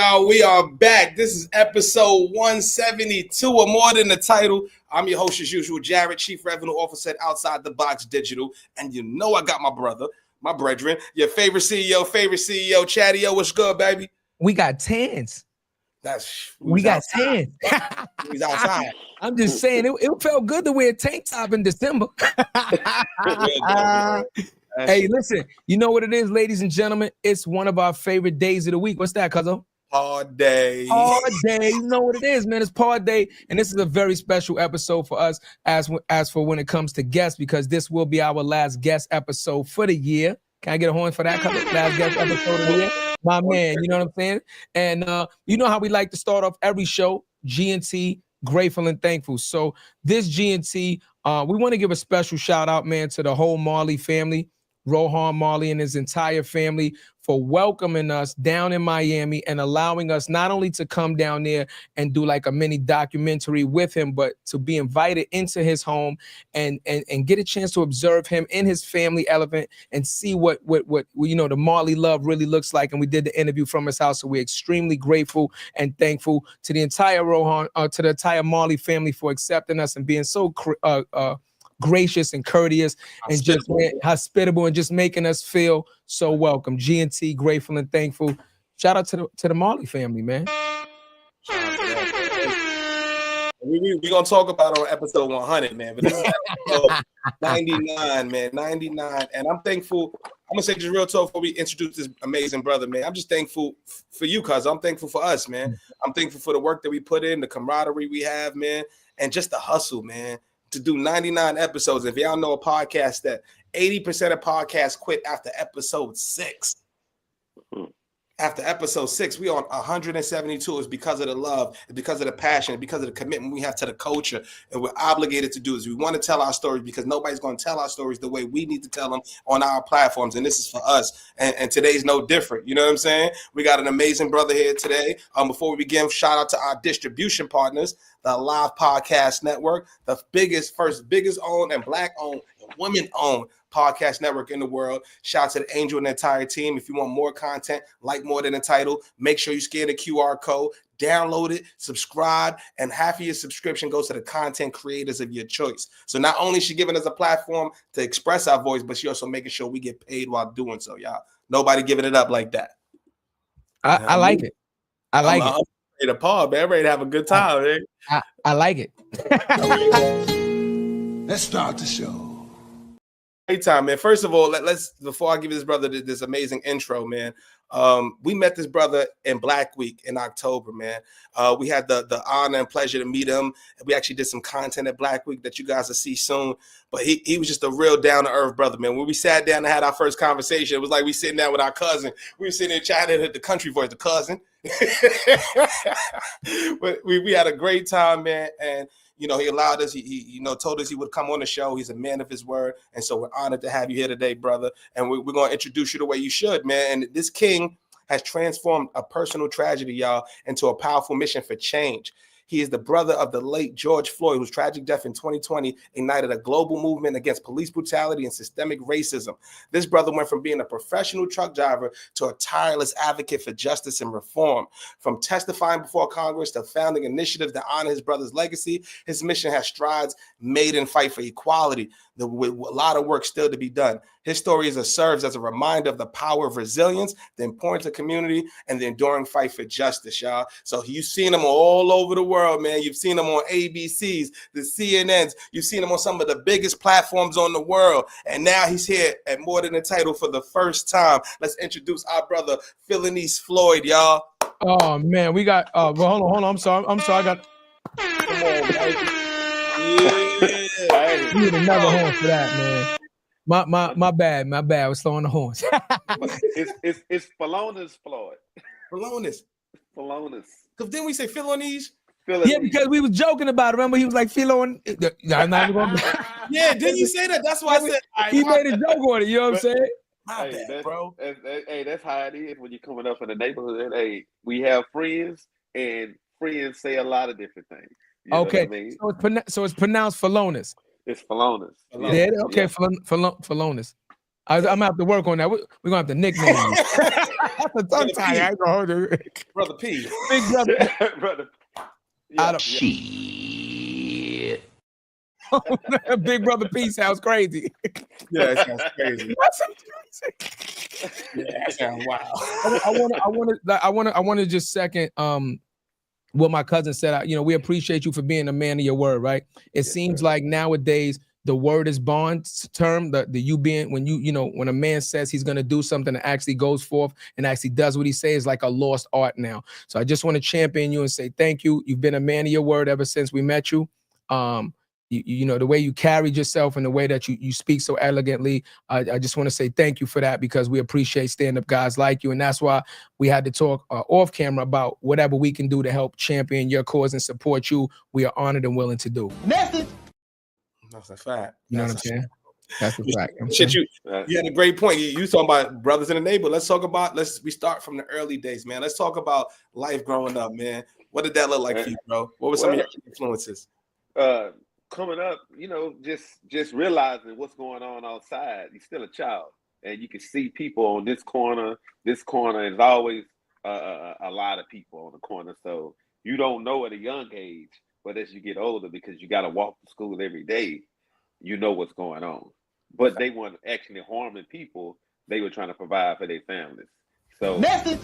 y'all. We are back. This is episode 172 or More Than the Title. I'm your host, as usual, Jarrett, Chief Revenue Officer at Outside the Box Digital. And you know I got my brother, my brethren, your favorite CEO, Chadeo. What's good, baby? We got tens. We got tens. He's outside. I'm just saying, it felt good to wear a tank top in December. Hey, listen, you know what it is, ladies and gentlemen? It's one of our favorite days of the week. What's that, cuzzo? Pod day. Pod day. You know what it is, man. It's pod day. And this is a very special episode for us as for when it comes to guests, because this will be our last guest episode for the year. Can I get a horn for that, cuzzo? Last guest episode of the year. My man, you know what I'm saying? And you know how we like to start off every show, G&T, grateful and thankful. So this G&T, we want to give a special shout out, man, to the whole Marley family, Rohan Marley and his entire family, for welcoming us down in Miami and allowing us not only to come down there and do like a mini documentary with him, but to be invited into his home and get a chance to observe him in his family element and see what you know the Marley love really looks like. And we did the interview from his house, so we're extremely grateful and thankful to the entire Rohan, to the entire Marley family for accepting us and being so gracious and courteous and just hospitable and just making us feel so welcome. G&T, grateful and thankful. Shout out to the Marley family, man. We're going to talk about on episode 100, man. But this is episode 99, man. 99. And I'm thankful. I'm going to say just real talk before we introduce this amazing brother, man. I'm just thankful for you, cuz I'm thankful for us, man. I'm thankful for the work that we put in, the camaraderie we have, man, and just the hustle, man, to do 99 episodes. If y'all know a podcast that 80% of podcasts quit after episode 6. After episode 6, we on 172. It's because of the love, it's because of the passion, it's because of the commitment we have to the culture, and we're obligated to do this. We want to tell our stories because nobody's going to tell our stories the way we need to tell them on our platforms, and this is for us. And today's no different. You know what I'm saying? We got an amazing brother here today. Before we begin, shout out to our distribution partners, the Live Podcast Network, the biggest owned and Black owned and women owned podcast network in the world. Shout out to the Angel and the entire team. If you want more content, like More Than a Title, make sure you scan the QR code, download it, subscribe, and half of your subscription goes to the content creators of your choice. So not only is she giving us a platform to express our voice, but she also making sure we get paid while doing so, y'all. Nobody giving it up like that. I like it. I like it. I'm ready to pause, man. I'm ready to have a good time, man. I like it. Let's start the show. Great time, man. First of all, let's before I give this brother this amazing intro, man. We met this brother in Black Week in October, man. We had the honor and pleasure to meet him. We actually did some content at Black Week that you guys will see soon. But he was just a real down-to-earth brother, man. When we sat down and had our first conversation, it was like we sitting down with our cousin. We were sitting there chatting at the country voice, the cousin. But we had a great time, man. And you know, he allowed us, he told us he would come on the show. He's a man of his word. And so we're honored to have you here today, brother. And we're going to introduce you the way you should, man. And this king has transformed a personal tragedy, y'all, into a powerful mission for change. He is the brother of the late George Floyd, whose tragic death in 2020 ignited a global movement against police brutality and systemic racism. This brother went from being a professional truck driver to a tireless advocate for justice and reform. From testifying before Congress to founding initiatives that honor his brother's legacy, his mission has strides made in fight for equality, with a lot of work still to be done. His story serves as a reminder of the power of resilience, the importance of community, and the enduring fight for justice, y'all. So you've seen him all over the world, man. You've seen him on ABCs, the CNNs. You've seen him on some of the biggest platforms on the world. And now he's here at More Than a Title for the first time. Let's introduce our brother, Philonise Floyd, y'all. Oh, man. We got, well, hold on. I'm sorry. I got. Come on, baby. Yeah. You need another horn for that, man. My bad. I was throwing the horns. it's Philonise Floyd. Philonise. Because didn't we say Philonise? Yeah, because we was joking about it. Remember, he was like, Philon. I'm not even gonna... Yeah, didn't you say that? That's why I said he made a joke on it. You know what I'm saying? Bad, bro. That's how it is when you're coming up in the neighborhood. Hey, we have friends, and friends say a lot of different things. You know what I mean? So it's pronounced Philonise. It's Philonise. Yeah, okay, Philonise. I'm gonna have to work on that. We're gonna have to nickname you. That's a tongue tie. I ain't gonna hold it. Brother P. Big brother. Brother. Out of Shit. Big brother P sounds crazy. Yeah, it sounds crazy. That sounds crazy. Yeah, that sounds wild. I want to just second what my cousin said. You know, we appreciate you for being a man of your word, right? It seems like nowadays the word is bond term, the you being when you know when a man says he's going to do something and actually goes forth and actually does what he says is like a lost art now. So I just want to champion you and say thank you. You've been a man of your word ever since we met you. You know, the way you carried yourself and the way that you speak so elegantly. I just want to say thank you for that, because we appreciate stand-up guys like you. And that's why we had to talk off camera about whatever we can do to help champion your cause and support you. We are honored and willing to do. Message. That's a fact. You know what I'm saying? That's a fact. Shit, you had a great point. You talking about brothers in the neighborhood. Let's talk about, we start from the early days, man. Let's talk about life growing up, man. What did that look like for you, bro? What were some of your influences? Coming up, you know, just realizing what's going on outside. You're still a child, and you can see people on this corner. This corner is always a lot of people on the corner. So you don't know at a young age, but as you get older, because you got to walk to school every day, you know what's going on. But they weren't actually harming people. They were trying to provide for their families. So Message.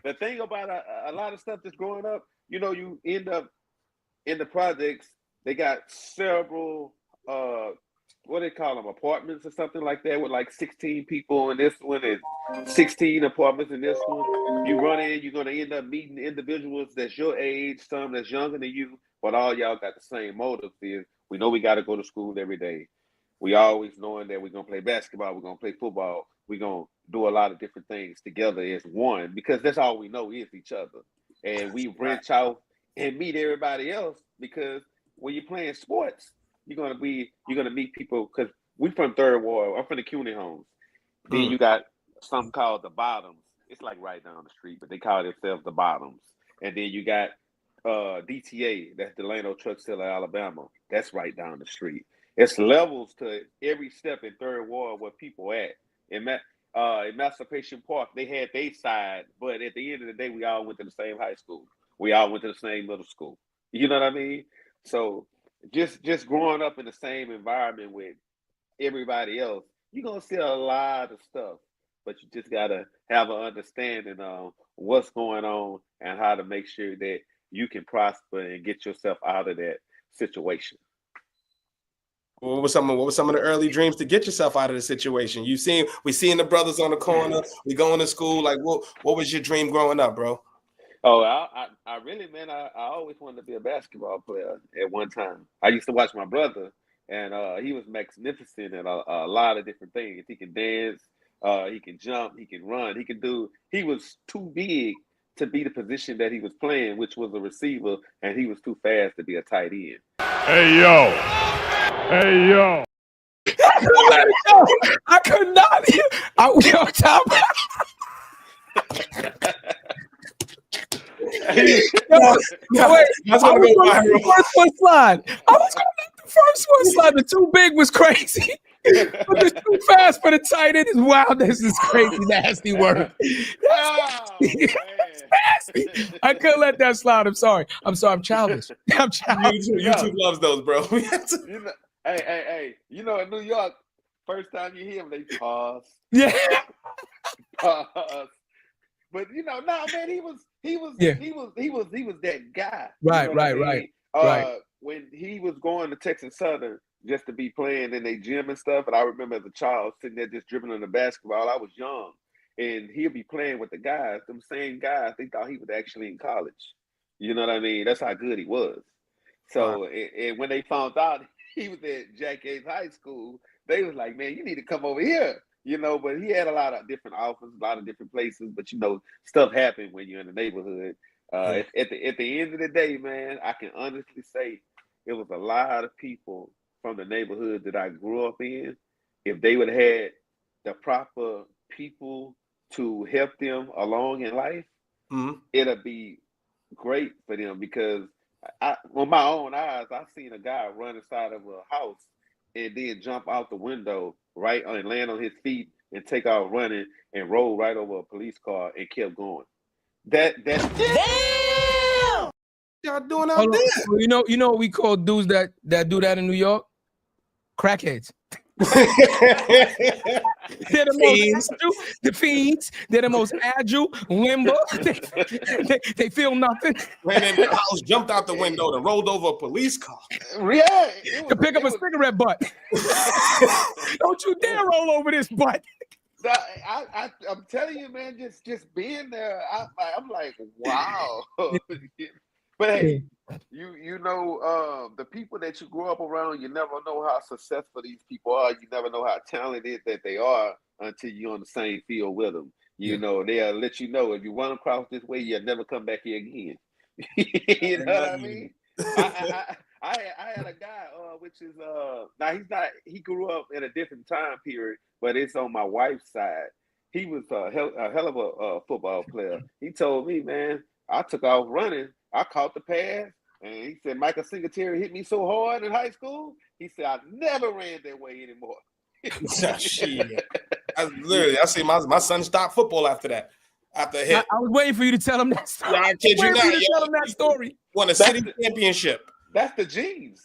the thing about a lot of stuff that's growing up, you know, you end up in the projects, they got several, what do they call them, apartments or something like that, with like 16 people in this one and 16 apartments in this one. You run in, you're going to end up meeting individuals that's your age, some that's younger than you, but all y'all got the same motive. Is we know we got to go to school every day. We always knowing that we're going to play basketball, we're going to play football, we're going to do a lot of different things together as one, because that's all we know is each other. And we branch out and meet everybody else, because when you're playing sports, you're gonna meet people, because we from Third Ward. I'm from the CUNY homes. Then you got something called the Bottoms. It's like right down the street, but they call themselves the Bottoms. And then you got DTA, that's Delano Truck Seller, Alabama. That's right down the street. It's levels to every step in Third Ward where people at. Emancipation Park, they had their side, but at the end of the day, we all went to the same high school. We all went to the same middle school. You know what I mean? So just growing up in the same environment with everybody else, you're gonna see a lot of stuff, but you just gotta have an understanding of what's going on and how to make sure that you can prosper and get yourself out of that situation. What was some of the early dreams to get yourself out of the situation? We seen the brothers on the corner. We going to school. Like, what was your dream growing up, bro? Oh, I really, man, I always wanted to be a basketball player at one time. I used to watch my brother, and he was magnificent at a lot of different things. He can dance, he can jump, he can run, he was too big to be the position that he was playing, which was a receiver, and he was too fast to be a tight end. Hey, yo. Hey, yo. I could not. Top. Wait, That's gonna go viral. First one slide. I was gonna let the first one slide. The too big was crazy. But the too fast for the tight end is wild. This is crazy, nasty work. Nasty. I couldn't let that slide. I'm sorry. I'm childish. YouTube loves those, bro. Hey, you know, in New York, first time you hear him, they pause. Yeah. Pause. But you know, no, man, he was that guy. Right, you know right. When he was going to Texas Southern just to be playing in their gym and stuff, and I remember as a child sitting there just dribbling the basketball. I was young, and he'll be playing with the guys. Them same guys, they thought he was actually in college. You know what I mean? That's how good he was. So, and when they found out he was at Jack Yates High School, they was like, man, you need to come over here. You know, but he had a lot of different offers, a lot of different places. But you know, stuff happened when you're in the neighborhood. At the end of the day, man, I can honestly say it was a lot of people from the neighborhood that I grew up in. If they would have had the proper people to help them along in life, it'll be great for them. Because with my own eyes, I seen a guy run inside of a house and then jump out the window right and land on his feet and take off running and roll right over a police car and kept going. That's Y'all doing out Hold on. there? You know what we call dudes that do that in New York? Crackheads. They're the most agile, the fiends. They're the most agile, limber. They feel nothing. Ran in the house, jumped out the window, and rolled over a police car. Yeah, To pick up a cigarette butt. Don't you dare roll over this butt. I'm telling you, man, just being there, I'm like, wow. But hey, you know, the people that you grow up around, you never know how successful these people are. You never know how talented that they are until you're on the same field with them. You know, they'll let you know if you run across this way, you'll never come back here again. You know what I mean? I had a guy, which is now he grew up in a different time period, but it's on my wife's side. He was a hell of a football player. He told me, man, I took off running. I caught the pass, and he said, Michael Singletary hit me so hard in high school. He said, I never ran that way anymore. Shit. I see my son stopped football after that. After a hit. I was waiting for you to tell him that story. Yeah, I kid you not. Tell him that story. Won a city championship. That's the genes.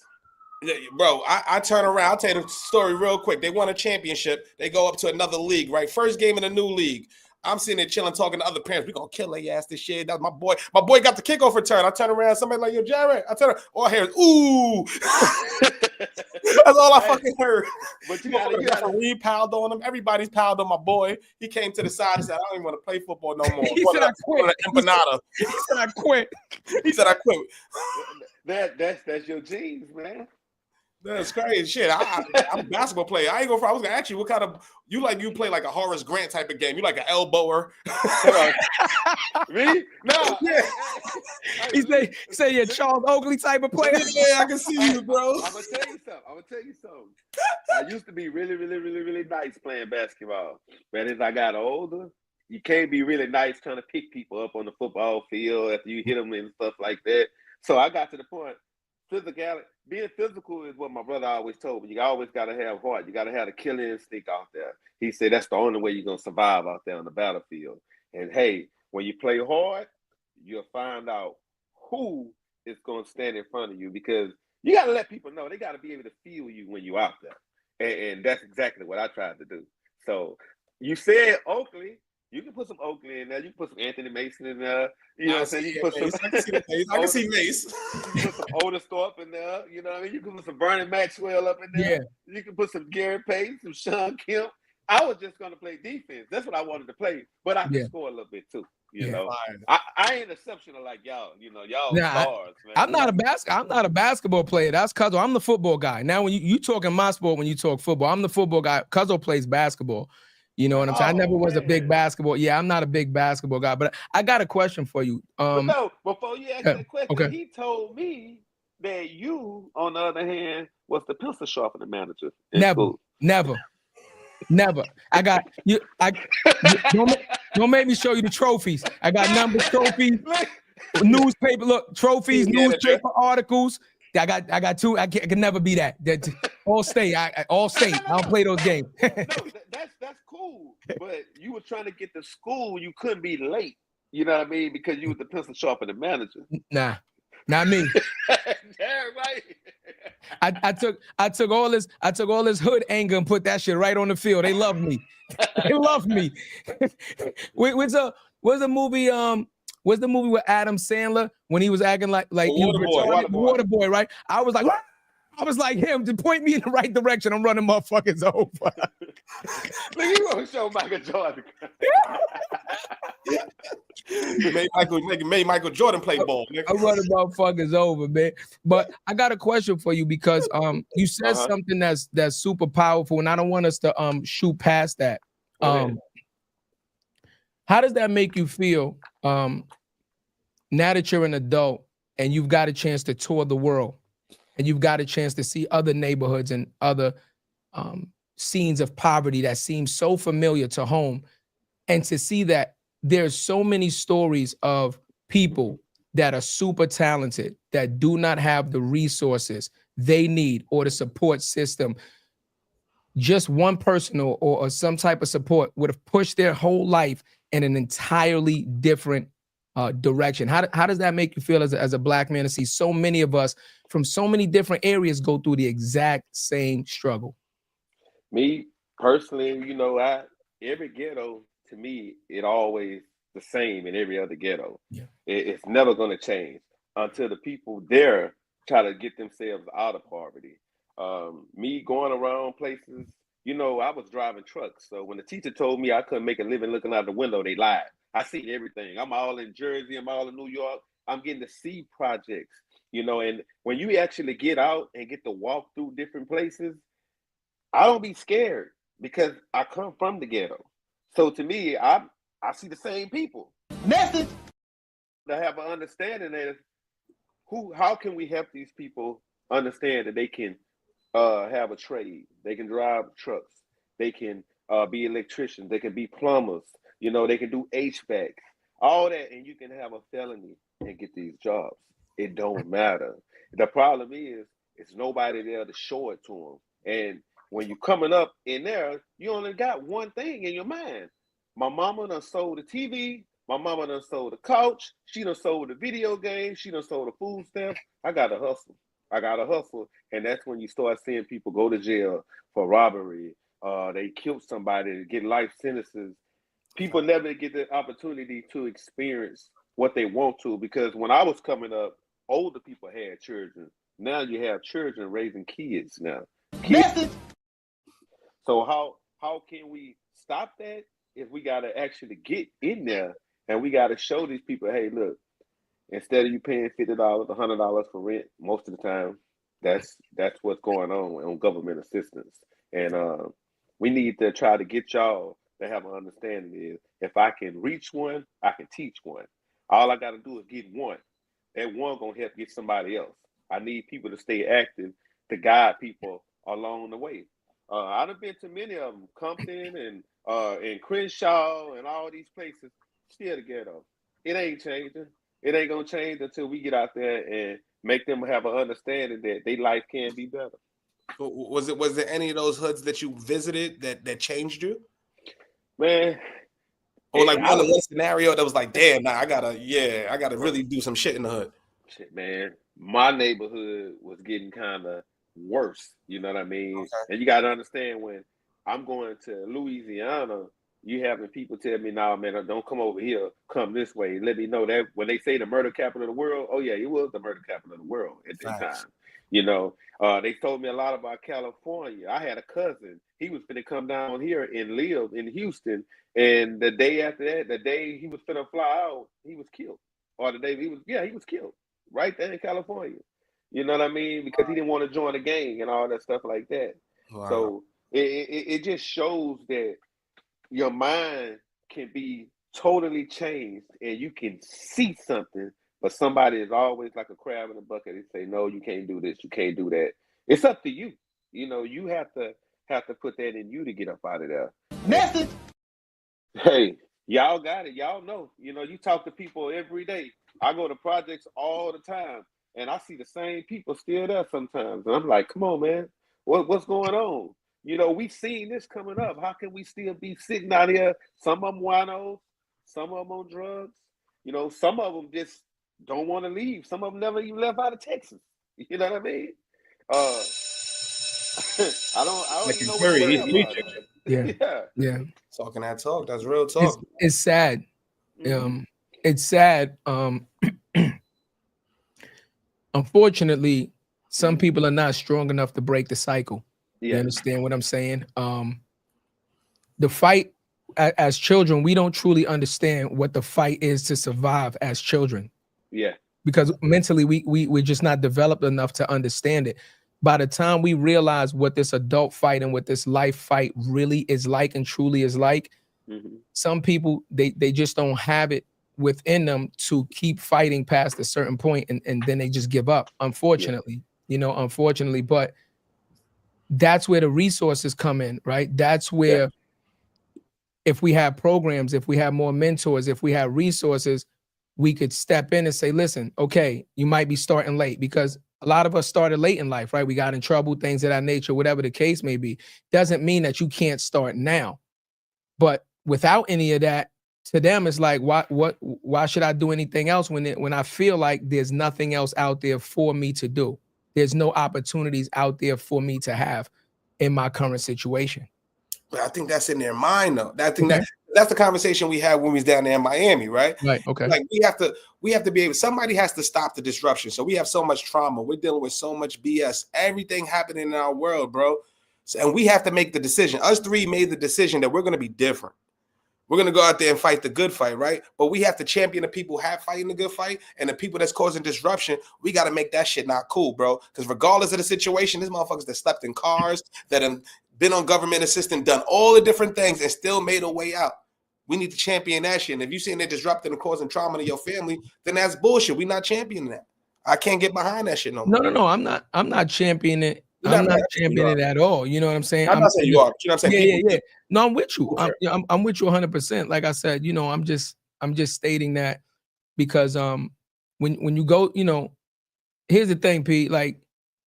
Bro, I turn around. I'll tell you the story real quick. They won a championship. They go up to another league, right? First game in the new league. I'm sitting there chilling, talking to other parents. We gonna kill their ass this shit. That's my boy. My boy got the kickoff return. I turn around. Somebody like, yo, Jarrett. I turn around. All I hear is, ooh. That's all I fucking heard. But you gotta referee piled on him. Everybody's piled on my boy. He came to the side and said, I don't even want to play football no more. He said, I quit. He said, I quit. He said, I quit. That's your genes, man. That's crazy shit. I'm a basketball player. I ain't gonna. I was gonna ask you what kind of you play like a Horace Grant type of game. You like an elbower? Me? No. Yeah. He say you're Charles Oakley type of player. Yeah, I can see you, bro. I'm gonna tell you something. I used to be really, really, really, really nice playing basketball, but as I got older, you can't be really nice trying to pick people up on the football field after you hit them and stuff like that. So I got to the point. Being physical is what my brother always told me. You always got to have heart. You got to have the killer instinct out there. He said that's the only way you're going to survive out there on the battlefield. And hey, when you play hard, you'll find out who is going to stand in front of you, because you got to let people know. They got to be able to feel you when you're out there. And that's exactly what I tried to do. So you said Oakley. You can put some Oakley in there. You can put some Anthony Mason in there. You know what I'm saying? You can put some. I can see Mace. You can put some Oderstorp in there. You know what I mean? You can put some Vernon Maxwell up in there. Yeah. You can put some Gary Payton, some Sean Kemp. I was just going to play defense. That's what I wanted to play. But I can score a little bit too. You know, I ain't exceptional like y'all. You know, y'all stars, man. I'm not a basketball player. That's Cuzzo. I'm the football guy. Now, when you talking my sport, when you talk football, I'm the football guy. Cuzzo plays basketball. You know what I'm saying? I never was a big basketball. Yeah, I'm not a big basketball guy, but I got a question for you. No, before you ask that question, he told me that you, on the other hand, was the pencil sharpening manager. Never. I got you. Don't make me show you the trophies. I got numbers, trophies, newspaper. Look, trophies, newspaper articles. I got two. I can never be that. All state. All state. I don't play those games. No, that's cool. But you were trying to get to school. You couldn't be late. You know what I mean? Because you was the pencil sharpening manager. Nah, not me. Yeah, right. I took all this hood anger and put that shit right on the field. They love me. They love me. What's the movie? What's the movie with Adam Sandler when he was acting like Waterboy, right? I was like, what? I was like him to point me in the right direction. I'm running motherfuckers over. Look, you gonna show Michael Jordan. made Michael Jordan play ball. I'm running motherfuckers over, man. But I got a question for you, because you said something that's super powerful, and I don't want us to shoot past that. How does that make you feel now that you're an adult and you've got a chance to tour the world and you've got a chance to see other neighborhoods and other scenes of poverty that seem so familiar to home, and to see that there's so many stories of people that are super talented that do not have the resources they need or the support system, just one person or some type of support would have pushed their whole life in an entirely different direction. How does that make you feel as a Black man to see so many of us from so many different areas go through the exact same struggle? Me personally, every ghetto to me, it always the same in every other ghetto. Yeah. It's never going to change until the people there try to get themselves out of poverty. Me going around places, I was driving trucks. So when the teacher told me I couldn't make a living looking out the window, they lied. I see everything. I'm all in Jersey. I'm all in New York. I'm getting to see projects, and when you actually get out and get to walk through different places, I don't be scared because I come from the ghetto. So to me, I see the same people. Message. To have an understanding of how can we help these people understand that they can have a trade, they can drive trucks, they can be electricians, they can be plumbers, they can do HVAC, all that, and you can have a felony and get these jobs. It don't matter. The problem is, it's nobody there to show it to them. And when you're coming up in there, you only got one thing in your mind. My mama done sold the TV. My mama done sold the couch. She done sold the video game. She done sold the food stamps. I got to hustle. And that's when you start seeing people go to jail for robbery. They killed somebody to get life sentences. People never get the opportunity to experience what they want to, because when I was coming up, older people had children. Now you have children raising kids now. Message. So how can we stop that? If we got to actually get in there and we got to show these people, hey, look, instead of you paying $50, $100 for rent, most of the time, that's what's going on government assistance. And we need to try to get y'all to have an understanding is, if I can reach one, I can teach one. All I got to do is get one. That one going to help get somebody else. I need people to stay active to guide people along the way. I've been to many of them, Compton and Crenshaw and all these places, still the ghetto. It ain't changing. It ain't gonna change until we get out there and make them have an understanding that their life can be better. Was there any of those hoods that you visited that changed you? Man. Or like one scenario that was like, damn, nah, I gotta really do some shit in the hood. Shit, man. My neighborhood was getting kind of worse, you know what I mean? Okay. And you got to understand, when I'm going to Louisiana, you having people tell me, nah, man, don't come over here, come this way. Let me know that when they say the murder capital of the world, oh yeah, it was the murder capital of the world at that time. They told me a lot about California. I had a cousin, he was finna come down here and live in Houston, and the day after that, the day he was finna fly out, he was killed. Or the day he was killed right there in California. You know what I mean? Because he didn't want to join a gang and all that stuff like that. Wow. So it just shows that your mind can be totally changed and you can see something, but somebody is always like a crab in a bucket. They say, no, you can't do this, you can't do that. It's up to you. You have to put that in you to get up out of there. Message. Hey, y'all got it. Y'all know. You talk to people every day. I go to projects all the time. And I see the same people still there sometimes. And I'm like, come on, man. What's going on? We seen this coming up. How can we still be sitting out here? Some of them winos, some of them on drugs. Some of them just don't want to leave. Some of them never even left out of Texas. You know what I mean? I don't like even know what to Yeah. Talking that talk. That's real talk. It's sad. Mm-hmm. It's sad. Unfortunately, some people are not strong enough to break the cycle. Yeah. You understand what I'm saying? The fight as children, we don't truly understand what the fight is to survive as children. Yeah. Because mentally we're just not developed enough to understand it. By the time we realize what this adult fight and what this life fight really is like and truly is like, some people, they just don't have it within them to keep fighting past a certain point, and then they just give up, unfortunately. Unfortunately, but that's where the resources come in, right? That's where if we have programs, if we have more mentors, if we have resources, we could step in and say, listen, okay, you might be starting late, because a lot of us started late in life, right? We got in trouble, things of that nature, whatever the case may be. Doesn't mean that you can't start now. But without any of that, to them, it's like, why should I do anything else when I feel like there's nothing else out there for me to do? There's no opportunities out there for me to have in my current situation. But I think that's in their mind, though. I think that's the conversation we had when we was down there in Miami, right? Right. Okay. Like we have to be able. Somebody has to stop the disruption. So we have so much trauma. We're dealing with so much BS. Everything happening in our world, bro. So, and we have to make the decision. Us three made the decision that we're going to be different. We're going to go out there and fight the good fight, right? But we have to champion the people who have fighting the good fight, and the people that's causing disruption. We got to make that shit not cool, bro. Because regardless of the situation, there's motherfuckers that slept in cars, that have been on government assistance, done all the different things, and still made a way out. We need to champion that shit. And if you're seeing it disrupting and causing trauma to your family, then that's bullshit. We're not championing that. I can't get behind that shit no more. No. I'm not championing it. I'm not championing it at all. You know what I'm saying? I'm not saying you are. But you know what I'm saying? Yeah. No, I'm with you. I'm with you 100%. Like I said, you know, I'm just stating that because when you go, you know, here's the thing, Pete. Like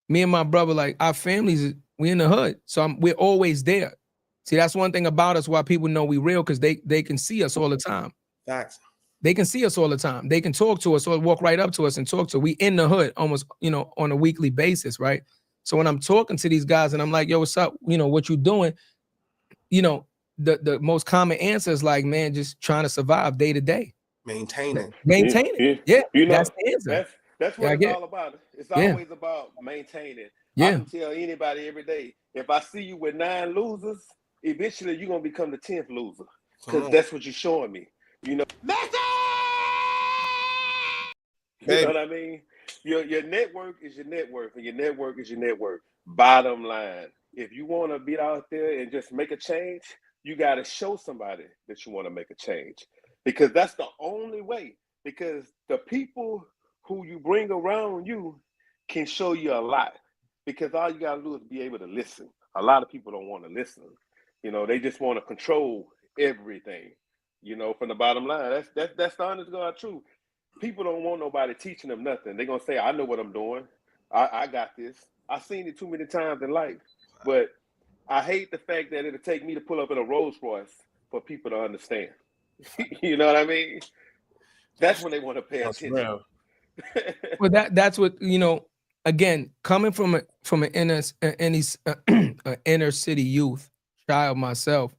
me and my brother, like our families, we in the hood, so we're always there. See, that's one thing about us why people know we real, because they can see us all the time. Facts. They can see us all the time. They can talk to us or walk right up to us and talk to. We in the hood almost, you know, on a weekly basis, right? So when I'm talking to these guys and I'm like, yo, what's up? You know, what you doing? You know, the most common answer is like, man, just trying to survive day to day. Maintaining. Yeah. You know, that's the answer. That's what it's all about. It's always about maintaining. I can tell anybody every day, if I see you with 9 losers, eventually you're going to become the 10th loser. Because that's what you're showing me. You know? You know what I mean? Your network is your network, and your network is your network. Bottom line, if you want to be out there and just make a change, you got to show somebody that you want to make a change, because that's the only way. Because the people who you bring around you can show you a lot, because all you got to do is be able to listen. A lot of people don't want to listen. You know, they just want to control everything. You know, from the bottom line, that's the honest God truth. People don't want nobody teaching them nothing. They're going to say, I know what I'm doing. I got this. I've seen it too many times in life. But I hate the fact that it'll take me to pull up in a Rolls Royce for people to understand. You know what I mean? That's when they want to pay attention. Well, that's what, you know, again, coming from an inner city youth child myself,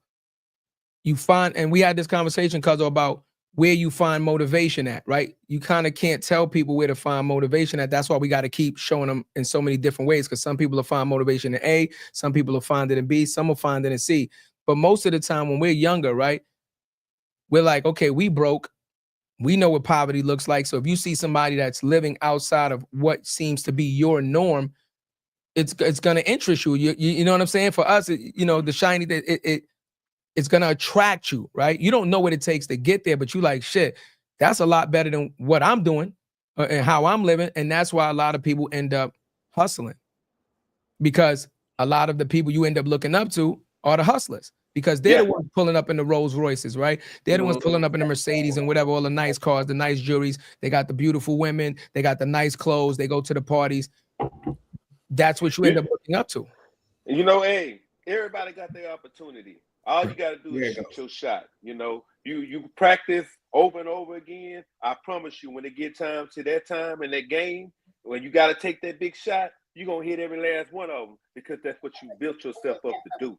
you find, and we had this conversation, Cuzzo, about where you find motivation at, right? You kind of can't tell people where to find motivation at. That's why we got to keep showing them in so many different ways, because some people will find motivation in A, some people will find it in B, some will find it in C. But most of the time when we're younger, right, we're like, okay, we broke. We know what poverty looks like. So if you see somebody that's living outside of what seems to be your norm, it's going to interest you. You know what I'm saying? For us, you know, the shiny, it's going to attract you, right? You don't know what it takes to get there, but you like, shit, that's a lot better than what I'm doing and how I'm living. And that's why a lot of people end up hustling, because a lot of the people you end up looking up to are the hustlers, because they're the ones pulling up in the Rolls Royces, right? They're the ones pulling up in the Mercedes and whatever, all the nice cars, the nice jewelries. They got the beautiful women. They got the nice clothes. They go to the parties. That's what you end up looking up to. You know, hey, everybody got their opportunity. All you got to do is shoot your shot. You know, you practice over and over again. I promise you, when it get time to that time in that game, when you got to take that big shot, you're going to hit every last one of them, because that's what you built yourself up to do.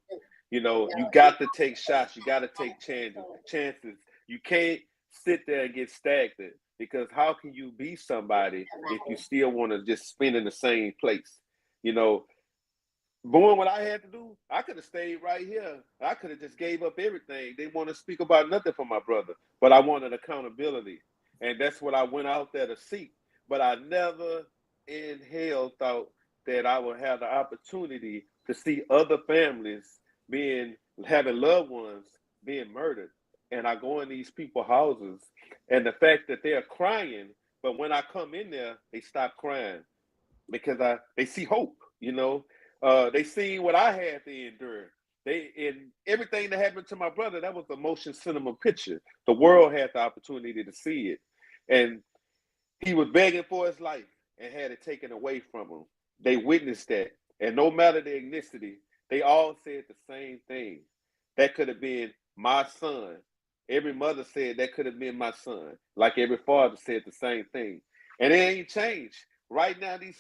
You know, you got to take shots. You got to take chances. You can't sit there and get stagnant, because how can you be somebody if you still want to just spin in the same place? You know, doing what I had to do, I could have stayed right here. I could have just gave up everything. They want to speak about nothing for my brother, but I wanted accountability. And that's what I went out there to seek. But I never in hell thought that I would have the opportunity to see other families having loved ones being murdered. And I go in these people's houses, and the fact that they're crying, but when I come in there, they stop crying, because they see hope, you know. They see what I had to endure. And everything that happened to my brother, that was a motion cinema picture. The world had the opportunity to see it. And he was begging for his life and had it taken away from him. They witnessed that. And no matter the ethnicity, they all said the same thing. That could have been my son. Every mother said that could have been my son. Like every father said the same thing. And it ain't changed. Right now, these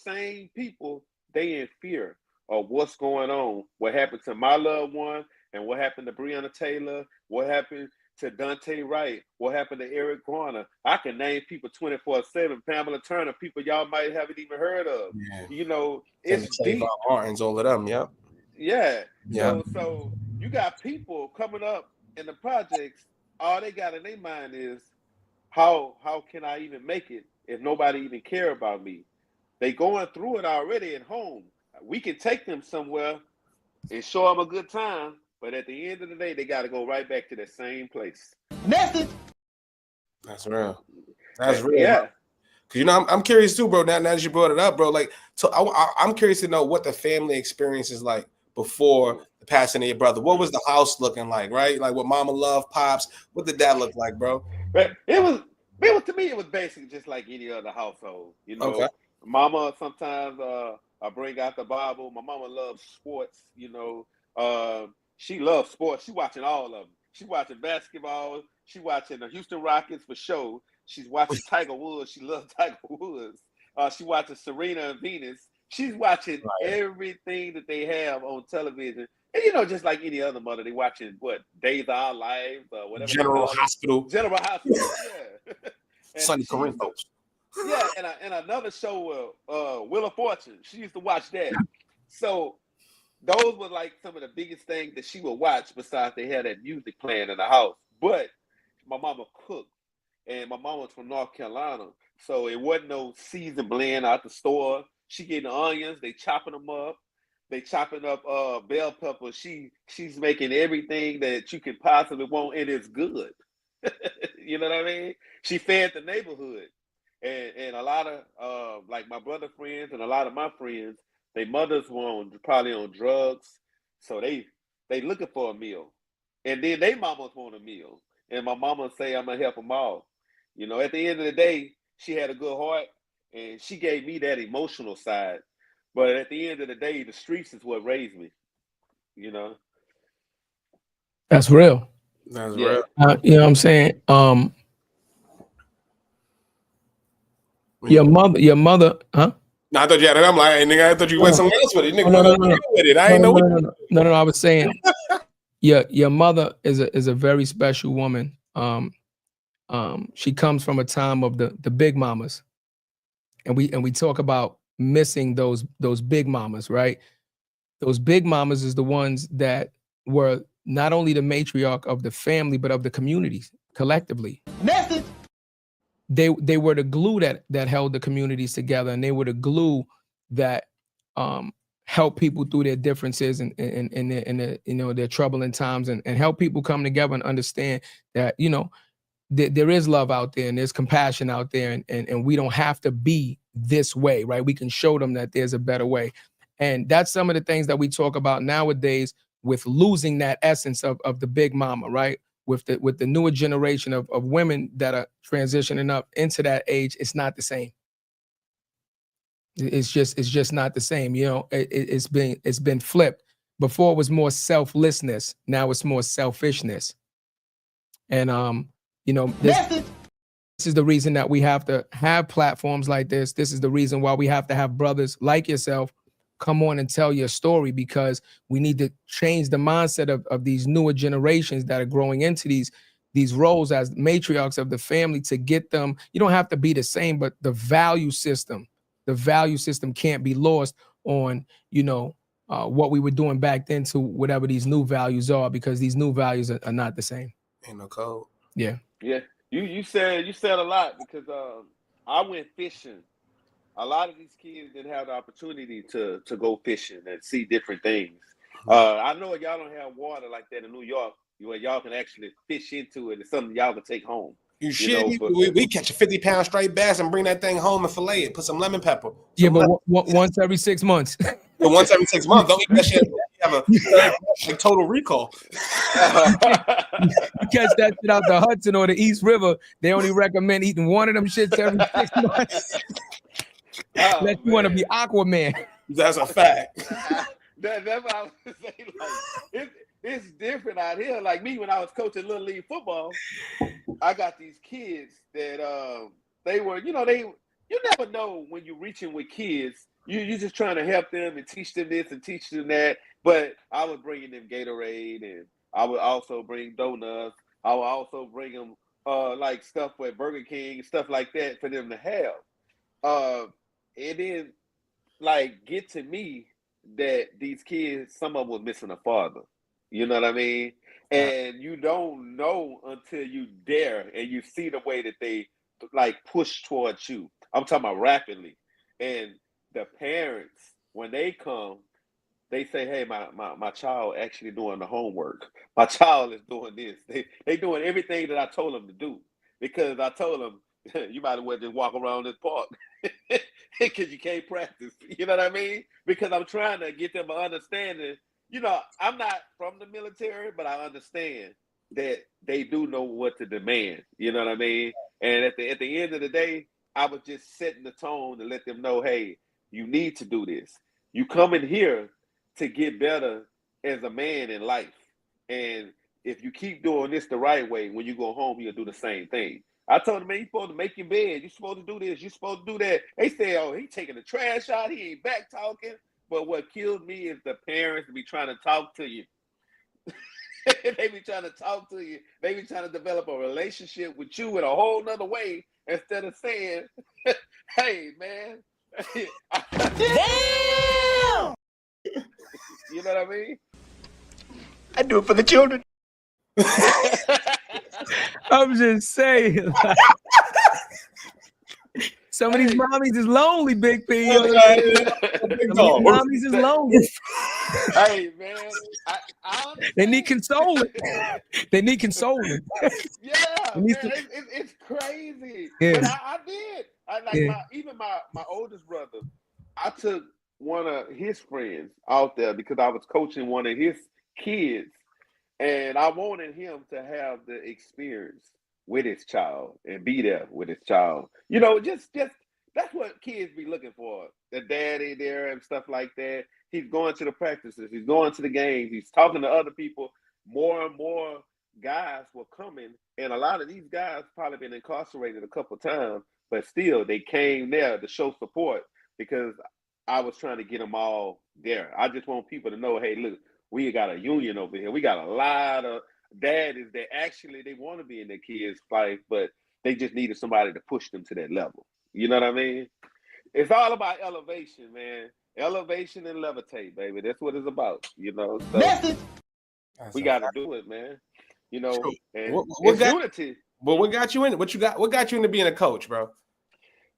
same people, they in fear of what's going on. What happened to my loved one and what happened to Breonna Taylor, what happened to Dante Wright, what happened to Eric Garner. I can name people 24/7, Pamela Turner, people y'all might haven't even heard of. Yeah. You know, it's deep. Martins, all of them, yep. Yeah. Yeah. So you got people coming up in the projects, all they got in their mind is, how can I even make it if nobody even care about me? They going through it already at home. We can take them somewhere and show them a good time, but at the end of the day, they got to go right back to the same place. That's real. That's real. Yeah. Cause you know, I'm curious too, bro. Now that you brought it up, bro, like, so I'm curious to know what the family experience is like before the passing of your brother. What was the house looking like, right? Like, what mama loved, pops. What did that look like, bro? But it was to me, it was basically just like any other household. You know, Okay. Mama sometimes I bring out the Bible. My mama loves sports. You know, she loves sports. She watching all of them. She watching basketball. She watching the Houston Rockets for sure. She's watching Tiger Woods. She loves Tiger Woods. She watching Serena and Venus. She's watching everything that they have on television. And, you know, just like any other mother, they watching Days of Our Lives or whatever. General Hospital. General Hospital, yeah. Sonny Corinthos. Yeah, and another show, Wheel of Fortune. She used to watch that. So those were like some of the biggest things that she would watch, besides they had that music playing in the house. But my mama cooked, and my mama was from North Carolina, so it wasn't no seasoned blend out the store. She getting the onions, they chopping them up. They chopping up bell peppers. She's making everything that you could possibly want, and it's good. You know what I mean? She fed the neighborhood. And a lot of like my brother friends and a lot of my friends, their mothers were probably on drugs, so they looking for a meal, and then they mamas want a meal, and my mama say, I'm gonna help them all. You know, at the end of the day, she had a good heart, and she gave me that emotional side. But at the end of the day, the streets is what raised me. You know, That's real. That's Yeah. real. You know what I'm saying? Your mother, huh? No, I thought you had it. I'm like, hey, nigga, I thought you went somewhere else with it. Nigga, No. with it. I ain't know. No. I was saying, your mother is a very special woman. She comes from a time of the big mamas, and we talk about missing those big mamas, right? Those big mamas is the ones that were not only the matriarch of the family, but of the communities collectively. Message. They were the glue that held the communities together, and they were the glue that helped people through their differences and their, you know, their troubling times, and help people come together and understand that, you know, there is love out there and there's compassion out there, and we don't have to be this way, right? We can show them that there's a better way. And that's some of the things that we talk about nowadays, with losing that essence of the big mama, right? With the newer generation of women that are transitioning up into that age, it's not the same. It's just not the same. You know, it's been flipped. Before it was more selflessness, now it's more selfishness. And you know, this is the reason that we have to have platforms like this. This is the reason why we have to have brothers like yourself come on and tell your story, because we need to change the mindset of these newer generations that are growing into these roles as matriarchs of the family, to get them. You don't have to be the same, but the value system can't be lost on, you know, what we were doing back then to whatever these new values are, because these new values are not the same. Ain't no code. Yeah. yeah. You said a lot, because I went fishing. A lot of these kids didn't have the opportunity to go fishing and see different things. I know y'all don't have water like that in New York, where y'all can actually fish into it. It's something y'all can take home. You shit. We catch a 50-pound straight bass and bring that thing home and fillet it. Put some lemon pepper. Yeah, but once every 6 months. Once every 6 months. Don't eat that shit. have a like Total Recall. You catch that shit out the Hudson or the East River, they only recommend eating one of them shits every 6 months. Unless you want to be Aquaman. That's a fact. That's what I was saying. Like, it's different out here. Like me, when I was coaching Little League football, I got these kids that they were, you never know when you're reaching with kids. You're just trying to help them and teach them this and teach them that. But I was bringing them Gatorade, and I would also bring donuts. I would also bring them like stuff with Burger King, stuff like that for them to have. And then like get to me that these kids, some of them was missing a father. You know what I mean? And you don't know until you dare and you see the way that they like push towards you. I'm talking about rapidly. And the parents, when they come, they say, hey, my child actually doing the homework. My child is doing this. They doing everything that I told them to do. Because I told them, you might as well just walk around this park. Because you can't practice. You know what I mean? Because I'm trying to get them an understanding. I'm not from the military, but I understand that they do know what to demand. You know what I mean? And at the end of the day, I was just setting the tone to let them know, hey, you need to do this. You come in here to get better as a man in life. And if you keep doing this the right way, when you go home, you'll do the same thing. I told them, man, you're supposed to make your bed. You're supposed to do this. You're supposed to do that. They say, oh, he taking the trash out. He ain't back talking. But what kills me is the parents be trying to talk to you. They be trying to talk to you. They be trying to develop a relationship with you in a whole nother way instead of saying, hey, man. Damn! You know what I mean? I do it for the children. I'm just saying. Like, some of these mommies is lonely, Big P. Some of these mommies is lonely. Hey, man. I They need consoling. They need consoling. Yeah, man, it's crazy. Yeah. But I did. My oldest brother, I took one of his friends out there because I was coaching one of his kids, and I wanted him to have the experience with his child and be there with his child. Just that's what kids be looking for. The daddy there and stuff like that. He's going to the practices. He's going to the games. He's talking to other people. More and more guys were coming, and a lot of these guys probably been incarcerated a couple times, but still they came there to show support because I was trying to get them all there. I just want people to know, hey, look, we got a union over here. We got a lot of daddies that actually they want to be in their kids' life, but they just needed somebody to push them to that level. You know what I mean? It's all about elevation, man. Elevation and levitate, baby. That's what it's about. So we got to do it, man. And what got unity. But what got you in? What got you into being a coach, bro?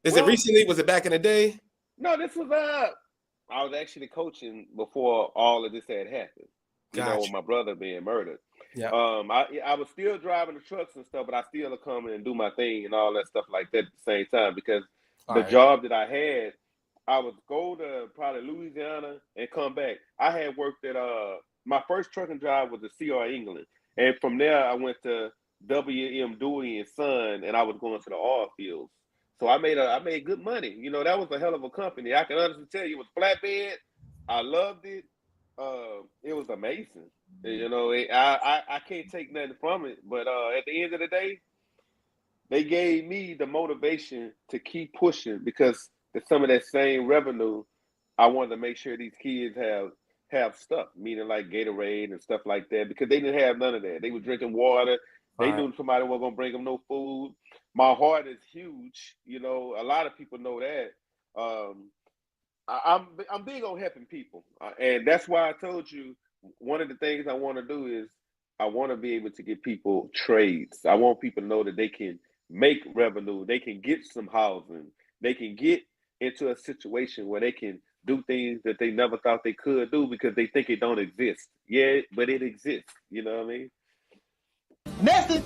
It recently? Was it back in the day? No, this was I was actually coaching before all of this had happened. With my brother being murdered. Yeah. I was still driving the trucks and stuff, but I still would come and do my thing and all that stuff like that at the same time because job that I had, I would go to probably Louisiana and come back. I had worked at my first trucking job was at CR England, and from there I went to WM Dewey and Son, and I was going to the oil fields. So I made good money. That was a hell of a company. I can honestly tell you, it was flatbed. I loved it. It was amazing. I can't take nothing from it. But at the end of the day, they gave me the motivation to keep pushing because some of that same revenue, I wanted to make sure these kids have stuff, meaning like Gatorade and stuff like that, because they didn't have none of that. They were drinking water. They knew somebody wasn't gonna bring them no food. My heart is huge. A lot of people know that. I'm big on helping people, and that's why I told you one of the things I want to do is I want to be able to get people trades. I want people to know that they can make revenue, they can get some housing, they can get into a situation where they can do things that they never thought they could do because they think it don't exist. Yeah, but it exists. You know what I mean? Message.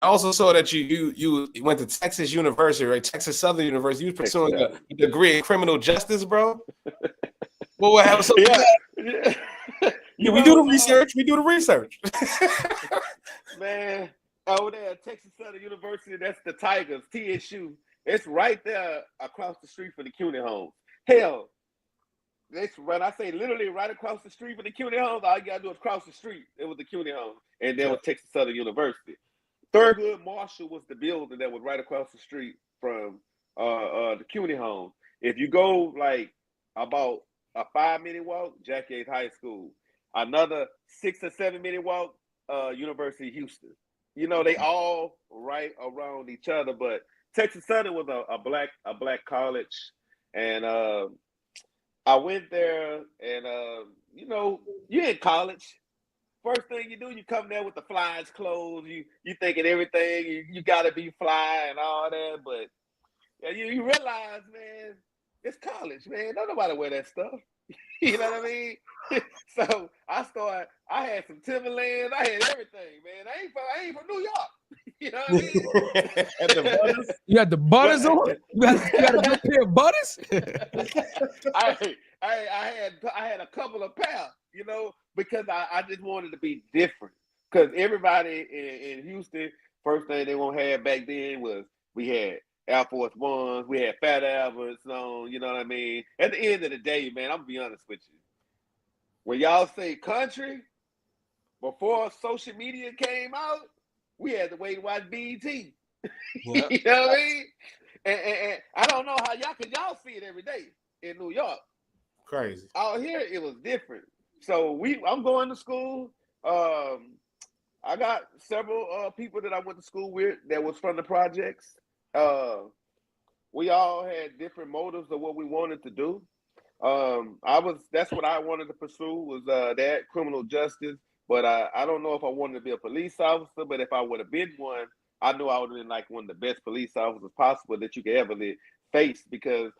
I also saw that you went to Texas University, right? Texas Southern University. You were pursuing a degree in criminal justice, bro. What happened? So yeah. Yeah, we do the research. We do the research. Man, over there at Texas Southern University, that's the Tigers, TSU. It's right there across the street from the CUNY homes. Hell, that's when I say literally right across the street from the CUNY homes, all you gotta do is cross the street. It was the CUNY homes, and there was Texas Southern University. Thurgood Marshall was the building that was right across the street from the CUNY homes. If you go like about a 5-minute walk, Jack Yates High School. Another 6 or 7 minute walk, University of Houston. You know, they all right around each other. But Texas Southern was a black college, and I went there, and you know, you're in college. First thing you do, you come there with the fly's clothes. You thinking everything. You got to be fly and all that, but yeah, you realize, man, it's college, man. Don't nobody wear that stuff. You know what I mean? So I had some Timberlands. I had everything, man. I ain't from New York. You know what I mean? You had the butters on? You had a good pair of butters? I had a couple of pairs, you know, because I just wanted to be different. Because everybody in Houston, first thing they won't have back then was we had Air Force Ones, we had Fat Albers on, you know what I mean? At the end of the day, man, I'm gonna be honest with you. When y'all say country, before social media came out, we had to wait to watch BET. Yep. You know what I mean? And I don't know how y'all see it every day in New York. Crazy. Out here, it was different. So I'm going to school. I got several people that I went to school with that was from the projects. We all had different motives of what we wanted to do. That's what I wanted to pursue was that criminal justice. But I don't know if I wanted to be a police officer, but if I would have been one, I knew I would have been like one of the best police officers possible that you could ever face, because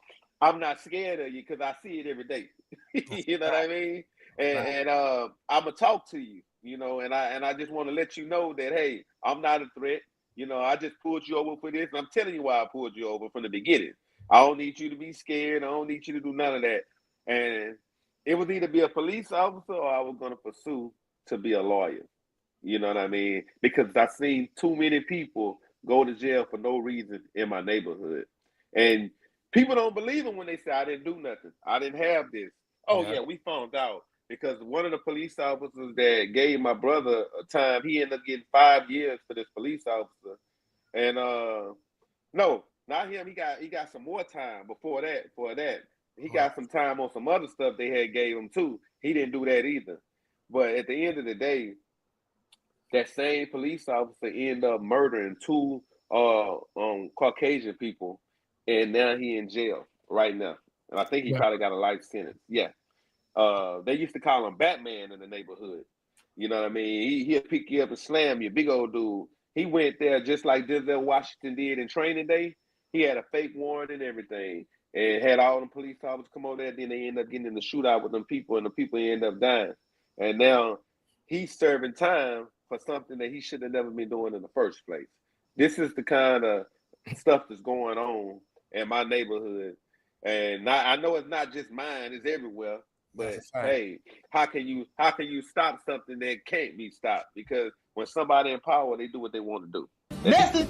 I'm not scared of you because I see it every day. You know what I mean? And I'm gonna talk to you, you know, and I just want to let you know that, hey, I'm not a threat. You know, I just pulled you over for this, and I'm telling you why I pulled you over from the beginning. I don't need you to be scared. I don't need you to do none of that. And it was either be a police officer or I was going to pursue to be a lawyer. You know what I mean? Because I've seen too many people go to jail for no reason in my neighborhood. And people don't believe them when they say, I didn't do nothing. I didn't have this. Oh, yeah, we found out. Because one of the police officers that gave my brother a time, he ended up getting 5 years for this police officer. And no, not him. He got some more time before that. For that, he got some time on some other stuff they had gave him too. He didn't do that either. But at the end of the day, that same police officer ended up murdering 2 Caucasian people, and now he in jail right now. And I think he probably got a life sentence. Yeah. They used to call him Batman in the neighborhood. You know what I mean? He'll pick you up and slam you, big old dude. He went there just like Denzel Washington did in Training Day. He had a fake warrant and everything, and had all the police officers come over there. Then they end up getting in the shootout with them people, and the people end up dying. And now he's serving time for something that he should have never been doing in the first place. This is the kind of stuff that's going on in my neighborhood. And I know it's not just mine, it's everywhere. But hey, how can you stop something that can't be stopped? Because when somebody in power, they do what they want to do. Message.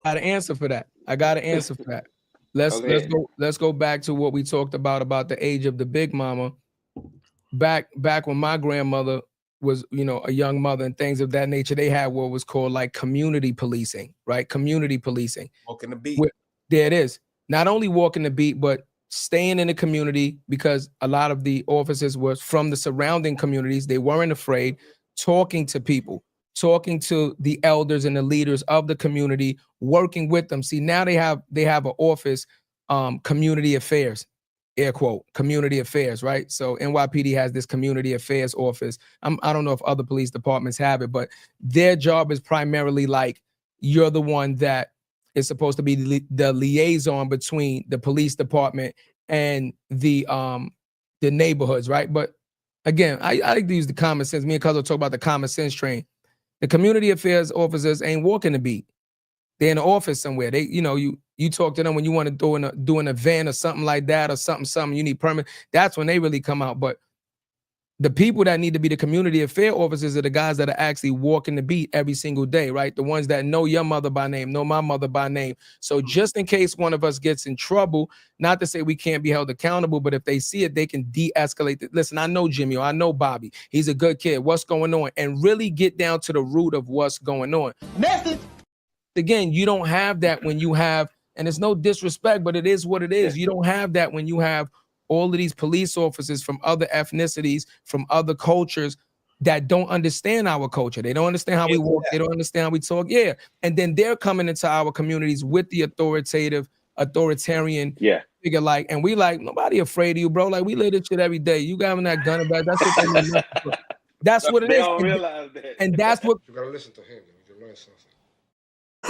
I got an answer for that. I got an answer for that. Let's go back to what we talked about the age of the big mama. Back when my grandmother was, you know, a young mother and things of that nature, they had what was called like community policing, right? Community policing. Walking the beat. There it is. Not only walking the beat, but staying in the community, because a lot of the officers were from the surrounding communities. They weren't afraid, talking to people, talking to the elders and the leaders of the community, working with them. See, now they have an office, community affairs, air quote, community affairs, right? So NYPD has this community affairs office. I don't know if other police departments have it, but their job is primarily like, you're the one that is supposed to be the liaison between the police department and the neighborhoods, right? But again, I like to use the common sense. Me and Cuzzo talk about the common sense train. The community affairs officers ain't walking the beat. They're in the office somewhere. They, you know, you talk to them when you want to do an event or something like that, or something, you need permit. That's when they really come out. But The people that need to be the community affair officers are the guys that are actually walking the beat every single day, right? The ones that know your mother by name, know my mother by name. So just in case one of us gets in trouble, not to say we can't be held accountable, but if they see it, they can de-escalate it. Listen, I know Jimmy, or I know Bobby. He's a good kid. What's going on? And really get down to the root of what's going on. Message. Again, you don't have that when you have, and it's no disrespect, but it is what it is. You don't have that when you have all of these police officers from other ethnicities, from other cultures that don't understand our culture. They don't understand how we walk. They don't understand how we talk. Yeah. And then they're coming into our communities with the authoritarian figure like, and we like, nobody afraid of you, bro. Like, we live this shit every day. You having that gun about, that's what they mean. That's what it They is. don't realize that. And that's what You gotta listen to him. You can learn something.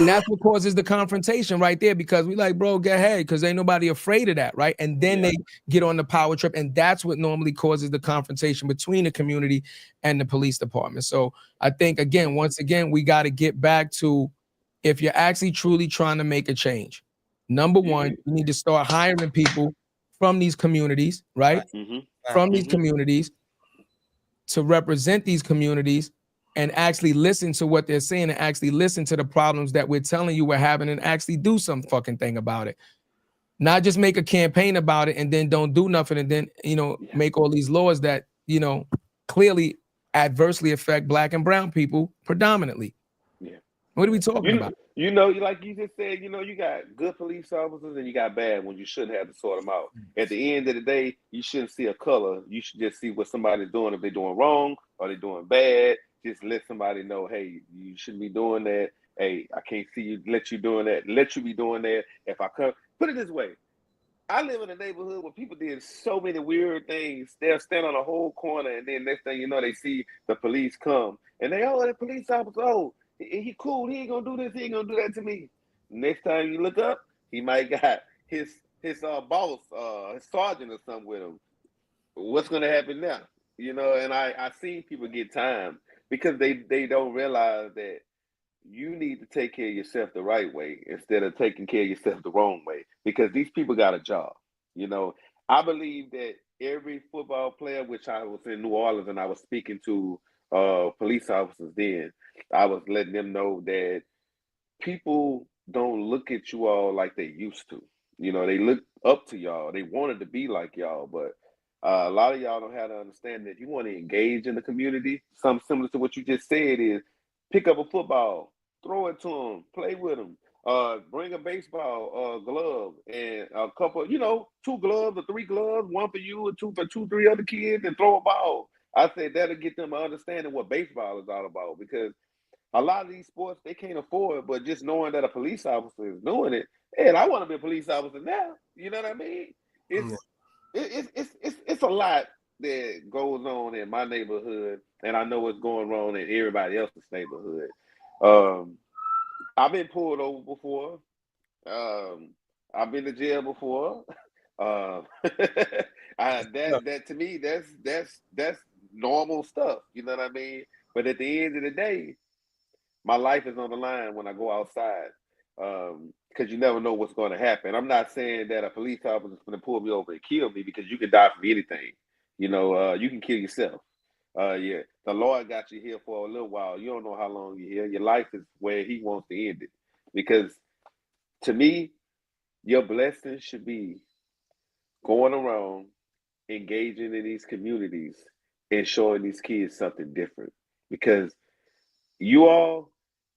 And that's what causes the confrontation right there, because we like, bro, get ahead, because ain't nobody afraid of that, right? And then they get on the power trip, and that's what normally causes the confrontation between the community and the police department. So I think, again, once again, we got to get back to, if you're actually truly trying to make a change, number one, you need to start hiring people from these communities, right? From these communities to represent these communities and actually listen to what they're saying and actually listen to the problems that we're telling you we're having and actually do some fucking thing about it. Not just make a campaign about it and then don't do nothing and then, you know, make all these laws that, you know, clearly adversely affect Black and brown people predominantly. Yeah. What are we talking about? You know, like you just said, you know, you got good police officers and you got bad ones. You shouldn't have to sort them out. At the end of the day, you shouldn't see a color. You should just see what somebody's doing. If they're doing wrong or they're doing bad, just let somebody know, hey, you shouldn't be doing that. Hey, I can't see you, let you doing that. Let you be doing that. If I come, put it this way. I live in a neighborhood where people did so many weird things. They'll stand on a whole corner and then next thing you know, they see the police come. And they, oh, the police officer, oh, he cool. He ain't gonna do this. He ain't gonna do that to me. Next time you look up, he might got his boss, his sergeant or something with him. What's gonna happen now? You know, and I seen people get time because they don't realize that you need to take care of yourself the right way instead of taking care of yourself the wrong way, because these people got a job. You know, I believe that every football player, which I was in New Orleans and I was speaking to police officers then, I was letting them know that people don't look at you all like they used to. You know, they look up to y'all. They wanted to be like y'all, but a lot of y'all don't have to understand that if you want to engage in the community, something similar to what you just said is pick up a football, throw it to them, play with them, bring a baseball glove and a couple, you know, 2 gloves or 3 gloves, 1 for you and 2 for 3 other kids, and throw a ball. I said that'll get them an understanding what baseball is all about, because a lot of these sports they can't afford, but just knowing that a police officer is doing it, and I want to be a police officer now. You know what I mean? It's a lot that goes on in my neighborhood, and I know what's going on in everybody else's neighborhood. I've been pulled over before. I've been to jail before. That to me, that's normal stuff. You know what I mean? But at the end of the day, my life is on the line when I go outside, because you never know what's going to happen. I'm not saying that a police officer is going to pull me over and kill me, because you can die from anything. You know, you can kill yourself. The Lord got you here for a little while. You don't know how long you're here. Your life is where He wants to end it. Because to me, your blessing should be going around, engaging in these communities, and showing these kids something different. Because you all,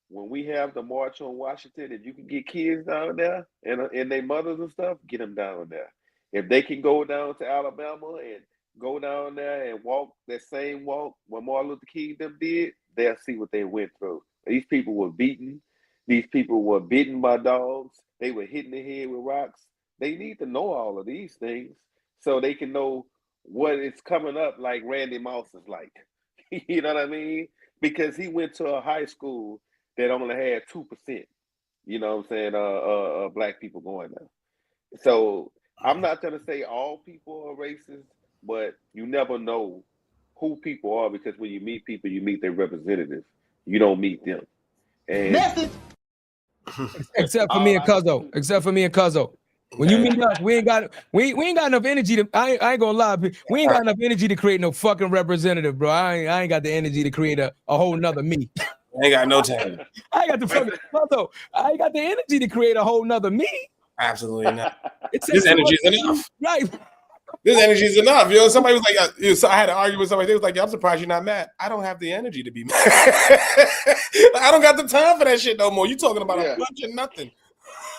when we have the March on Washington, if you can get kids down there and their mothers and stuff, get them down there. If they can go down to Alabama and go down there and walk that same walk what Martin Luther King them did, they'll see what they went through. These people were beaten. These people were bitten by dogs. They were hit in the head with rocks. They need to know all of these things so they can know what is coming up, like Randy Moss is like. You know what I mean? Because he went to a high school that only had 2%, you know what I'm saying, Black people going there. So I'm not going to say all people are racist, but you never know who people are, because when you meet people, you meet their representatives. You don't meet them. And except for me and Cuzzo. When you meet us, we ain't got enough energy to. I ain't gonna lie, we ain't got enough energy to create no fucking representative, bro. I ain't got the energy to create a whole nother me. I ain't got no time. I ain't got the fucking I ain't got the energy to create a whole nother me. Absolutely not. This energy is enough. Right. This energy is enough. You know, somebody was like, so I had to argue with somebody. They was like, I'm surprised you're not mad. I don't have the energy to be mad. I don't got the time for that shit no more. You talking about a bunch of nothing.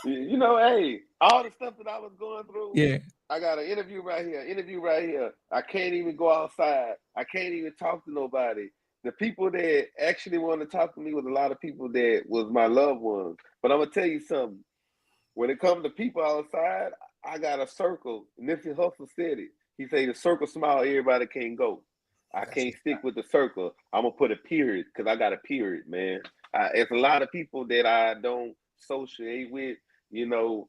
You know, hey, all the stuff that I was going through. Yeah. I got an interview right here. I can't even go outside. I can't even talk to nobody. The people that actually want to talk to me was a lot of people that was my loved ones. But I'm gonna tell you something. When it comes to people outside, I got a circle. Nipsey Hussle said it. He said the circle small, everybody can't go. I can't stick with the circle. I'm gonna put a period because I got a period, man. It's a lot of people that I don't associate with. You know,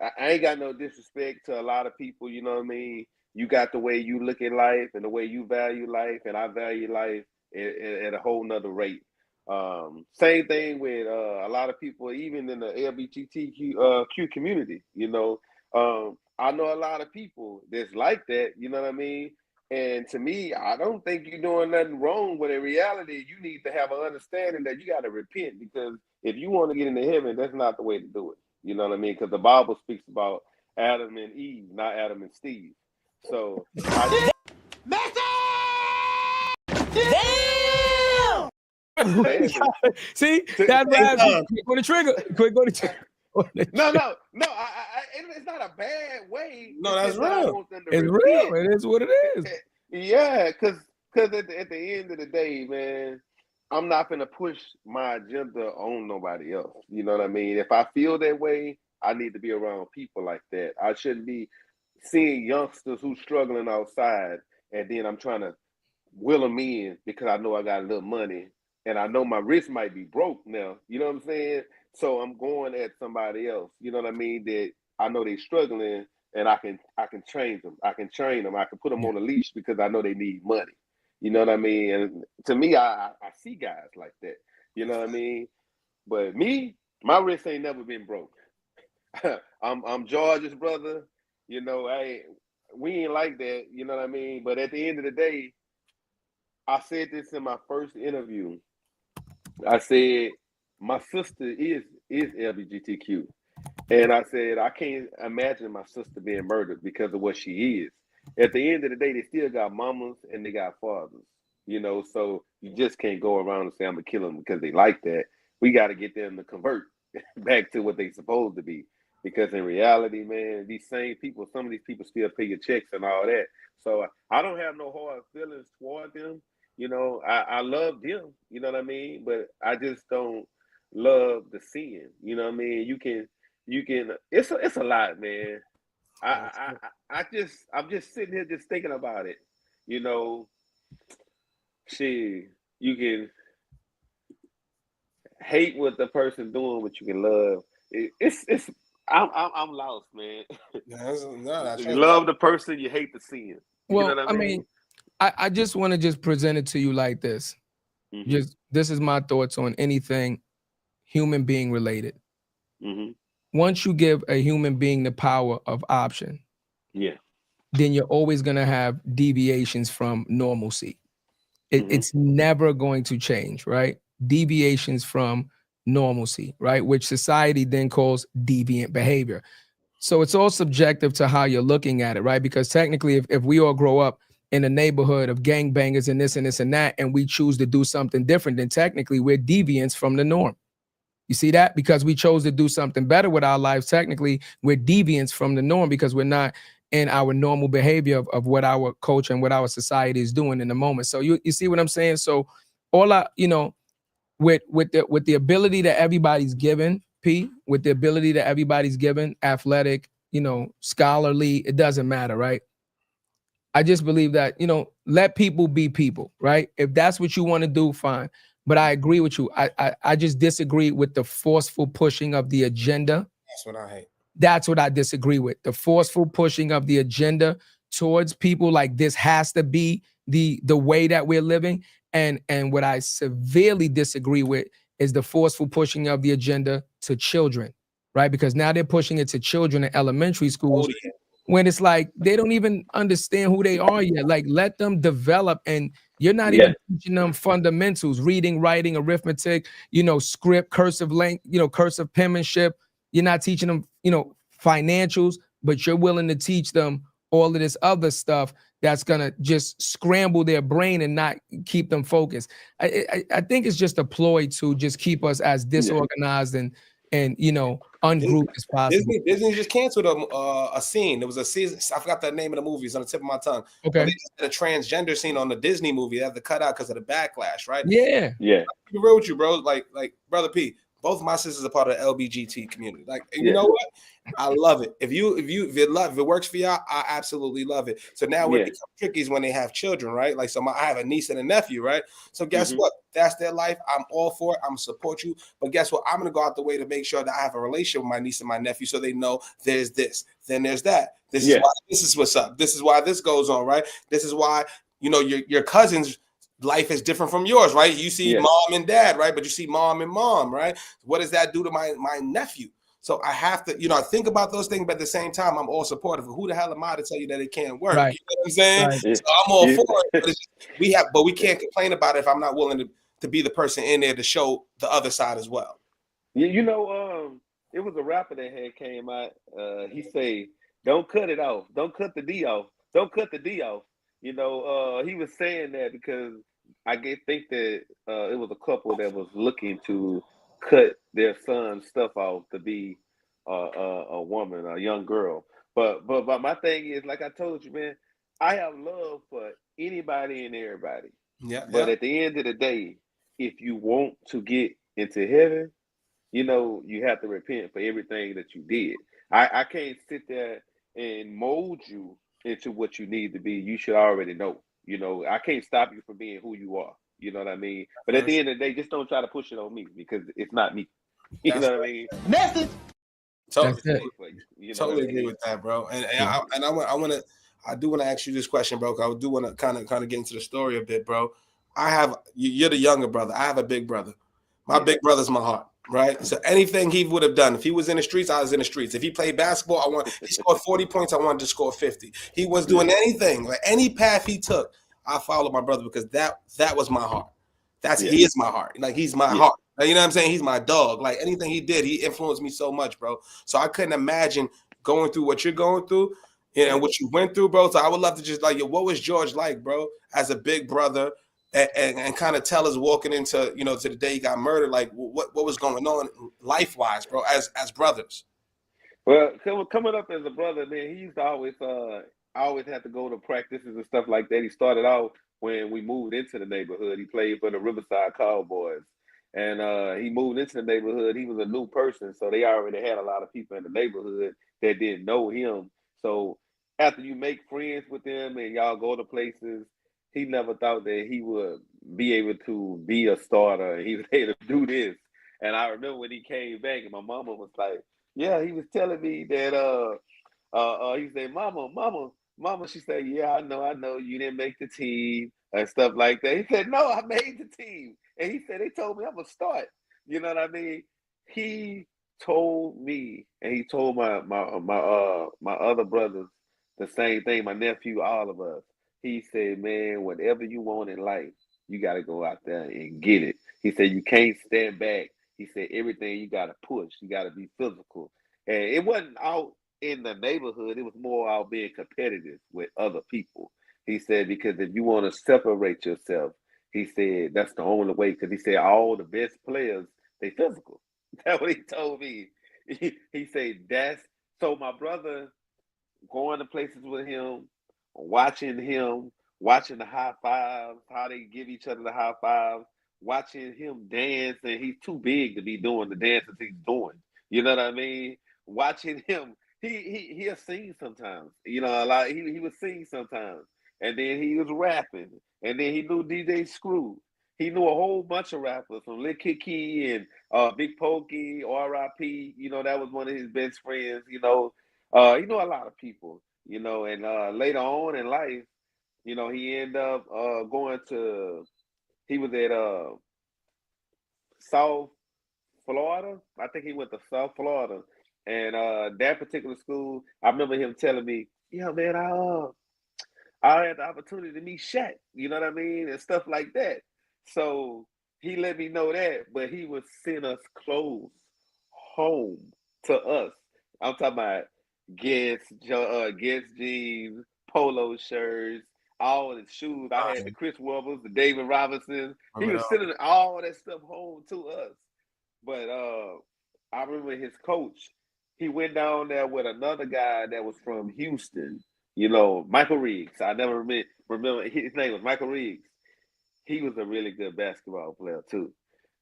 I ain't got no disrespect to a lot of people. You know what I mean? You got the way you look at life and the way you value life, and I value life at a whole nother rate. Same thing with a lot of people, even in the LGBTQ community. You know, I know a lot of people that's like that. You know what I mean? And to me, I don't think you're doing nothing wrong. But in reality, you need to have an understanding that you got to repent, because if you want to get into heaven, that's not the way to do it. You know what I mean? Because the Bible speaks about Adam and Eve, not Adam and Steve. So, see, that's why quick on the trigger. No. It's not a bad way. No, that's real. It's real. It is what it is. Yeah, because at the end of the day, man, I'm not gonna push my agenda on nobody else. You know what I mean? If I feel that way, I need to be around people like that. I shouldn't be seeing youngsters who's struggling outside, and then I'm trying to will them in because I know I got a little money, and I know my wrist might be broke now. You know what I'm saying? So I'm going at somebody else. You know what I mean? That I know they're struggling, and I can train them. I can train them. I can put them on a leash because I know they need money. You know what I mean? And to me, I see guys like that. You know what I mean? But me, my wrist ain't never been broke. I'm George's brother. You know, we ain't like that. You know what I mean? But at the end of the day, I said this in my first interview. I said my sister is LGBTQ, and I said I can't imagine my sister being murdered because of what she is. At the end of the day, they still got mamas and they got fathers, you know, so you just can't go around and say, I'm going to kill them because they like that. We got to get them to convert back to what they supposed to be. Because in reality, man, these same people, some of these people still pay your checks and all that. So I don't have no hard feelings toward them. You know, I love them, you know what I mean? But I just don't love the sin. You know what I mean? You can, it's a lot, man. I'm just sitting here just thinking about it. You know, you can hate what the person doing, but you can love. I'm lost, man. You love the person, you hate the sin. Well, you know what I mean? I just want to just present it to you like this. Mm-hmm. Just this is my thoughts on anything human being related. Mm-hmm. Once you give a human being the power of option, then you're always going to have deviations from normalcy. It's never going to change, right? Deviations from normalcy, right? Which society then calls deviant behavior. So it's all subjective to how you're looking at it, right? Because technically, if we all grow up in a neighborhood of gangbangers and this and this and that, and we choose to do something different, then technically we're deviants from the norm. You see that? Because we chose to do something better with our lives, technically we're deviants from the norm because we're not in our normal behavior of what our culture and what our society is doing in the moment. So you see what I'm saying? So all with the ability that everybody's given, with the ability that everybody's given, athletic, scholarly, it doesn't matter, right? I just believe that, let people be people, right? If that's what you want to do, fine. But I agree with you. I just disagree with the forceful pushing of the agenda. That's what I hate. That's what I disagree with. The forceful pushing of the agenda towards people like this has to be the way that we're living. And what I severely disagree with is the forceful pushing of the agenda to children, right? Because now they're pushing it to children in elementary schools. Oh, yeah. When it's like they don't even understand who they are yet. Like, let them develop, and you're not Yeah. even teaching them fundamentals: reading, writing, arithmetic, script, cursive length, cursive penmanship. You're not teaching them, financials, but you're willing to teach them all of this other stuff that's gonna just scramble their brain and not keep them focused. I think it's just a ploy to just keep us as disorganized and ungrouped as possible. Disney just canceled a scene. There was a season. I forgot the name of the movie. It's on the tip of my tongue. But Okay. they just did a transgender scene on the Disney movie. They had to cut out because of the backlash, right? Yeah. Yeah. To be real with you, bro. Like Brother P, both my sisters are part of the LBGT community. Like, and you Yeah. know what? I love it. If it works for y'all, I absolutely love it. So now Yeah. it becomes tricky is when they have children, right? Like, so I have a niece and a nephew, right? So guess Mhm. what? That's their life. I'm all for it. I'm gonna support you. But guess what? I'm gonna go out the way to make sure that I have a relationship with my niece and my nephew, so they know there's this, then there's that. This is Yeah. why this is what's up. This is why this goes on, right? This is why your cousins. Life is different from yours, right? You see Yeah. mom and dad, right? But you see mom and mom, right? What does that do to my nephew? So I have to, I think about those things, but at the same time, I'm all supportive. Who the hell am I to tell you that it can't work? Right. You know what I'm saying? Right. Yeah. So I'm all Yeah. for it. But we can't complain about it if I'm not willing to be the person in there to show the other side as well. It was a rapper that had came out. He say, "Don't cut it off. Don't cut the D off. Don't cut the D off." He was saying that because think that it was a couple that was looking to cut their son's stuff off to be a woman, a young girl. But my thing is, like I told you, man, I have love for anybody and everybody. Yeah, But at the end of the day, if you want to get into heaven, you have to repent for everything that you did. I can't sit there and mold you into what you need to be. You should already know. I can't stop you from being who you are. You know what I mean? But at the end of the day, just don't try to push it on me because it's not me. You That's know what I mean? Message. Totally, That's it. For you. You know totally what I agree mean? with that, bro. And Yeah. I do want to ask you this question, bro. I do want to kind of get into the story a bit, bro. You're the younger brother. I have a big brother. My big brother's my heart, right? So anything he would have done, if he was in the streets, I was in the streets. If he played basketball, he scored 40 points, I wanted to score 50. He was doing anything, like any path he took, I followed my brother because that was my heart. He is my heart. Like, he's my heart. Like, you know what I'm saying? He's my dog. Like, anything he did, he influenced me so much, bro. So I couldn't imagine going through what you're going through and what you went through, bro. So I would love to just what was George like, bro, as a big brother, and kind of tell us walking into to the day he got murdered, like what was going on life wise, bro, as brothers. Well, coming up as a brother, man, he used to always have to go to practices and stuff like that. He started out when we moved into the neighborhood. He played for the Riverside Cowboys. And he moved into the neighborhood. He was a new person, so they already had a lot of people in the neighborhood that didn't know him. So after you make friends with him and y'all go to places, he never thought that he would be able to be a starter and he was able to do this. And I remember when he came back, and my mama was like, "Yeah," he was telling me that he said, Mama, she said, "Yeah, I know you didn't make the team," and stuff like that. He said, "No, I made the team." And he said, "They told me I'm gonna start." You know what I mean? He told me, and he told my other brothers the same thing, my nephew, all of us. He said, "Man, whatever you want in life, you gotta go out there and get it." He said, "You can't stand back." He said, "Everything you gotta push, you gotta be physical." And it wasn't out in the neighborhood, it was more out being competitive with other people. He said, because if you want to separate yourself, he said that's the only way. Because he said all the best players, they physical. That's what he told me. He said that's so. My brother going to places with him, watching the high fives, how they give each other the high fives, watching him dance, and he's too big to be doing the dances he's doing. You know what I mean? Watching him, he'll sing sometimes. A lot. He would sing sometimes, and then he was rapping, and then he knew DJ Screw. He knew a whole bunch of rappers from Lil Kiki and Big Pokey, R.I.P. That was one of his best friends. He knew a lot of people. And later on in life, he ended up he was at South Florida. I think he went to South Florida, And that particular school, I remember him telling me, "Yeah, man, I had the opportunity to meet Shaq, you know what I mean, and stuff like that." So he let me know that, but he would send us clothes home to us. I'm talking about Guess jeans, polo shirts, all the shoes. I had the Chris Webbers, the David Robinsons. He was sending all that stuff home to us. But I remember his coach. He went down there with another guy that was from Houston. You know, Michael Riggs. I never remember his name was Michael Riggs. He was a really good basketball player too.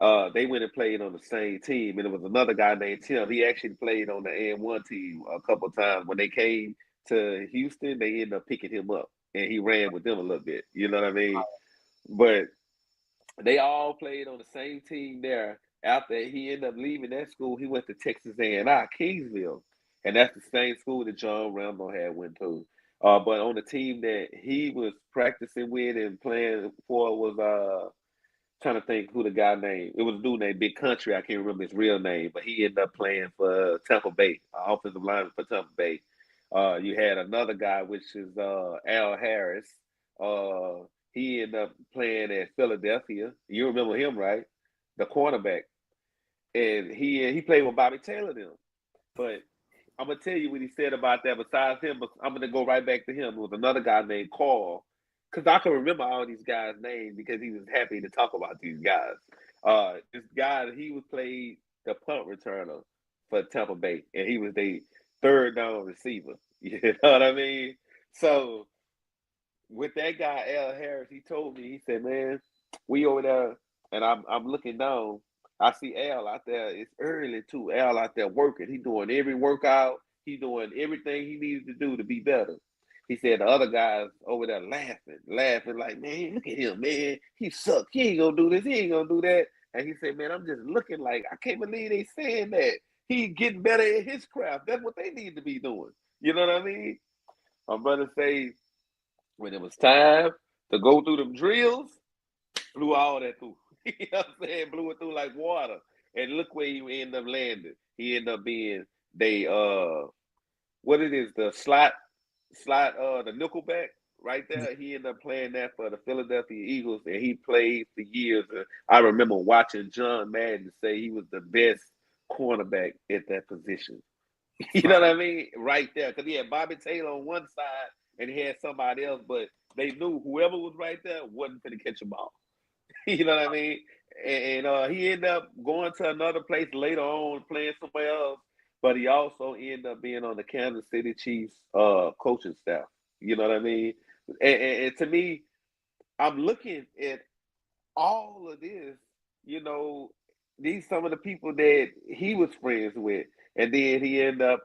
They went and played on the same team, and it was another guy named Tim. He actually played on the N1 team a couple of times. When they came to Houston, they ended up picking him up, and he ran with them a little bit. You know what I mean? But they all played on the same team there. After he ended up leaving that school, he went to Texas A&I, Kingsville, and that's the same school that John Rambo had went to. But on the team that he was practicing with and playing for was trying to think who the guy named. It was a dude named Big Country. I can't remember his real name, but he ended up playing for Tampa Bay, offensive lineman for Tampa Bay. You had another guy, which is Al Harris. He ended up playing at Philadelphia. You remember him, right? The cornerback. And he played with Bobby Taylor then. But I'm gonna tell you what he said about that. Besides him, but I'm gonna go right back to him. There was another guy named Carl, because I can remember all these guys' names because he was happy to talk about these guys. This guy, he was played the punt returner for Tampa Bay, and he was the third down receiver. You know what I mean? So with that guy Al Harris, he told me, he said, "Man, we over there," and I'm looking down. I see Al out there. It's early too. Al out there working. He doing every workout. He doing everything he needed to do to be better. He said the other guys over there laughing like, "Man, look at him, man. He sucks. He ain't gonna do this. He ain't gonna do that." And he said, "Man, I'm just looking like I can't believe they saying that. He getting better at his craft. That's what they need to be doing." You know what I mean? My brother say when it was time to go through them drills, blew all that through. You know what I'm saying? Blew it through like water. And look where he ended up landing. He ended up being what it is, the the nickelback right there. He ended up playing that for the Philadelphia Eagles, and he played for years. I remember watching John Madden say he was the best cornerback at that position. You know what I mean? Right there. Because he had Bobby Taylor on one side and he had somebody else, but they knew whoever was right there wasn't going to catch a ball. You know what I mean? And he ended up going to another place later on, playing somewhere else. But he also ended up being on the Kansas City Chiefs coaching staff. You know what I mean? And to me, I'm looking at all of this, you know, these some of the people that he was friends with. And then he ended up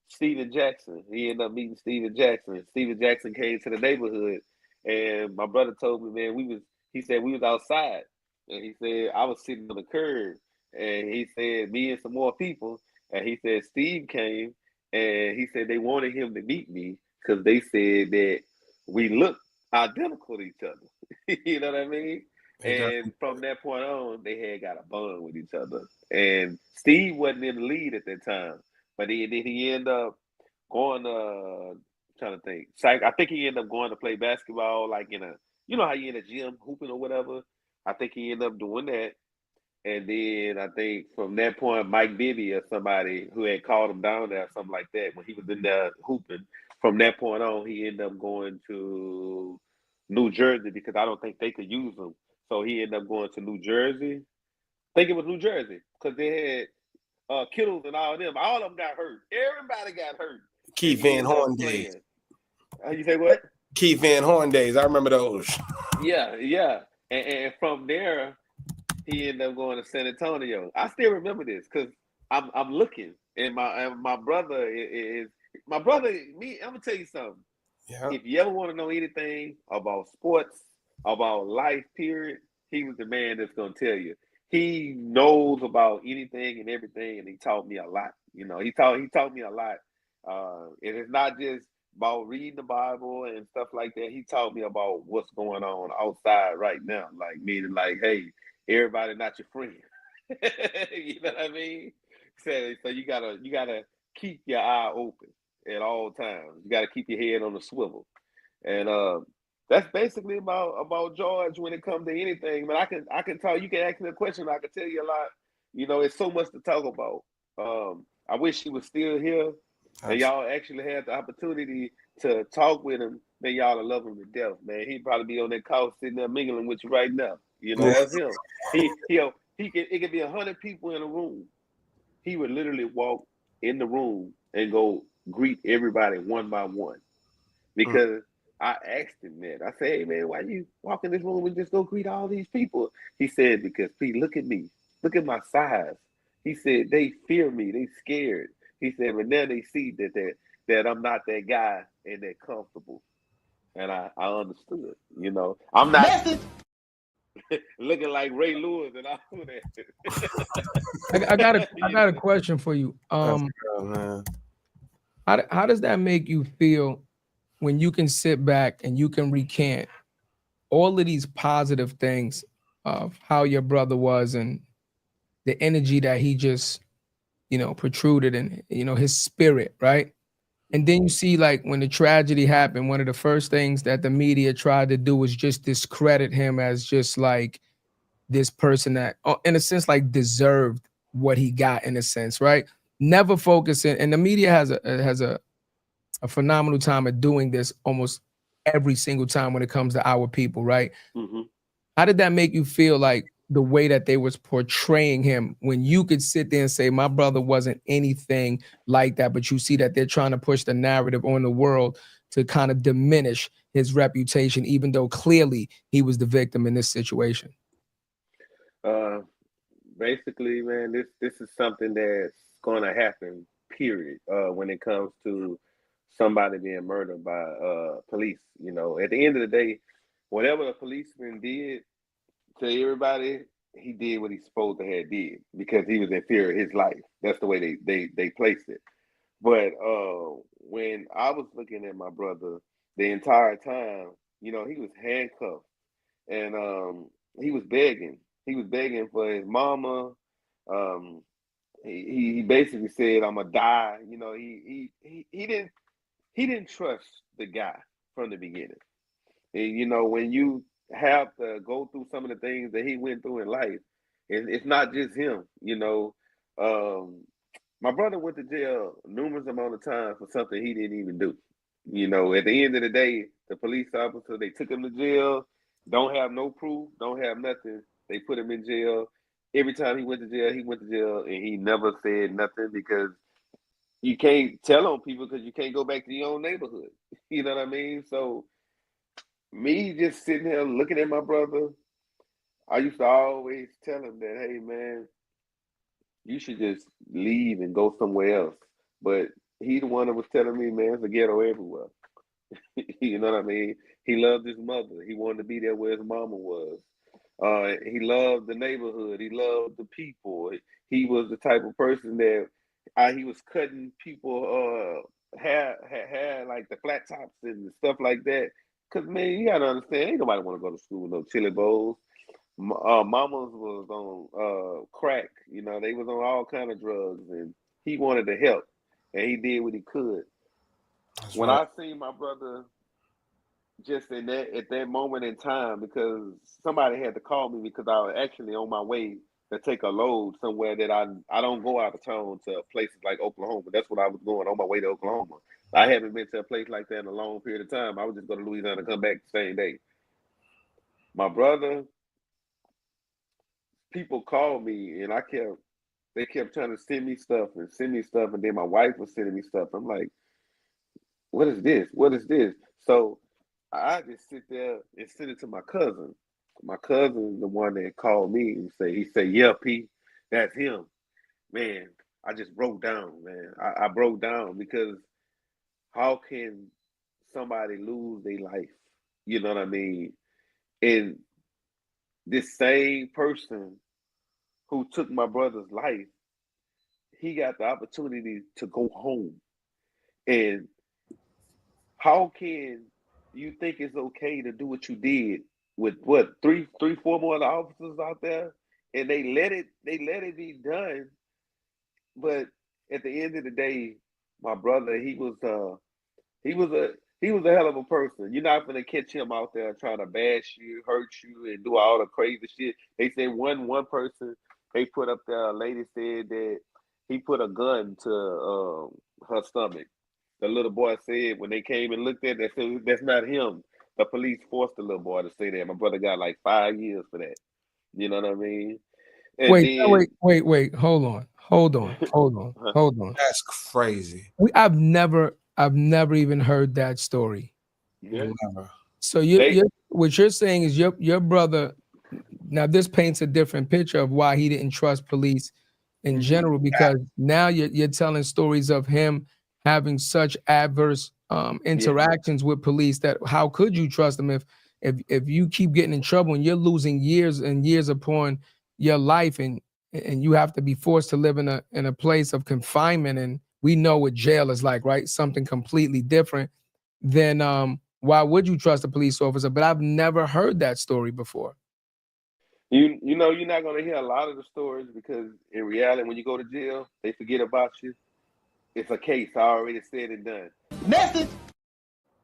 Steven Jackson. He ended up meeting Steven Jackson. Steven Jackson came to the neighborhood, and my brother told me, man, he said we was outside, and he said I was sitting on the curb, and he said me and some more people, and he said Steve came, and he said they wanted him to meet me because they said that we looked identical to each other. You know what I mean? And from that point on, they had got a bond with each other. And Steve wasn't in the lead at that time, but then he ended up going trying to think. I think he ended up going to play basketball, like you know how you in a gym hooping or whatever. I think he ended up doing that. And then I think from that point, Mike Bibby or somebody who had called him down there, something like that, when he was in there hooping. From that point on, he ended up going to New Jersey because I don't think they could use him. So he ended up going to New Jersey. I think it was New Jersey because they had Kittles and all of them. All of them got hurt. Everybody got hurt. Keith Van Horn days. You say what? Keith Van Horn days. I remember those. Yeah. And from there, he ended up going to San Antonio. I still remember this because I'm looking, and my brother is my brother. Me, I'm gonna tell you something. Yeah. If you ever want to know anything about sports, about life, period, he was the man that's gonna tell you. He knows about anything and everything, and he taught me a lot. You know, he taught me a lot. And it's not just about reading the Bible and stuff like that. He taught me about what's going on outside right now. Like meaning like, hey, everybody not your friend. You know what I mean? So you gotta keep your eye open at all times. You gotta keep your head on the swivel, and that's basically about George when it comes to anything. But I can tell you can ask me a question. I can tell you a lot. You know, it's so much to talk about. I wish he was still here, and y'all actually had the opportunity to talk with him. Man, y'all will love him to death, man. He'd probably be on that couch sitting there mingling with you right now. You know, that's him. It could be 100 people in a room. He would literally walk in the room and go greet everybody one by one. Because I asked him that. I said, hey man, why you walk in this room and just go greet all these people? He said, because Pete, look at me. Look at my size. He said, they fear me, they scared. He said, but now they see that I'm not that guy and they're comfortable. And I understood, you know. I'm not looking like Ray Lewis and all I that. got a question for you. How does that make you feel when you can sit back and you can recant all of these positive things of how your brother was and the energy that he just, you know, protruded and, you know, his spirit, right? And then you see, like, when the tragedy happened, one of the first things that the media tried to do was just discredit him as just like this person that, in a sense, like deserved what he got, in a sense, right? Never focusing, and the media has a phenomenal time at doing this almost every single time when it comes to our people, right? Mm-hmm. How did that make you feel, like the way that they was portraying him, when you could sit there and say, my brother wasn't anything like that, but you see that they're trying to push the narrative on the world to kind of diminish his reputation, even though clearly he was the victim in this situation? Basically, man, this is something that's gonna happen, period, when it comes to somebody being murdered by police. You know, at the end of the day, whatever the policeman did to everybody, he did what he's supposed to have did because he was in fear of his life. That's the way they placed it. But when I was looking at my brother the entire time, you know, he was handcuffed and he was begging. He was begging for his mama. Um, he basically said, "I'm gonna die." You know, he didn't trust the guy from the beginning. And you know, when you have to go through some of the things that he went through in life, it's not just him. You know, um, my brother went to jail numerous amount of times for something he didn't even do. You know, at the end of the day, the police officer, they took him to jail, don't have no proof, don't have nothing. They put him in jail. Every time he went to jail, and he never said nothing because you can't tell on people because you can't go back to your own neighborhood. You know what I mean? So me just sitting here looking at my brother, I used to always tell him that, hey man, you should just leave and go somewhere else. But he the one that was telling me, man, it's a ghetto everywhere. You know what I mean? He loved his mother. He wanted to be there where his mama was. He loved the neighborhood. He loved the people. He was the type of person that he was cutting people hair like the flat tops and stuff like that. Cause man, you gotta understand, ain't nobody want to go to school with no chili bowls. Mamas was on crack. You know, they was on all kind of drugs, and he wanted to help, and he did what he could. When I seen my brother just at that moment in time, because somebody had to call me because I was actually on my way to take a load somewhere that I don't go out of town to places like Oklahoma. That's what I was going on my way to Oklahoma. I haven't been to a place like that in a long period of time. I would just go to Louisiana and come back the same day. My brother, people called me and they kept trying to send me stuff, and then my wife was sending me stuff. I'm like, what is this? What is this? So I just sit there and send it to my cousin. My cousin, the one that called me and he said, yeah, P, that's him. Man, I just broke down, man. I broke down because how can somebody lose their life? You know what I mean? And this same person who took my brother's life, he got the opportunity to go home. And how can you think it's okay to do what you did with what three, four more other officers out there, and they let it be done but at the end of the day, my brother, he was a he was a hell of a person. You're not gonna catch him out there trying to bash you, hurt you, and do all the crazy shit. They say one person they put up there. A lady said that he put a gun to her stomach. The little boy said when they came and looked at it, they said that's not him. The police forced the little boy to say that. My brother got like 5 years for that. You know what I mean? And Wait, then wait. Hold on. That's crazy. I've never even heard that story. yeah, Never. So they what you're saying is your brother. Now this paints a different picture of why he didn't trust police in general, because now you're telling stories of him having such adverse interactions with police that how could you trust them if you keep getting in trouble and you're losing years and years upon your life, and you have to be forced to live in a place of confinement, and we know what jail is like, right? Something completely different. Then why would you trust a police officer? But I've never heard that story before. you know you're not gonna hear a lot of the stories because in reality, when you go to jail, they forget about you. It's a case already said and done. Message.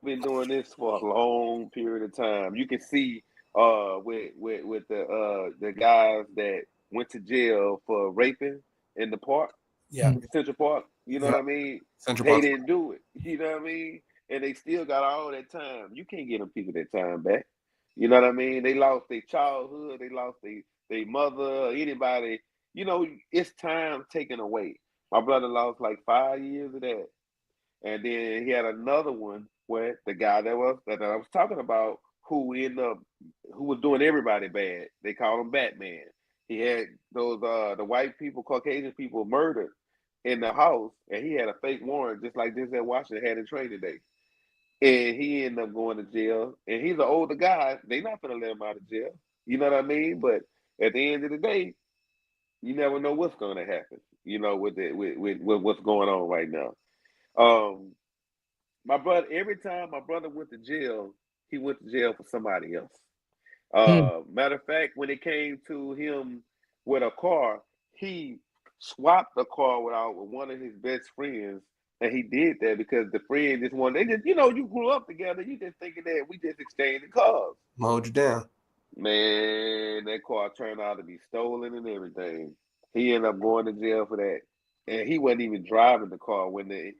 Been doing this for a long period of time. You can see with the guys that went to jail for raping in the park, Yeah. Central Park. You know Yeah. what I mean? Central They Park. didn't do it. You know what I mean? And they still got all that time. You can't get them people that time back. You know what I mean? They lost their childhood. They lost their mother. Anybody. You know, it's time taken away. My brother lost like 5 years of that. And then he had another one where the guy that I was talking about who ended up who was doing everybody bad. They called him Batman. He had those the white people, Caucasian people murdered in the house, and he had a fake warrant just like this that Washington had in training day. And he ended up going to jail. And he's an older guy. They not gonna let him out of jail. You know what I mean? But at the end of the day, you never know what's gonna happen, you know, with what's going on right now. Um my brother, every time my brother went to jail, he went to jail for somebody else. Hmm. Matter of fact, when it came to him with a car, he swapped the car with one of his best friends, and he did that because the friend just wanted. They just, you know, you grew up together. You just thinking that we just exchanging cars. I'm gonna hold you down. Man, that car turned out to be stolen and everything. He ended up going to jail for that. And he wasn't even driving the car when the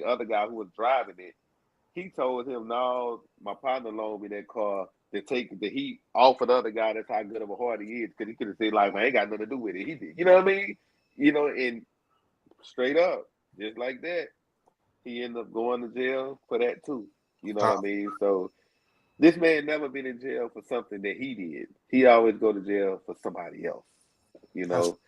other guy who was driving it, he told him, "No, my partner loaned me that car to take the heat off of the other guy. That's how good of a heart he is." Because he could have said, "Like, man, I ain't got nothing to do with it." He did, you know what I mean? You know, and straight up, just like that, he ended up going to jail for that too. You know what I mean? So this man never been in jail for something that he did. He always go to jail for somebody else. You That's know,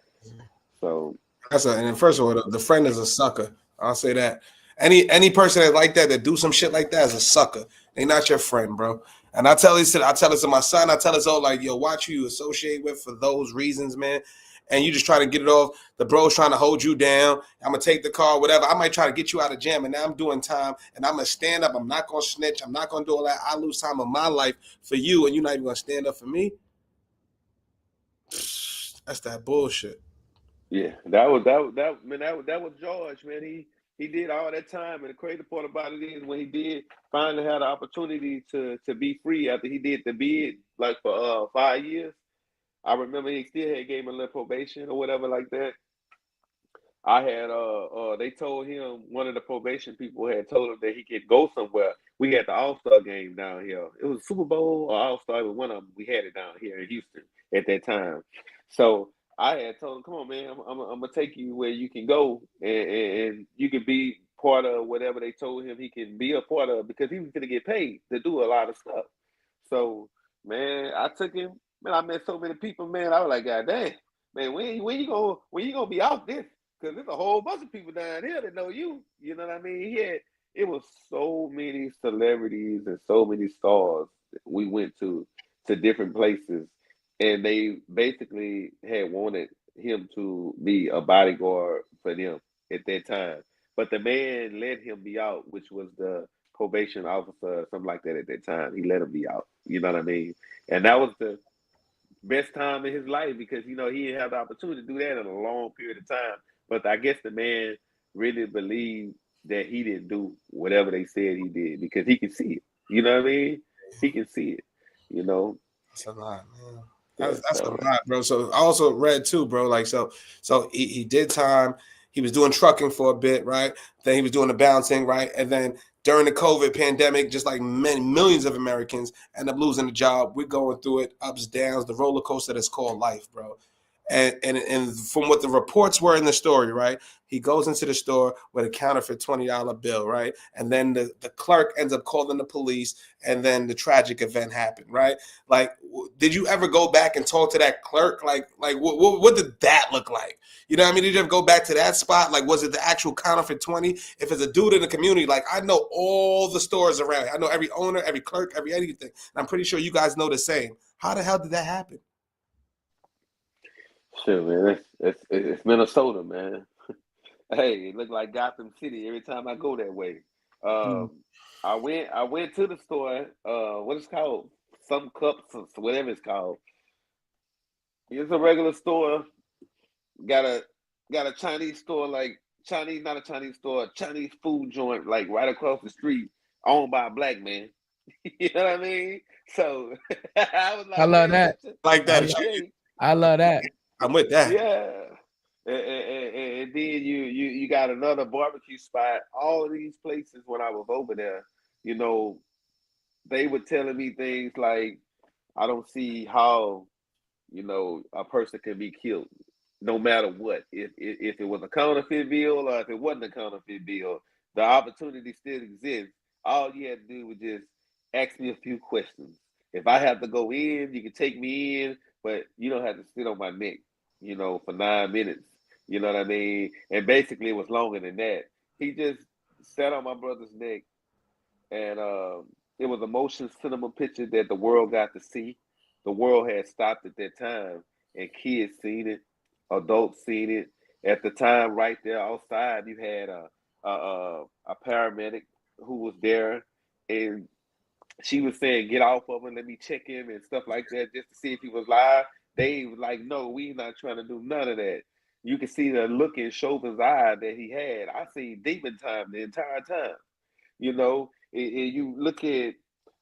so and then first of all, the friend is a sucker. I'll say that. Any person that like that do some shit like that is a sucker. They not your friend, bro. And I tell this to my son. I tell this all like, yo, watch who you associate with for those reasons, man. And you just try to get it off. The bro's trying to hold you down. I'm gonna take the car, whatever. I might try to get you out of jam, and now I'm doing time, and I'm gonna stand up. I'm not gonna snitch. I'm not gonna do all that. I lose time of my life for you, and you're not even gonna stand up for me. That's that bullshit. yeah, that was George, man. He did all that time, and the crazy part about it is when he did finally had the opportunity to be free after he did the bid, like for 5 years. I remember he still had gave him a little probation or whatever like that. I had they told him one of the probation people had told him that he could go somewhere. We had the All-Star game down here. It was Super Bowl or All-Star, but one of them we had it down here in Houston at that time. So I had told him, "Come on, man, I'm gonna take you where you can go and you can be part of whatever they told him he can be a part of because he was gonna get paid to do a lot of stuff." So man, I took him. Man, I met so many people. Man, I was like, "God damn, man, when you gonna be out this?" Because there's a whole bunch of people down here that know you. You know what I mean? It was so many celebrities and so many stars that we went to different places, and they basically had wanted him to be a bodyguard for them at that time. But the man let him be out, which was the probation officer or something like that at that time. He let him be out. You know what I mean? And that was the best time in his life because you know he didn't have the opportunity to do that in a long period of time But I guess the man really believed that he didn't do whatever they said he did because he can see it. You know what I mean? He can see it. You know. That's a lot, man. Yeah, That's a so lot, bro. So I also read too, bro. Like so he did time. He was doing trucking for a bit, right? Then he was doing the bouncing, right? And then during the COVID pandemic, just like many millions of Americans end up losing a job. We're going through it, ups, downs, the roller coaster that's called life, bro. And from what the reports were in the story, right? He goes into the store with a counterfeit $20 bill, right? And then the clerk ends up calling the police, and then the tragic event happened, right? Like, did you ever go back and talk to that clerk? Like what did that look like? You know what I mean? Did you ever go back to that spot? Like, was it the actual counterfeit 20? If it's a dude in the community, like I know all the stores around. I know every owner, every clerk, every anything. And I'm pretty sure you guys know the same. How the hell did that happen? sure, man. It's Minnesota, man. Hey, it looked like Gotham City every time I go that way. Um, I went to the store. What is it called? Some cups or whatever it's called. It's a regular store. Got a Chinese store, like Chinese, not a Chinese store, a Chinese food joint, like right across the street, owned by a black man. You know what I mean? So I was like, I love man, that. Like that. I love that. I'm with that. yeah. And then you got another barbecue spot. All of these places when I was over there, you know, they were telling me things like, I don't see how, you know, a person can be killed no matter what. If it was a counterfeit bill or if it wasn't a counterfeit bill, the opportunity still exists. All you had to do was just ask me a few questions. If I have to go in, you can take me in, but you don't have to sit on my neck, you know, for 9 minutes. You know what I mean? And basically, it was longer than that. He just sat on my brother's neck, and it was a motion cinema picture that the world got to see. The world had stopped at that time, and kids seen it, adults seen it. At the time, right there outside, you had a paramedic who was there, and she was saying, "Get off of him, let me check him," and stuff like that, just to see if he was live. They was like, "No, we not trying to do none of that." You can see the look in Chauvin's eye that he had. I seen demon time the entire time. You know, and you look at,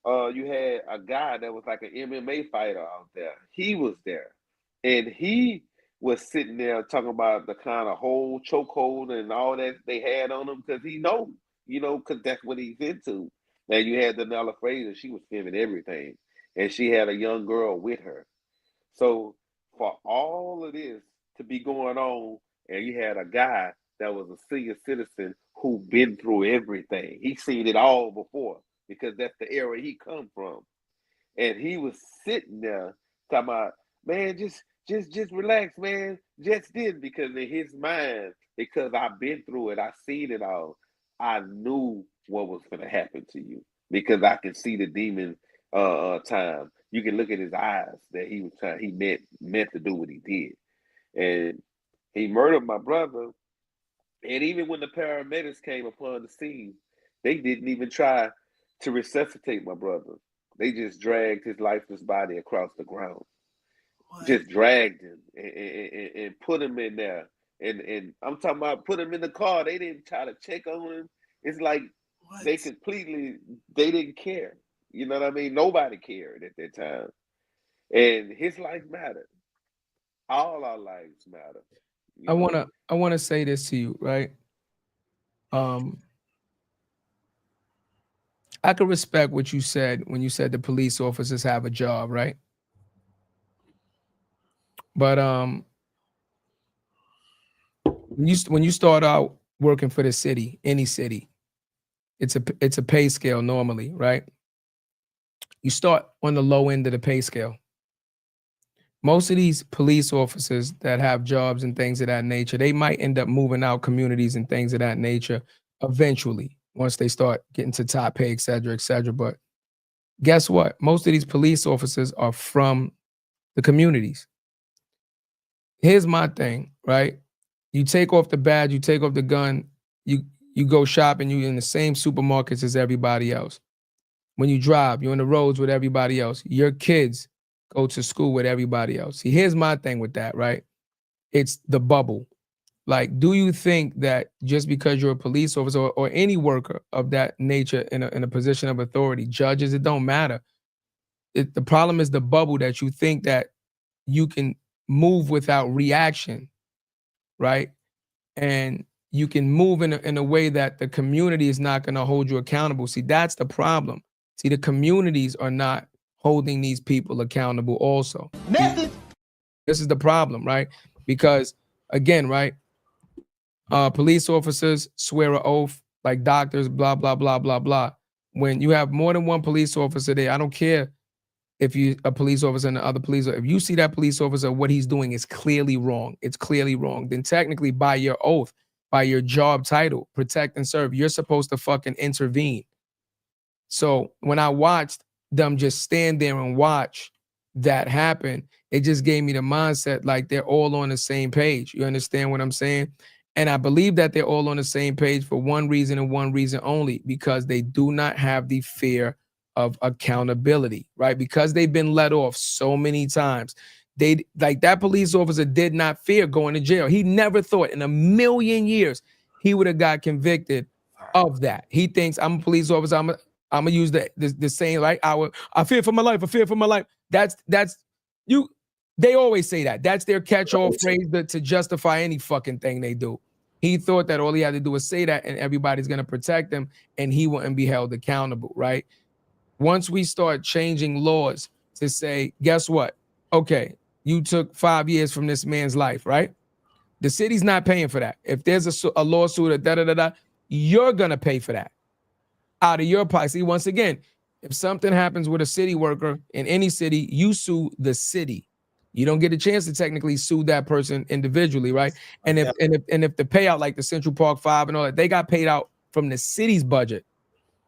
you had a guy that was like an MMA fighter out there. He was there, and he was sitting there talking about the kind of whole chokehold and all that they had on him because he know, you know, because that's what he's into. Now you had Danella Fraser; she was filming everything, and she had a young girl with her. So for all of this to be going on, and you had a guy that was a senior citizen who been through everything. He seen it all before because that's the era he come from. And he was sitting there talking about, man, just relax, man. Just did because in his mind, because I've been through it, I seen it all. I knew what was gonna happen to you because I can see the demon time. You can look at his eyes that he was trying, he meant to do what he did. And he murdered my brother. And even when the paramedics came upon the scene, they didn't even try to resuscitate my brother. They just dragged his lifeless body across the ground. What? Just dragged him and put him in there. And I'm talking about put him in the car. They didn't try to check on him. It's like they didn't care. You know what I mean? Nobody cared at that time. And his life mattered. All our lives matter. I wanna say this to you, right? I could respect what you said when you said the police officers have a job, right? But when you start out working for the city, any city, it's a pay scale normally, right? You start on the low end of the pay scale. Most of these police officers that have jobs and things of that nature, they might end up moving out communities and things of that nature eventually once they start getting to top pay, et cetera, et cetera. But guess what? Most of these police officers are from the communities. Here's my thing, right? You take off the badge, you take off the gun, you go shopping, you in the same supermarkets as everybody else. When you drive, you're on the roads with everybody else. Your kids go to school with everybody else. See, here's my thing with that, right? It's the bubble. Like, do you think that just because you're a police officer or any worker of that nature in a position of authority, judges, it don't matter. The problem is the bubble that you think that you can move without reaction, right? And you can move in a way that the community is not going to hold you accountable. See, that's the problem. See, the communities are not holding these people accountable also. Message. This is the problem, right? Because, again, right, police officers swear an oath like doctors, blah, blah, blah, blah, blah. When you have more than one police officer there, I don't care if you a police officer and the other police, if you see that police officer, what he's doing is clearly wrong. It's clearly wrong. Then technically by your oath, by your job title, protect and serve, you're supposed to fucking intervene. So when I watched them just stand there and watch that happen, it just gave me the mindset like they're all on the same page. You understand what I'm saying? And I believe that they're all on the same page for one reason and one reason only, because they do not have the fear of accountability, right? Because they've been let off so many times. They, like, that police officer did not fear going to jail. He never thought in a million years he would have got convicted of that. He thinks, I'm a police officer, I'm gonna use the saying, right? I fear for my life, I fear for my life. That's you. They always say that. That's their catch-all phrase to justify any fucking thing they do. He thought that all he had to do was say that and everybody's gonna protect him and he wouldn't be held accountable, right? Once we start changing laws to say, guess what? Okay, you took 5 years from this man's life, right? The city's not paying for that. If there's a lawsuit or da-da-da-da, you're gonna pay for that out of your pocket. See, once again, if something happens with a city worker in any city, you sue the city. You don't get a chance to technically sue that person individually, right? And if the payout, like the Central Park 5 and all that, they got paid out from the city's budget.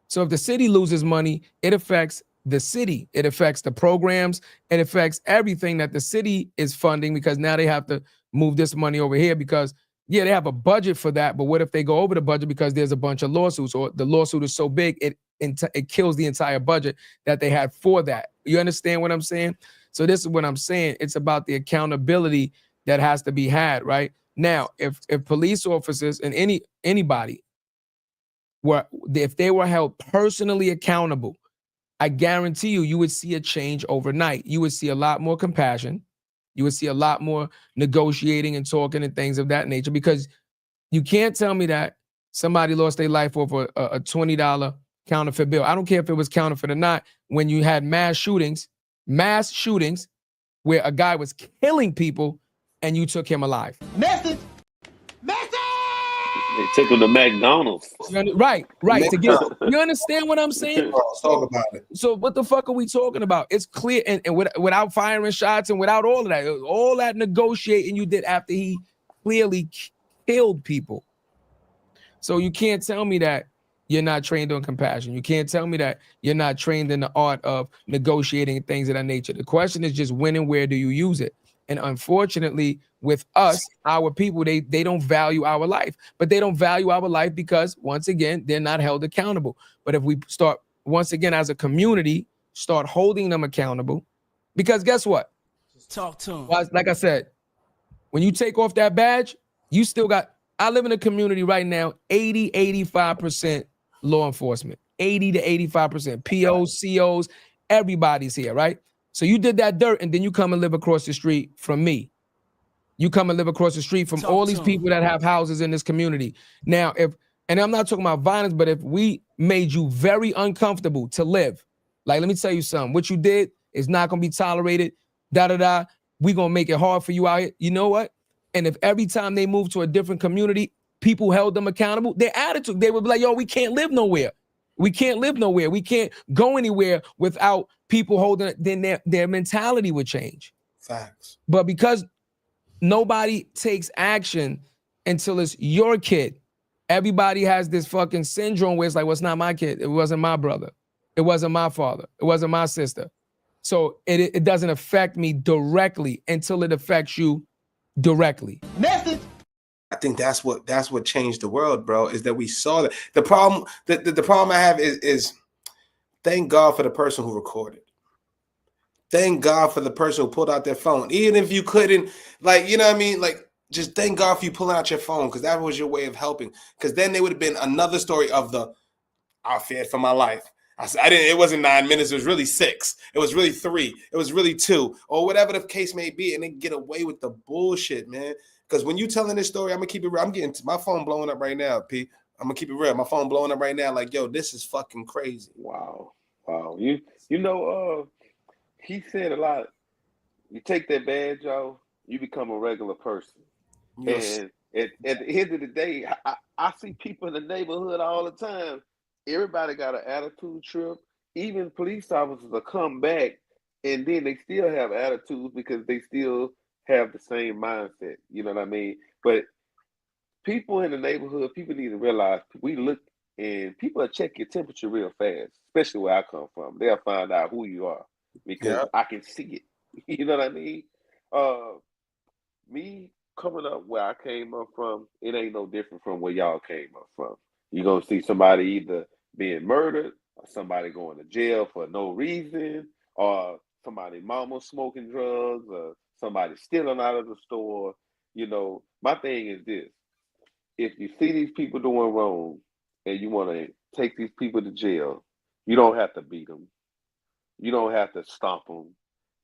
So if the city loses money, it affects the city. It affects the programs. It affects everything that the city is funding, because now they have to move this money over here because, yeah, they have a budget for that. But what if they go over the budget because there's a bunch of lawsuits, or the lawsuit is so big, it kills the entire budget that they had for that. You understand what I'm saying? So this is what I'm saying. It's about the accountability that has to be had, right? Now, if police officers and anybody if they were held personally accountable, I guarantee you would see a change overnight. You would see a lot more compassion. You would see a lot more negotiating and talking and things of that nature, because you can't tell me that somebody lost their life over a $20 counterfeit bill. I don't care if it was counterfeit or not. When you had mass shootings where a guy was killing people and you took him alive. Message. Message. They took him to McDonald's. Right. To get, you understand what I'm saying? Let's talk about it. So what the fuck are we talking about? It's clear, and without firing shots and without all that negotiating you did after he clearly killed people. So you can't tell me that you're not trained on compassion. You can't tell me that you're not trained in the art of negotiating and things of that nature. The question is just when and where do you use it? And unfortunately, with us, our people, they don't value our life. But they don't value our life because, once again, they're not held accountable. But if we start, once again, as a community, start holding them accountable, because guess what? Talk to him. Like I said, when you take off that badge, you still got, I live in a community right now, 85% law enforcement, 80 to 85%, POs, COs, everybody's here, right? So you did that dirt, and then you come and live across the street from me. You come and live across the street from all these people that have houses in this community. Now, and I'm not talking about violence, but if we made you very uncomfortable to live, like, let me tell you something, what you did is not going to be tolerated, we going to make it hard for you out here. You know what? And if every time they move to a different community, people held them accountable, their attitude, they would be like, yo, we can't live nowhere. We can't live nowhere. We can't go anywhere without people holding it. Then their mentality would change. Facts. But because nobody takes action until it's your kid, everybody has this fucking syndrome where it's like, well, it's not my kid. It wasn't my brother. It wasn't my father. It wasn't my sister. So it doesn't affect me directly until it affects you directly. Message. I think that's what changed the world, bro, is that we saw that. The problem I have is thank God for the person who recorded. Thank God for the person who pulled out their phone. Even if you couldn't, like, you know what I mean? Like, just thank God for you pulling out your phone, because that was your way of helping. Because then there would have been another story of I feared for my life. I didn't. It wasn't 9 minutes. It was really 6. It was really 3. It was really 2, or whatever the case may be, and then get away with the bullshit, man. Because when you telling this story, I'm gonna keep it real. I'm getting my phone blowing up right now, P. I'm gonna keep it real. My phone blowing up right now. Like, yo, this is fucking crazy. Wow. You know, he said a lot. You take that badge off, you become a regular person. And at the end of the day, I see people in the neighborhood all the time. Everybody got an attitude trip. Even police officers will come back and then they still have attitudes because they still have the same mindset. You know what I mean? But people in the neighborhood, people need to realize we look and people will check your temperature real fast, especially where I come from. They'll find out who you are because I can see it. You know what I mean? Me coming up where I came up from, it ain't no different from where y'all came up from. You're gonna see somebody either being murdered or somebody going to jail for no reason, or somebody mama smoking drugs, or somebody stealing out of the store. You know, my thing is this: if you see these people doing wrong and you want to take these people to jail, you don't have to beat them. You don't have to stomp them.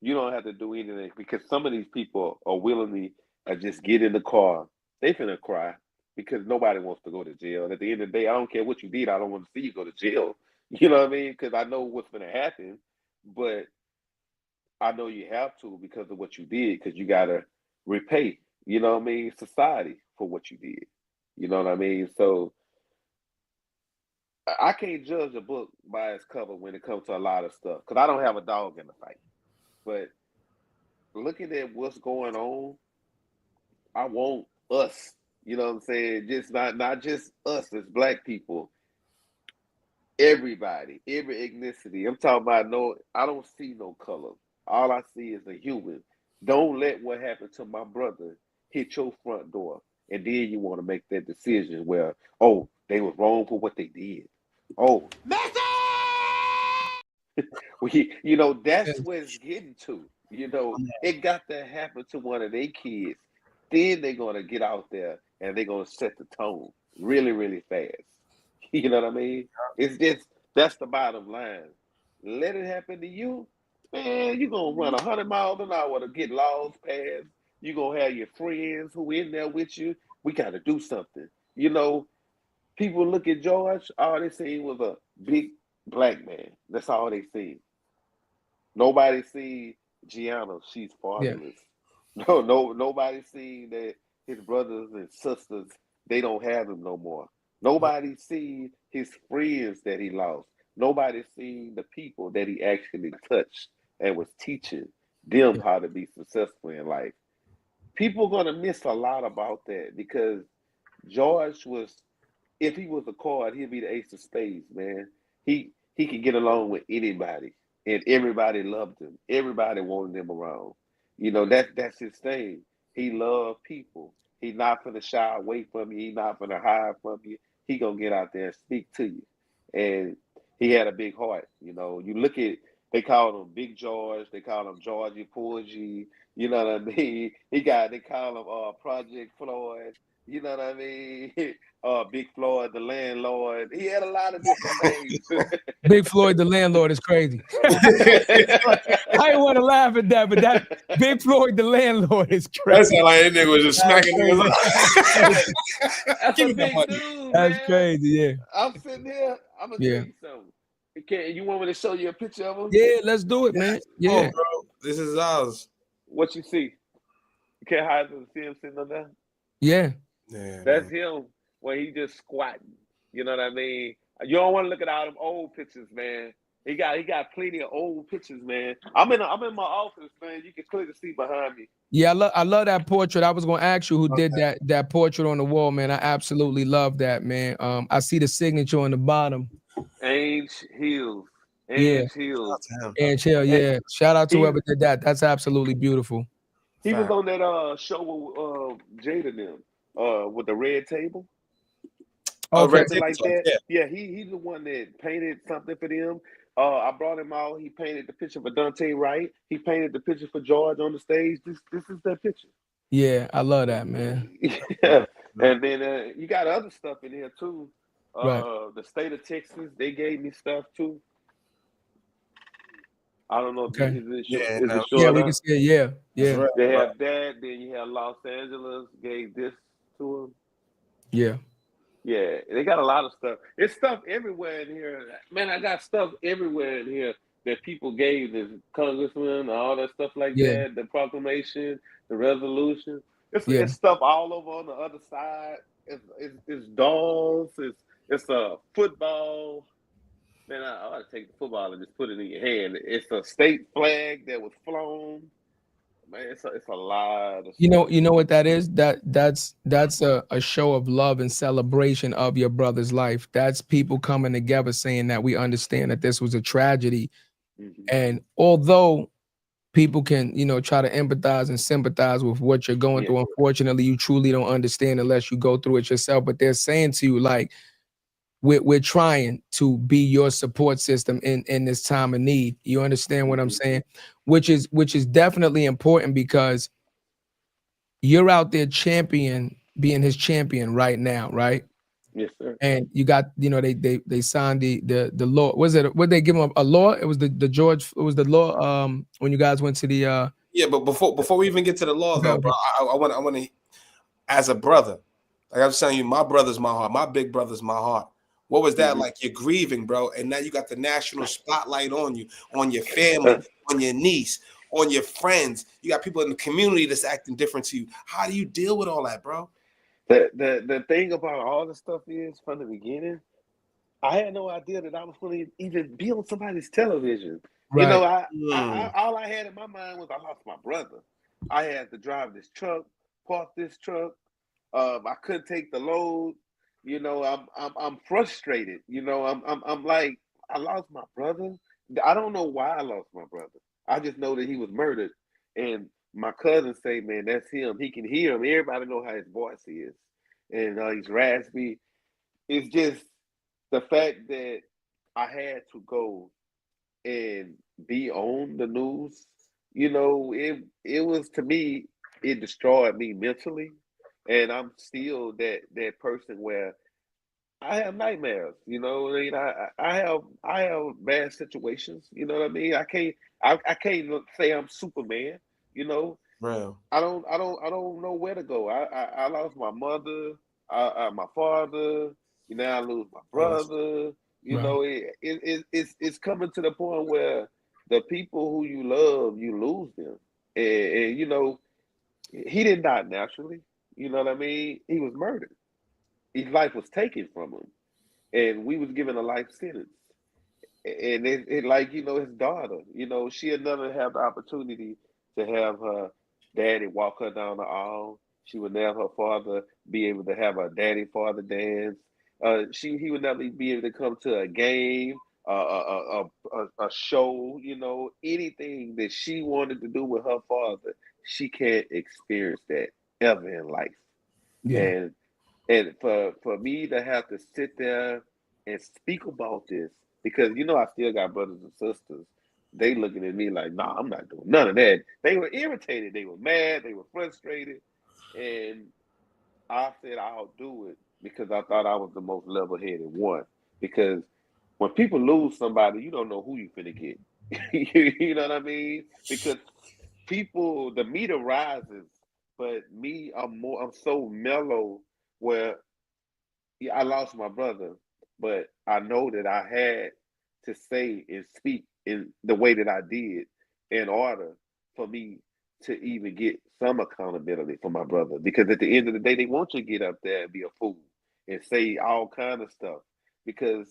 You don't have to do anything, because some of these people are willingly just get in the car. They finna cry because nobody wants to go to jail. And at the end of the day, I don't care what you did. I don't want to see you go to jail. You know what I mean? Because I know what's gonna happen, but I know you have to because of what you did. Because you gotta repay. You know what I mean? Society for what you did. You know what I mean? So I can't judge a book by its cover when it comes to a lot of stuff because I don't have a dog in the fight. But looking at what's going on, I want us, you know what I'm saying? Just not just us as black people, everybody, every ethnicity. I'm talking about I don't see no color. All I see is a human. Don't let what happened to my brother hit your front door. And then you want to make that decision where, oh, they was wrong for what they did. Oh, that's what it's getting to. It got to happen to one of their kids. Then they're gonna get out there and they're gonna set the tone really, really fast. You know what I mean? It's just that's the bottom line. Let it happen to you, man. You're gonna run 100 miles an hour to get laws passed. You're gonna have your friends who in there with you. We gotta do something. People look at George, all they seen was a big black man. That's all they seen. Nobody seen Gianna, she's fatherless. Nobody seen that his brothers and sisters, they don't have him no more. Nobody seen his friends that he lost. Nobody seen the people that he actually touched and was teaching them how to be successful in life. People gonna miss a lot about that because George was, if he was a card, he'd be the ace of spades, man. He could get along with anybody, and everybody loved him. Everybody wanted him around. That's his thing. He loved people. He's not gonna shy away from you. He's not gonna hide from you. He gonna get out there and speak to you. And he had a big heart. You look at, they call him Big George. They call him Georgie Porgy. You know what I mean? They call him Project Floyd. You know what I mean? Big Floyd, the landlord. He had a lot of different names. Big Floyd, the landlord, is crazy. I didn't want to laugh at that, but that Big Floyd, the landlord, is crazy. That sound like that nigga was just smacking niggas up. That's a big dude, That's man. crazy, yeah. I'm sitting here. I'm gonna tell you something. You want me to show you a picture of him? Yeah, let's do it, man. Yeah, bro, this is ours. What you see? You can't hide to see him sitting on there. Yeah. That's him when he just squatting. You know what I mean? You don't want to look at all them old pictures, man. He got plenty of old pictures, man. I'm in my office, man. You can clearly see behind me. Yeah, I love that portrait. I was gonna ask you who did that portrait on the wall, man. I absolutely love that, man. I see the signature on the bottom. Ange Hills. Ange Hill, yeah. Shout out to whoever did that. That's absolutely beautiful. He was on that show with Jada and them, with the red table. Something like that. Yeah, he's the one that painted something for them. I brought him out. He painted the picture for Dante Wright. He painted the picture for George on the stage. This is that picture. Yeah, I love that, man. Yeah. And then you got other stuff in here too. Right. The state of Texas, they gave me stuff too. I don't know if Okay. Yeah, is it Yeah, showing we can up? see it. Yeah, that's yeah, right. They Right. have that. Then you have Los Angeles gave this to them. yeah. Yeah, they got a lot of stuff. It's stuff everywhere in here. Man, I got stuff everywhere in here that people gave this congressman, all that stuff like Yeah, that, the proclamation, the resolution. yeah. It's stuff all over on the other side. It's dolls. It's a football. Man, I ought to take the football and just put it in your hand. It's a state flag that was flown. Man, it's a lot of stuff. You know what that is? That's a show of love and celebration of your brother's life. That's people coming together saying that we understand that this was a tragedy. Mhm. And although people can, try to empathize and sympathize with what you're going Yeah, through, unfortunately, you truly don't understand unless you go through it yourself. But they're saying to you, like, we're trying to be your support system in this time of need. You understand what I'm mhm. saying? Which is definitely important because you're out there being his champion right now, right? Yes, sir. And you got, they signed the law. Was it what they give him a law? It was the George. It was the law. When you guys went to the Yeah, but before we even get to the law, okay, though, bro, I want to, as a brother, like I was telling you, my brother's my heart. My big brother's my heart. What was that Mhm. like? You're grieving, bro, and now you got the national spotlight on you, on your family, on your niece, on your friends. You got people in the community that's acting different to you. How do you deal with all that, bro? The thing about all the stuff is from the beginning, I had no idea that I was going to even be on somebody's television. You know, right, all I had in my mind was I lost my brother. I had to drive this truck, park this truck. I couldn't take the load. You know, I'm frustrated. You know, I'm like I lost my brother. I don't know why I lost my brother. I just know that he was murdered, and my cousins say, "Man, that's him. He can hear him. Everybody know how his voice is, and he's raspy." It's just the fact that I had to go and be on the news, you know, it was to me, it destroyed me mentally. And I'm still that person where I have nightmares, you know. I mean, I have bad situations, you know what I mean? I can't say I'm Superman, you know. Bro. I don't know where to go. I lost my mother, my father. You know, I lose my Yes. brother. You right. know, it's coming to the point where the people who you love, you lose them. And you know, he didn't die naturally. You know what I mean? He was murdered. His life was taken from him, and we was given a life sentence. And it like his daughter, she'll never have the opportunity to have her daddy walk her down the aisle. She would never her father be able to have a daddy father dance. He would never be able to come to a game, a show, anything that she wanted to do with her father. She can't experience that ever in life. Yeah. And for me to have to sit there and speak about this, because I still got brothers and sisters, they looking at me like, nah, I'm not doing none of that. They were irritated, they were mad, they were frustrated, and I said I'll do it because I thought I was the most level-headed one. Because when people lose somebody, you don't know who you finna get. You know what I mean? Because the meter rises, but me, I'm so mellow where yeah, I lost my brother, but I know that I had to say and speak in the way that I did in order for me to even get some accountability for my brother. Because at the end of the day, they want you to get up there and be a fool and say all kind of stuff. Because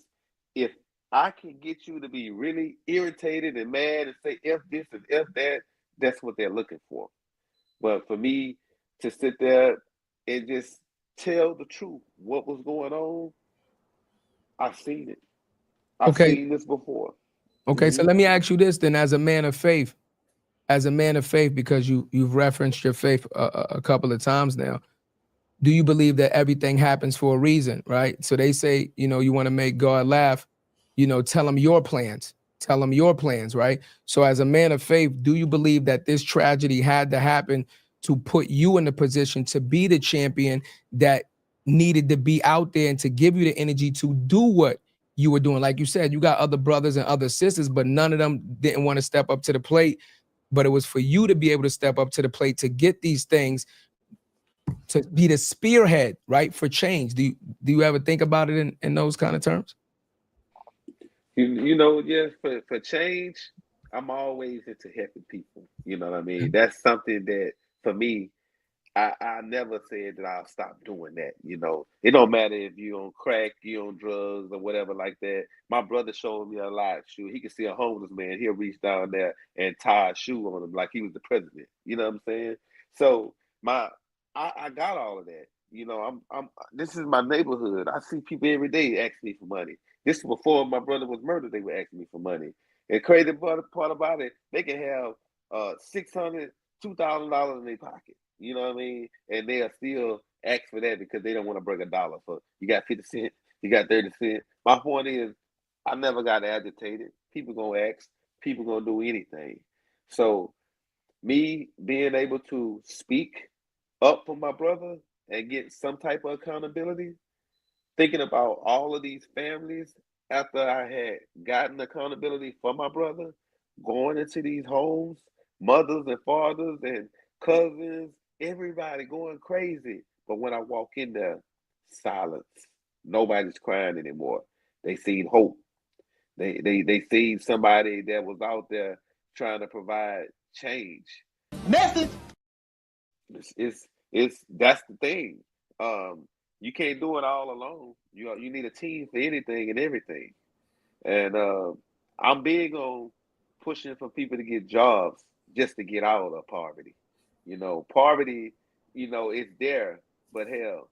if I can get you to be really irritated and mad and say F this and F that, that's what they're looking for. But for me to sit there and just tell the truth, what was going on, I've seen it. I've Okay. seen this before. Okay. So Hmm. let me ask you this then, as a man of faith, because you've referenced your faith a couple of times now. Do you believe that everything happens for a reason, right? So they say, you want to make God laugh, tell him your plans. Tell him your plans, right? So as a man of faith, do you believe that this tragedy had to happen to put you in the position to be the champion that needed to be out there and to give you the energy to do what you were doing. Like you said, you got other brothers and other sisters, but none of them didn't want to step up to the plate. But it was for you to be able to step up to the plate to get these things, to be the spearhead, right, for change. Do you ever think about it in those kind of terms? You know, yes, for change, I'm always into helping people. You know what I mean? That's something that for me, I never said that I'll stop doing that. You know, it don't matter if you on crack, you on drugs or whatever like that. My brother showed me a lot. Shoot, he could see a homeless man, he'll reach down there and tie a shoe on him like he was the president. You know what I'm saying? So I got all of that. You know, I'm this is my neighborhood. I see people every day asking me for money. This is before my brother was murdered, they were asking me for money. And crazy part about it, they can have $600, $2,000 in their pocket. You know what I mean? And they'll still ask for that because they don't want to break a dollar. So you got 50 cents, you got 30 cents. My point is, I never got agitated. People gonna ask, people gonna do anything. So me being able to speak up for my brother and get some type of accountability, thinking about all of these families after I had gotten accountability for my brother, going into these homes, mothers and fathers and cousins, everybody going crazy. But when I walk in there, silence. Nobody's crying anymore. They seen hope. They seen somebody that was out there trying to provide change. Message. It's that's the thing. You can't do it all alone. You need a team for anything and everything. And I'm big on pushing for people to get jobs just to get out of poverty. You know, poverty, you know, it's there, but hell,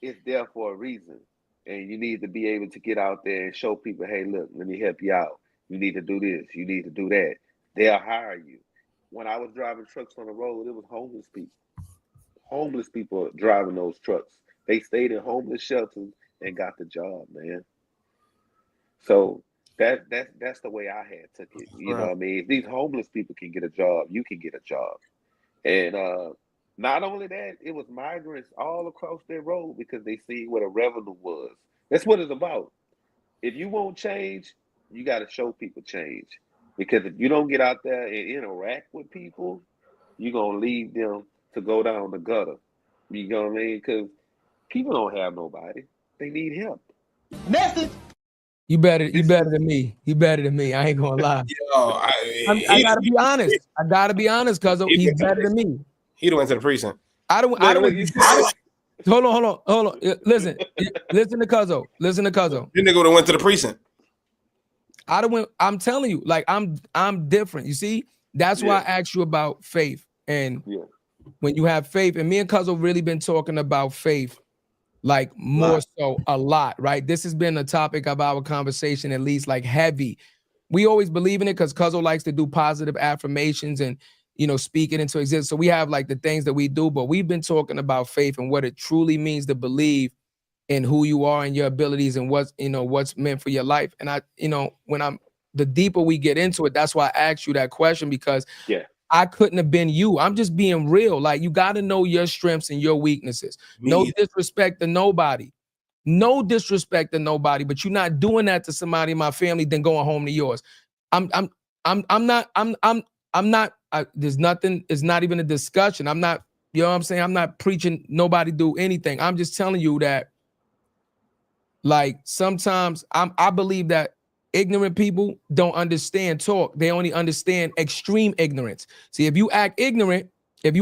it's there for a reason. And you need to be able to get out there and show people, hey, look, let me help you out. You need to do this. You need to do that. They'll hire you. When I was driving trucks on the road, it was homeless people. Homeless people driving those trucks. They stayed in homeless shelters and got the job, man. So that's the way I had took it. You know what I mean? If these homeless people can get a job, you can get a job. And not only that, it was migrants all across their road because they see what a revenue was. That's what it's about. If you want change, you got to show people change. Because if you don't get out there and interact with people, you're going to leave them to go down the gutter. You know what I mean? Because people don't have nobody. They need help. Message. You better than me. You better than me. I ain't gonna lie. I gotta be honest. I gotta be honest, cuz he's better than me. He went to the precinct. Hold on. Listen to Cuzzo. Listen to Cuzzo. You nigga would have went to the precinct. I'm telling you, like I'm different. You see, that's why I asked you about faith. And when you have faith, and me and Cuzzo really been talking about faith, like more so a lot, right? This has been a topic of our conversation, at least like heavy. We always believe in it because Cuzzo likes to do positive affirmations and, you know, speak it into existence. So we have like the things that we do, but we've been talking about faith and what it truly means to believe in who you are and your abilities and what's, you know, what's meant for your life. And I, you know, the deeper we get into it, that's why I asked you that question, because I couldn't have been you. I'm just being real. Like, you got to know your strengths and your weaknesses. No disrespect to nobody. No disrespect to nobody, but you're not doing that to somebody in my family, then going home to yours. There's nothing, it's not even a discussion. I'm not, you know what I'm saying? I'm not preaching nobody do anything. I'm just telling you that, like, sometimes I believe that ignorant people don't understand talk. They only understand extreme ignorance. See, if you act ignorant and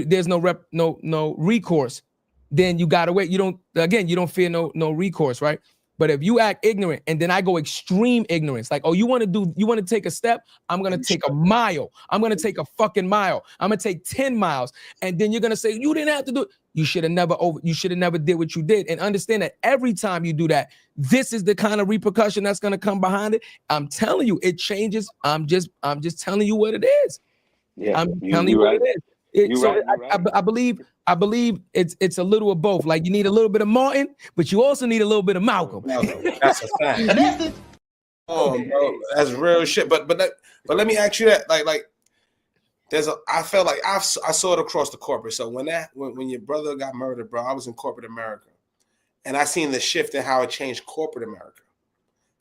there's no recourse, then you gotta wait. You don't fear no recourse, right? But if you act ignorant and then I go extreme ignorance, like, oh, you want to take a step? I'm going to take a mile. I'm going to take a fucking mile. I'm going to take 10 miles. And then you're going to say, you didn't have to do it. You should have never did what you did. And understand that every time you do that, this is the kind of repercussion that's going to come behind it. I'm telling you, it changes. I'm just telling you what it is. Yeah, I'm telling you what it is. I believe it's a little of both. Like, you need a little bit of Martin, but you also need a little bit of Malcolm. That's a fact. Oh, bro, that's real shit. But let me ask you that, like, I felt like I saw it across the corporate. So when your brother got murdered, bro, I was in corporate America, and I seen the shift in how it changed corporate America,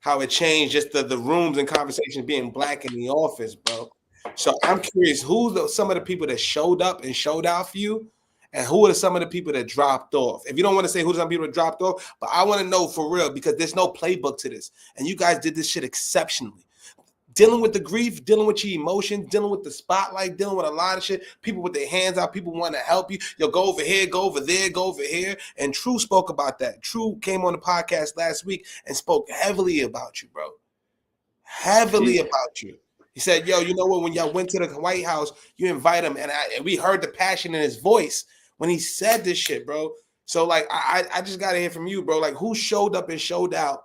how it changed just the rooms and conversations being black in the office, bro. So I'm curious, some of the people that showed up and showed out for you, and who are some of the people that dropped off? If you don't want to say who some people that dropped off, but I want to know for real because there's no playbook to this, and you guys did this shit exceptionally. Dealing with the grief, dealing with your emotions, dealing with the spotlight, dealing with a lot of shit. People with their hands out, people want to help you. Yo, go over here, go over there, go over here. And True spoke about that. True came on the podcast last week and spoke heavily about you, bro. Heavily about you. He said, yo, you know what? When y'all went to the White House, you invite him. And we heard the passion in his voice when he said this shit, bro. So, like, I just got to hear from you, bro. Like, who showed up and showed out?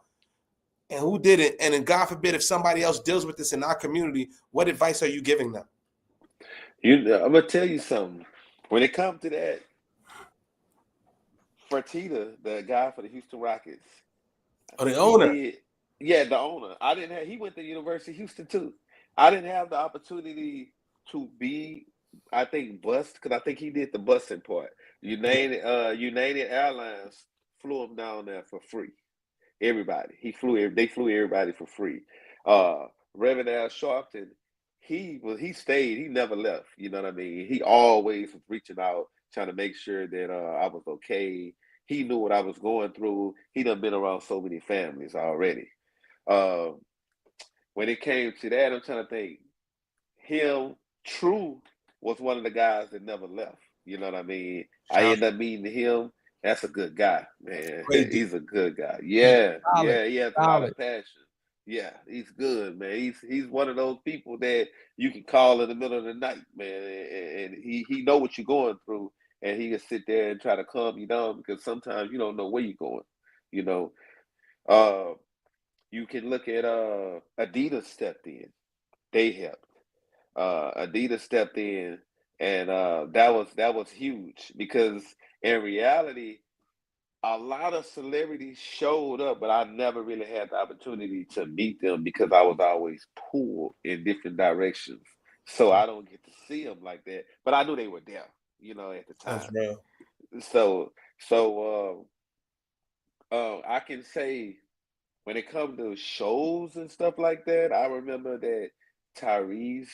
And who didn't? And then God forbid if somebody else deals with this in our community, what advice are you giving them? I'm gonna tell you something. When it comes to that, Fertitta, the guy for the Houston Rockets, The owner. The owner. He went to University of Houston too. I didn't have the opportunity to be, I think, bussed, because I think he did the bussing part. United Airlines flew him down there for free. Everybody. They flew everybody for free. Reverend Al Sharpton, he stayed, he never left. You know what I mean? He always was reaching out, trying to make sure that I was okay. He knew what I was going through. He done been around so many families already. When it came to that, I'm trying to think. True was one of the guys that never left. You know what I mean? I ended up meeting him. That's a good guy, man. He's a good guy. Yeah, he has a lot of passion. Yeah, he's good, man. He's one of those people that you can call in the middle of the night, man, and he know what you're going through, and he can sit there and try to calm you down, because sometimes you don't know where you're going. You know, you can look at Adidas stepped in. They helped. Adidas stepped in, and that was huge, because in reality, a lot of celebrities showed up, but I never really had the opportunity to meet them because I was always pulled in different directions. So I don't get to see them like that. But I knew they were there, at the time. That's real. So I can say, when it comes to shows and stuff like that, I remember that Tyrese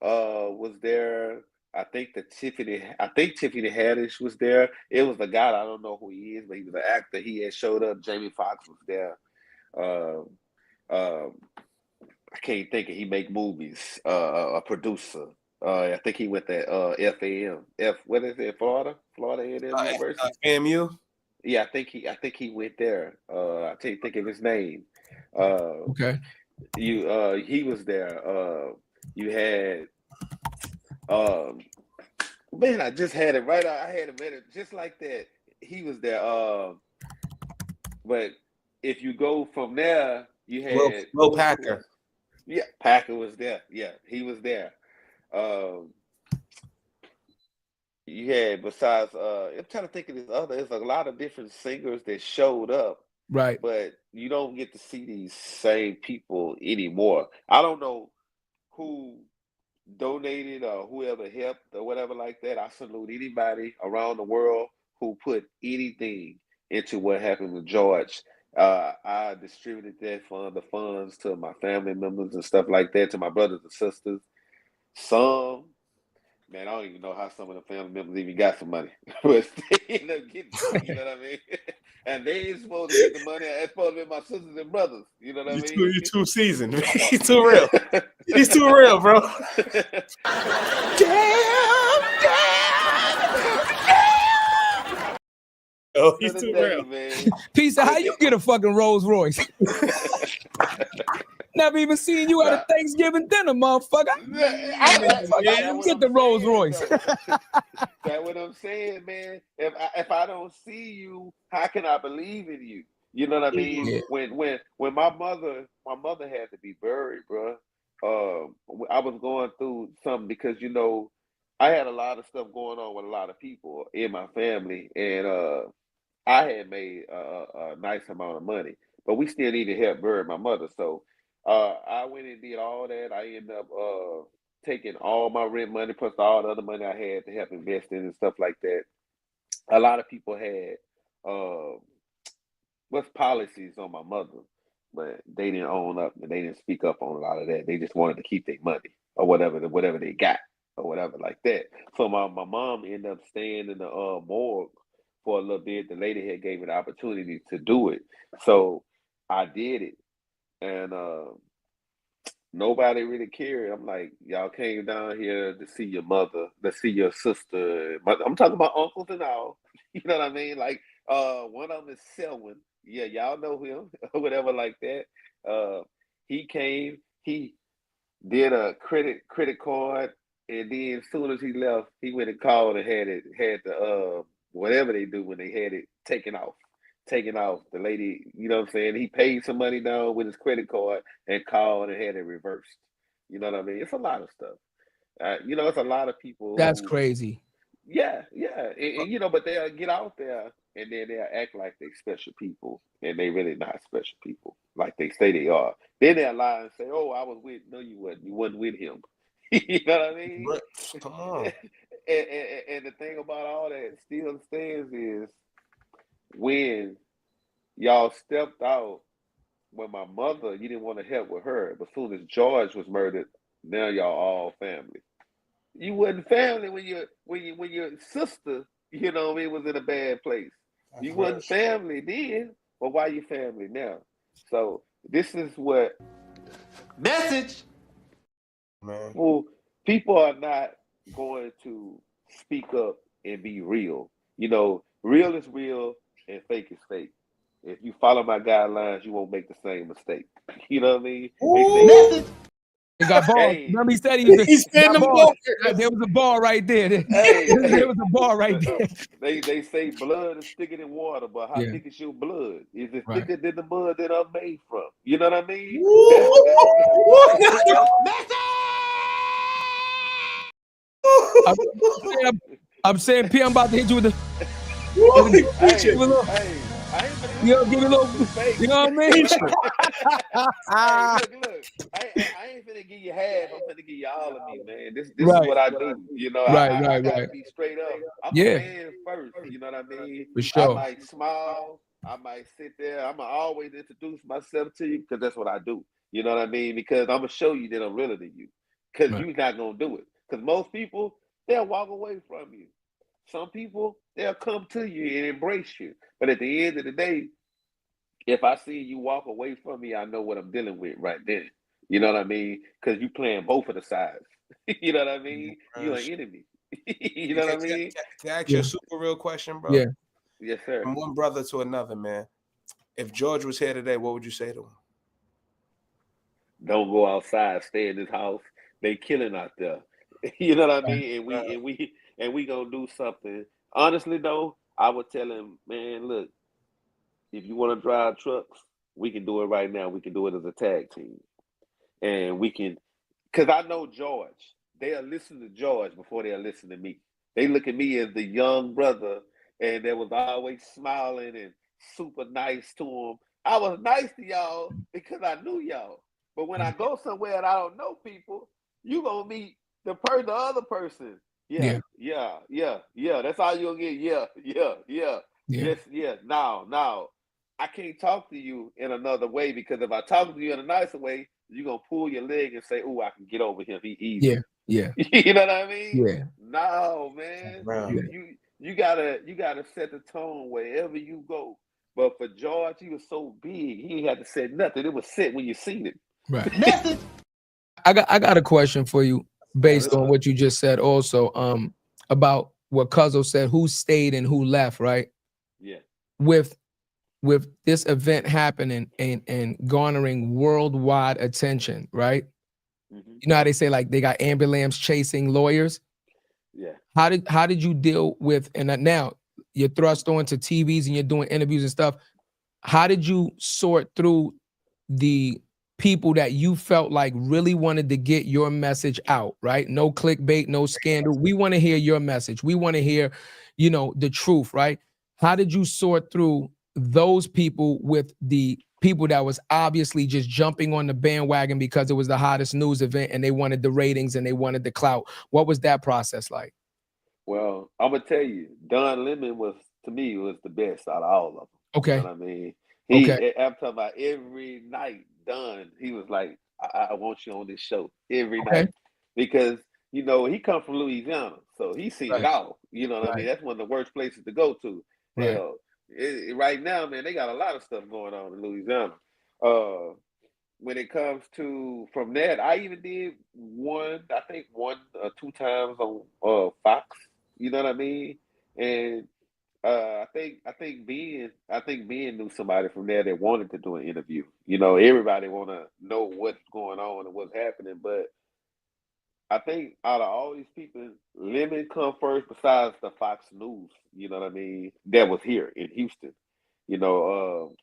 was there. I think Tiffany Haddish was there. It was the guy, I don't know who he is, but he was an actor. He had showed up. Jamie Foxx was there. I can't think of, he make movies. A producer. I think he went to what is it, Florida A&M University. FAMU. Yeah, I think he went there. I can't think of his name. Okay. He was there. You had man, I just had it right. I had a minute just like that. He was there. But if you go from there, you had Will Packer. Yeah, Packer was there. Yeah, he was there. You had, besides, I'm trying to think of there's a lot of different singers that showed up. Right. But you don't get to see these same people anymore. I don't know who donated or whoever helped or whatever like that. I salute anybody around the world who put anything into what happened with George. I distributed the funds to my family members and stuff like that, to my brothers and sisters. Some, man, I don't even know how some of the family members even got some money, but they end up getting it, you know what I mean? And they ain't supposed to get the money. It's supposed to be my sisters and brothers, you know what I mean? You're too seasoned. He's too real. He's too real, bro. Oh, he's too real, man. Pizza, how you get a fucking Rolls Royce? Never even seen you at a Thanksgiving dinner, motherfucker. Get the Rolls Royce. That's what I'm saying, man. If I don't see you, how can I believe in you? You know what I mean? Yeah. When my mother had to be buried, bro. I was going through something because I had a lot of stuff going on with a lot of people in my family, and I had made a nice amount of money, but we still needed help bury my mother. So I went and did all that. I ended up taking all my rent money plus all the other money I had to help invest in and stuff like that. A lot of people had what's policies on my mother, but they didn't own up and they didn't speak up on a lot of that. They just wanted to keep their money or whatever they got or whatever like that. So my mom ended up staying in the morgue for a little bit. The lady had gave me the opportunity to do it, so I did it, and nobody really cared. I'm like, y'all came down here to see your mother, to see your sister. I'm talking about uncles and all. You know what I mean? Like, one of them is Selwyn. Yeah, y'all know him or whatever like that. He came. He did a credit card, and then as soon as he left, he went and called and had the whatever they do when they had it taken off. The lady, you know what I'm saying? He paid some money down with his credit card and called and had it reversed. You know what I mean? It's a lot of stuff. You know, it's a lot of people. That's crazy. Yeah. And, you know, but they'll get out there and then they'll act like they special people, and they really not special people, like they say they are. Then they'll lie and say, "Oh, I was with." No, you wasn't. You wasn't with him. You know what I mean? Come on. And the thing about all that still stands is when y'all stepped out. When my mother, you didn't want to help with her, but as soon as George was murdered, now y'all all family. You wasn't family when your sister, you know what I mean, was in a bad place. You wasn't family then, but why you family now? So this is what Message. Man. well, people are not going to speak up and be real. You know, real is real and fake is fake. If you follow my guidelines, you won't make the same mistake. You know what I mean? Message. He got balls. Hey. Remember he said he spin got them balls. balls. There was a ball right there. Hey, There was a ball right there. They say blood is thicker than water, but how Yeah. thick is your blood? Is it Right. thicker than the mud that I'm made from? You know what I mean? I'm saying, P, I'm about to hit you with the. Hey, Give a little- I ain't finna You know, give me a little. fake. You know what I mean? Hey, look. I ain't finna give you half. I'm finna give you all of me, man. This Right. is what I do. You know, Right, I gotta right. be straight up. I'm Yeah. a man first. You know what I mean? For sure. I might smile. I might sit there. I'm gonna always introduce myself to you because that's what I do. You know what I mean? Because I'm gonna show you that I'm realer than you. Because Right. you're not gonna do it. Because most people, they'll walk away from you. Some people, they'll come to you and embrace you. But at the end of the day, if I see you walk away from me, I know what I'm dealing with right then. You know what I mean? Because you playing both of the sides. You know what I mean? You're an enemy. You know what I mean? Can I ask you a super real question, bro? Yeah. Yes, sir. From one brother to another, man. If George was here today, what would you say to him? Don't go outside. Stay in this house. They killing out there. You know what I mean? And we gonna do something. Honestly, though, I would tell him, man, look, if you want to drive trucks, we can do it right now. We can do it as a tag team, and we can. Cause I know George. They'll listen to George before they'll listen to me. They look at me as the young brother, and that was always smiling and super nice to them. I was nice to y'all because I knew y'all. But when I go somewhere and I don't know people, you gonna meet the other person. Yeah. That's all you'll get. Yeah. Yes, yeah. Now, I can't talk to you in another way because if I talk to you in a nicer way, you're gonna pull your leg and say, "Oh, I can get over him. He easy." Yeah. You know what I mean? Yeah. No, man. Wow. You gotta set the tone wherever you go. But for George, he was so big, he ain't had to say nothing. It was set when you seen it. Right. Message. I got a question for you based on what you just said also about what Cuzzo said, who stayed and who left, right? Yeah. With this event happening and garnering worldwide attention, right? Mm-hmm. You know how they say like they got ambulance chasing lawyers? Yeah. How did you deal with, and now you're thrust onto TVs and you're doing interviews and stuff. How did you sort through the people that you felt like really wanted to get your message out, right? No clickbait, no scandal. We want to hear your message. We want to hear, the truth, right? How did you sort through those people with the people that was obviously just jumping on the bandwagon because it was the hottest news event and they wanted the ratings and they wanted the clout. What was that process like? Well, I'm gonna tell you, Don Lemon was, to me, was the best out of all of them. Okay. You know what I mean? Okay. I'm talking about every night, Don, he was like, I want you on this show every Okay. night. Because, you know, he come from Louisiana, so he seen it Right. all. You know what I Right. mean? That's one of the worst places to go to. Right. Hell, right now, man, they got a lot of stuff going on in Louisiana. When it comes to from that, I even did one or two times on Fox. You know what I mean? And I think Ben knew somebody from there that wanted to do an interview. You know, everybody want to know what's going on and what's happening, but I think out of all these people, Lemon come first besides the Fox News. You know what I mean? That was here in Houston. You know,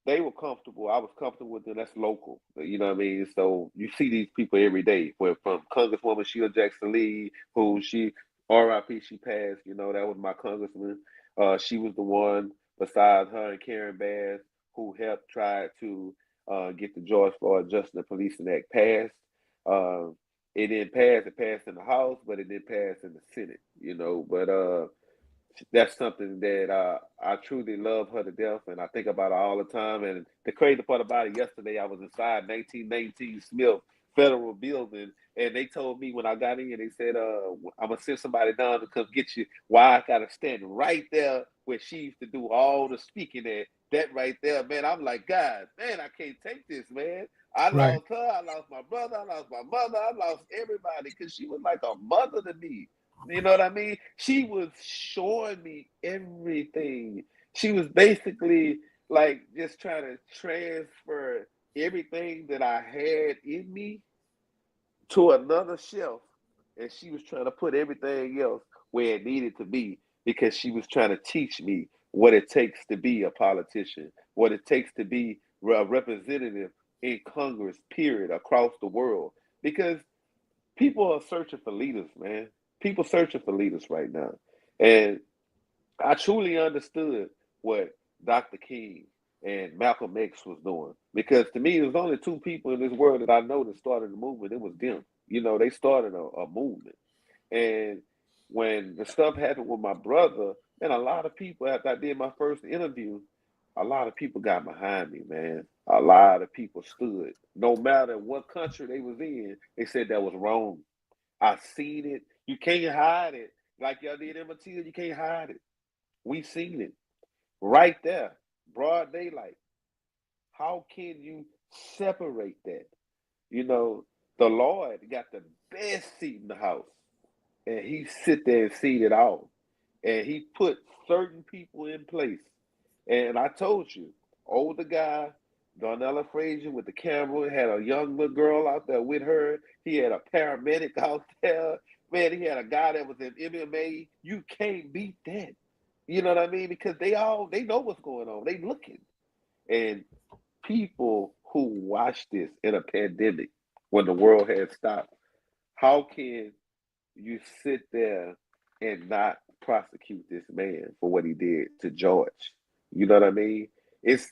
they were comfortable. I was comfortable with them. That's local. You know what I mean? So you see these people every day. Where from Congresswoman Sheila Jackson Lee, who she RIP, she passed. You know, that was my congressman. She was the one besides her and Karen Bass who helped try to get the George Floyd Justice and Policing Act passed. It didn't pass. It passed in the House, but it didn't pass in the Senate. You know, but that's something that I truly love her to death, and I think about her all the time. And the crazy part about it, yesterday I was inside 1919 Smith Federal Building, and they told me when I got in, they said, I'm going to send somebody down to come get you. Why I got to stand right there where she used to do all the speaking at. That right there, man, I'm like, God, man, I can't take this, man. I Right. lost her, I lost my brother, I lost my mother, I lost everybody because she was like a mother to me. You know what I mean? She was showing me everything. She was basically like just trying to transfer everything that I had in me to another shelf. And she was trying to put everything else where it needed to be because she was trying to teach me what it takes to be a politician, what it takes to be a representative in Congress, period, across the world. Because people are searching for leaders, man. People searching for leaders right now. And I truly understood what Dr. King and Malcolm X was doing. Because to me, there's only two people in this world that I know that started the movement. It was them. You know, they started a movement. And when the stuff happened with my brother, man, a lot of people, after I did my first interview, a lot of people got behind me, man. A lot of people stood. No matter what country they was in, they said that was wrong. I seen it. You can't hide it. Like y'all did in Matilda, you can't hide it. We seen it. Right there. Broad daylight. How can you separate that? You know, the Lord got the best seat in the house. And he sit there and see it all. And he put certain people in place. And I told you, older guy, Darnella Frazier with the camera, had a young little girl out there with her. He had a paramedic out there. Man, he had a guy that was in MMA. You can't beat that. You know what I mean? Because they know what's going on. They looking. And people who watch this in a pandemic when the world has stopped, how can you sit there and not prosecute this man for what he did to George? You know what I mean? It's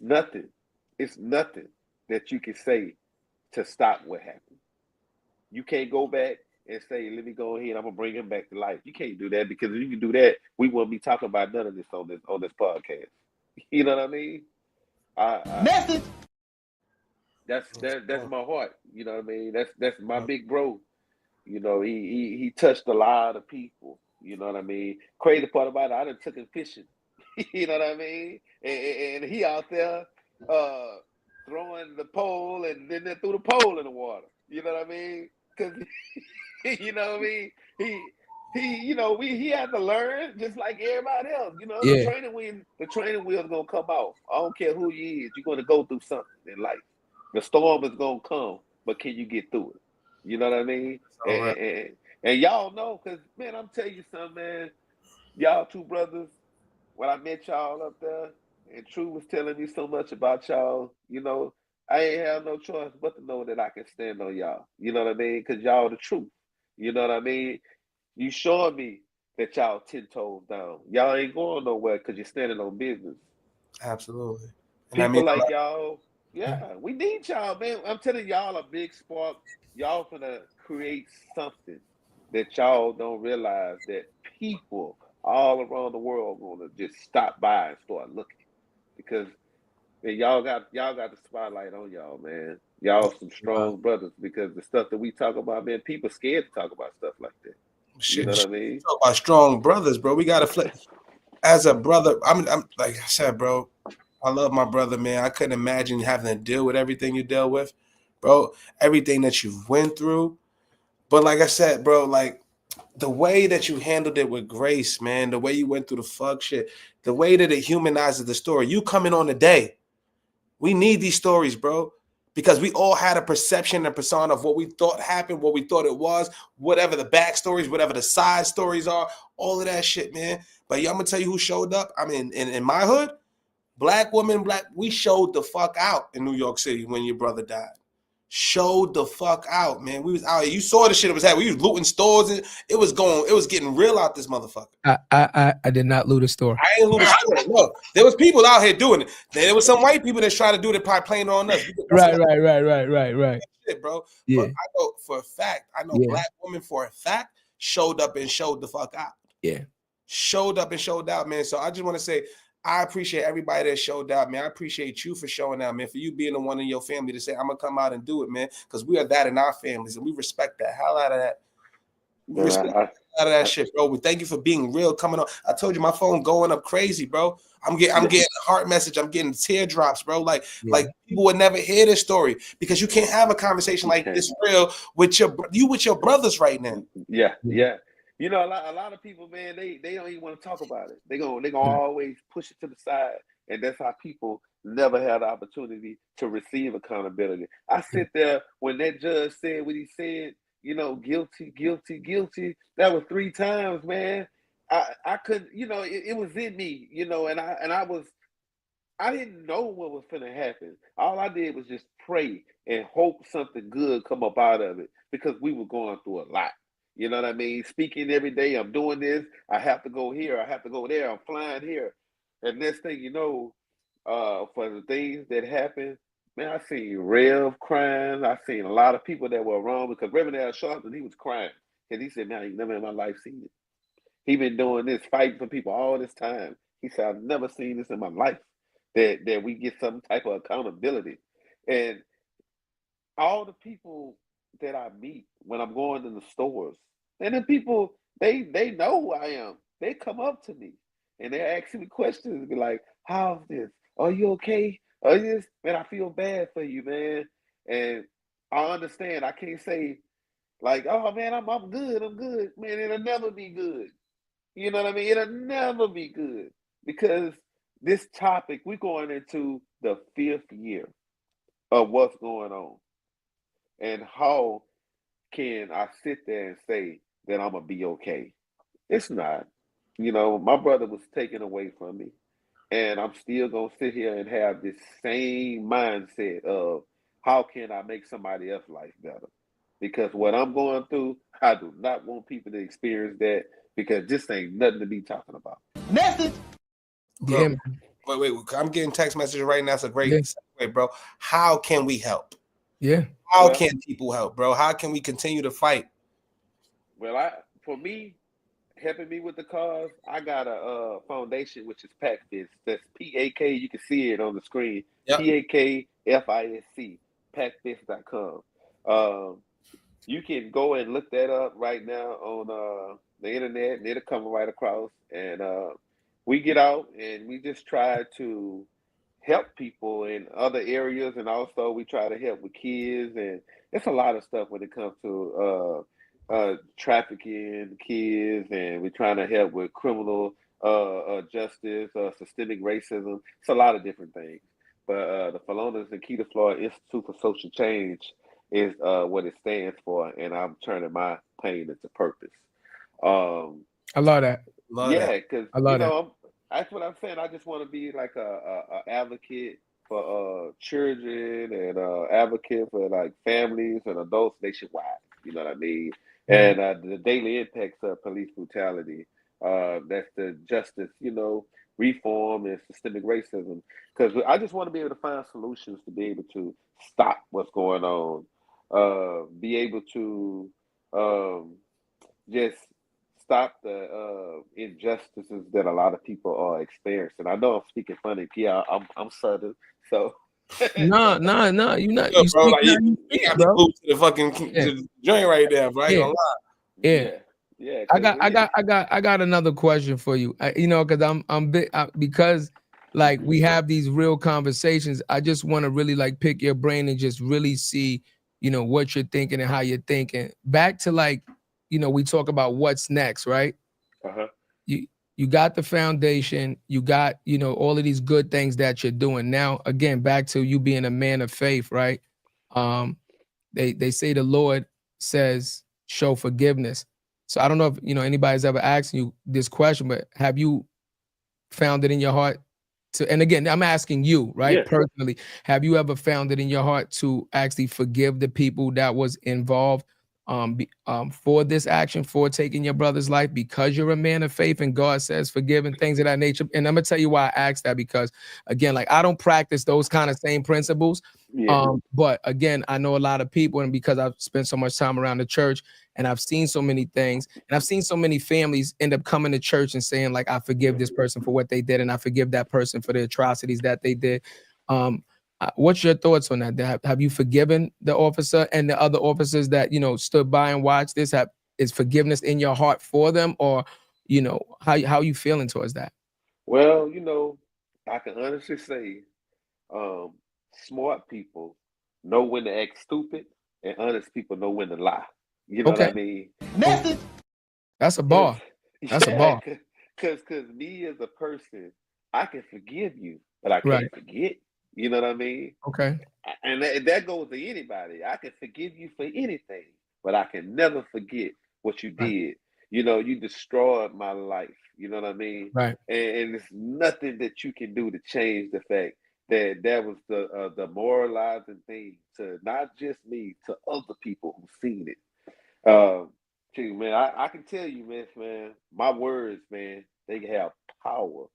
nothing. It's nothing that you can say to stop what happened. You can't go back and say, let me go ahead, I'm gonna bring him back to life. You can't do that because if you can do that, we won't be talking about none of this on this podcast. You know what I mean? Message. That's my heart. You know what I mean? That's my big bro. You know, he touched a lot of people. You know what I mean? Crazy part about it, I done took him fishing. You know what I mean? And he out there throwing the pole and then they threw the pole in the water. You know what I mean? Because you know what I mean? He had to learn just like everybody else. You know, Yeah. the training wheel's gonna come off. I don't care who you is, you're gonna go through something in life. The storm is gonna come, but can you get through it? You know what I mean? All right. And y'all know, because man, I'm telling you something, man. Y'all two brothers, when I met y'all up there, and True was telling me so much about y'all, you know, I ain't have no choice but to know that I can stand on y'all. You know what I mean? Because y'all the truth. You know what I mean? You showing me that y'all 10 toes down. Y'all ain't going nowhere because you're standing on business. Absolutely. And people like y'all, yeah, we need y'all, man. I'm telling y'all a big spark. Y'all gonna create something that y'all don't realize that people all around the world gonna just stop by and start looking because man, y'all got the spotlight on y'all, man. Y'all some strong brothers because the stuff that we talk about, man, people scared to talk about stuff like that. Shit, you know what I mean? Talk about strong brothers, bro. We gotta flip. As a brother, I'm like I said, bro. I love my brother, man. I couldn't imagine having to deal with everything you dealt with, bro. Everything that you went through. But like I said, bro, like the way that you handled it with grace, man. The way you went through the fuck shit. The way that it humanizes the story. You coming on the day. We need these stories, bro. Because we all had a perception and persona of what we thought happened, what we thought it was, whatever the backstories, whatever the side stories are, all of that shit, man. But yeah, I'm gonna tell you who showed up. I mean, in my hood, black women, we showed the fuck out in New York City when your brother died. Showed the fuck out, man. We was out here. You saw the shit that was happening. We was looting stores and it was getting real out this motherfucker. I did not loot a store. I ain't loot a store. No, there was people out here doing it. There was some white people that's trying to do it, probably playing on us. Right. Shit, bro. Yeah. But I know for a fact, black women for a fact showed up and showed the fuck out. Yeah. Showed up and showed out, man. So I just want to say, I appreciate everybody that showed out, man. I appreciate you for showing out, man, for you being the one in your family to say, I'm going to come out and do it, man, because we are that in our families, and we respect the hell out of that. We respect the hell out of that shit, bro. We thank you for being real, coming on. I told you my phone going up crazy, bro. I'm getting a heart message. I'm getting teardrops, bro. Like people would never hear this story because you can't have a conversation like this real with your brothers right now. Yeah. You know, a lot of people, man, they don't even want to talk about it. They gonna always push it to the side, and that's how people never had the opportunity to receive accountability. I sit there when that judge said what he said, you know, guilty. That was 3 times, man. I couldn't, you know, it was in me, you know, and I didn't know what was gonna happen. All I did was just pray and hope something good come up out of it because we were going through a lot. You know what I mean? Speaking every day, I'm doing this. I have to go here. I have to go there. I'm flying here. And next thing you know, for the things that happened, man, I seen Rev crying. I seen a lot of people that were wrong because Reverend Al Sharpton, he was crying. And he said, man, I never in my life seen it. He been doing this, fighting for people all this time. He said, I've never seen this in my life, that we get some type of accountability. And all the people that I meet when I'm going to the stores, and then people, they know who I am. They come up to me and they ask me questions, be like, how's this? Are you okay? Are you this? Man, I feel bad for you, man. And I understand. I can't say like, oh man, I'm good. I'm good. Man, it'll never be good. You know what I mean? It'll never be good. Because this topic, we're going into the 5th year of what's going on. And how can I sit there and say that I'm gonna be okay? It's not. You know, my brother was taken away from me, and I'm still gonna sit here and have this same mindset of how can I make somebody else's life better? Because what I'm going through, I do not want people to experience that because this ain't nothing to be talking about. Message. Bro, wait. I'm getting text messages right now. It's a great segue, bro. How can we help? Yeah. How can people help, bro? How can we continue to fight? Well, for me, helping me with the cause, I got a foundation which is PACFISC. That's PAK. You can see it on the screen. Yep. PAKFISC. PACFISC.com. You can go and look that up right now on the internet, and it'll come right across. And we get out and we just try to help people in other areas, and also we try to help with kids, and it's a lot of stuff when it comes to trafficking kids, and we're trying to help with criminal justice, systemic racism. It's a lot of different things. But the Philonise and Floyd Institute for Social Change is what it stands for, and I'm turning my pain into purpose. I love that. Because you know, that's what I'm saying. I just want to be like a advocate for children and advocate for like families and adults nationwide. You know what I mean? And the daily impacts of police brutality. That's the justice. You know, reform and systemic racism, because I just want to be able to find solutions to be able to stop what's going on, be able to just stop the injustices that a lot of people are experiencing. I know I'm speaking funny, yeah, I'm Southern, so. No, you're not. Yo, You bro, speak like how you, you you speak, got me bro. moved to the fucking Yeah. to the joint right there, bro. I ain't Yeah. gonna lie. Yeah. Yeah. I got another question for you. Because I'm big because like we have these real conversations. I just want to really like pick your brain and just really see, what you're thinking and how you're thinking. Back to like, we talk about what's next, right? Uh-huh. You got the foundation, you got, all of these good things that you're doing. Now, again, back to you being a man of faith, right? They say the Lord says show forgiveness. So I don't know if anybody's ever asked you this question, but have you found it in your heart to, and again, I'm asking you, right? Yeah. Personally, have you ever found it in your heart to actually forgive the people that was involved for this action, for taking your brother's life, because you're a man of faith and God says forgive and things of that nature? And I'm gonna tell you why I asked that, because again, like I don't practice those kind of same principles. Yeah. But again, I know a lot of people, and because I've spent so much time around the church and I've seen so many things, and I've seen so many families end up coming to church and saying, like, I forgive this person for what they did, and I forgive that person for the atrocities that they did. What's your thoughts on that? Have you forgiven the officer and the other officers that stood by and watched this? Is forgiveness in your heart for them, or how you feeling towards that? Well, I can honestly say, smart people know when to act stupid, and honest people know when to lie. You know what I mean? Message. That's a bar. That's a bar. Because me as a person, I can forgive you, but I can't Right. forget. You know what I mean? Okay. And that goes to anybody. I can forgive you for anything, but I can never forget what you did. You destroyed my life. You know what I mean? Right. And there's nothing that you can do to change the fact that was the demoralizing thing to not just me, to other people who've seen it. Man, I can tell you, man, my words, man, they have power.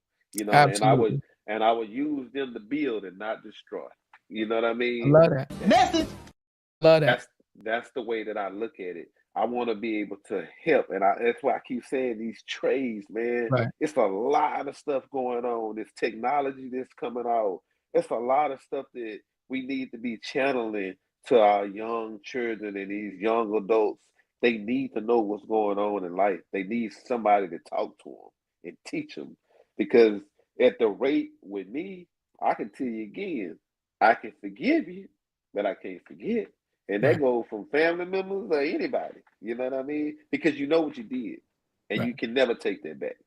Absolutely. And I would use them to build and not destroy. You know what I I mean? love that. Message. Love that. That's the way that I look at it. I want to be able to help, and that's why I keep saying these trades, man. Right. It's a lot of stuff going on. This technology that's coming out. It's a lot of stuff that we need to be channeling to our young children and these young adults. They need to know what's going on in life. They need somebody to talk to them and teach them, because at the rate with me, I can tell you again, I can forgive you, but I can't forget. And that goes from family members or anybody. You know what I mean? Because you know what you did, and you can never take that back.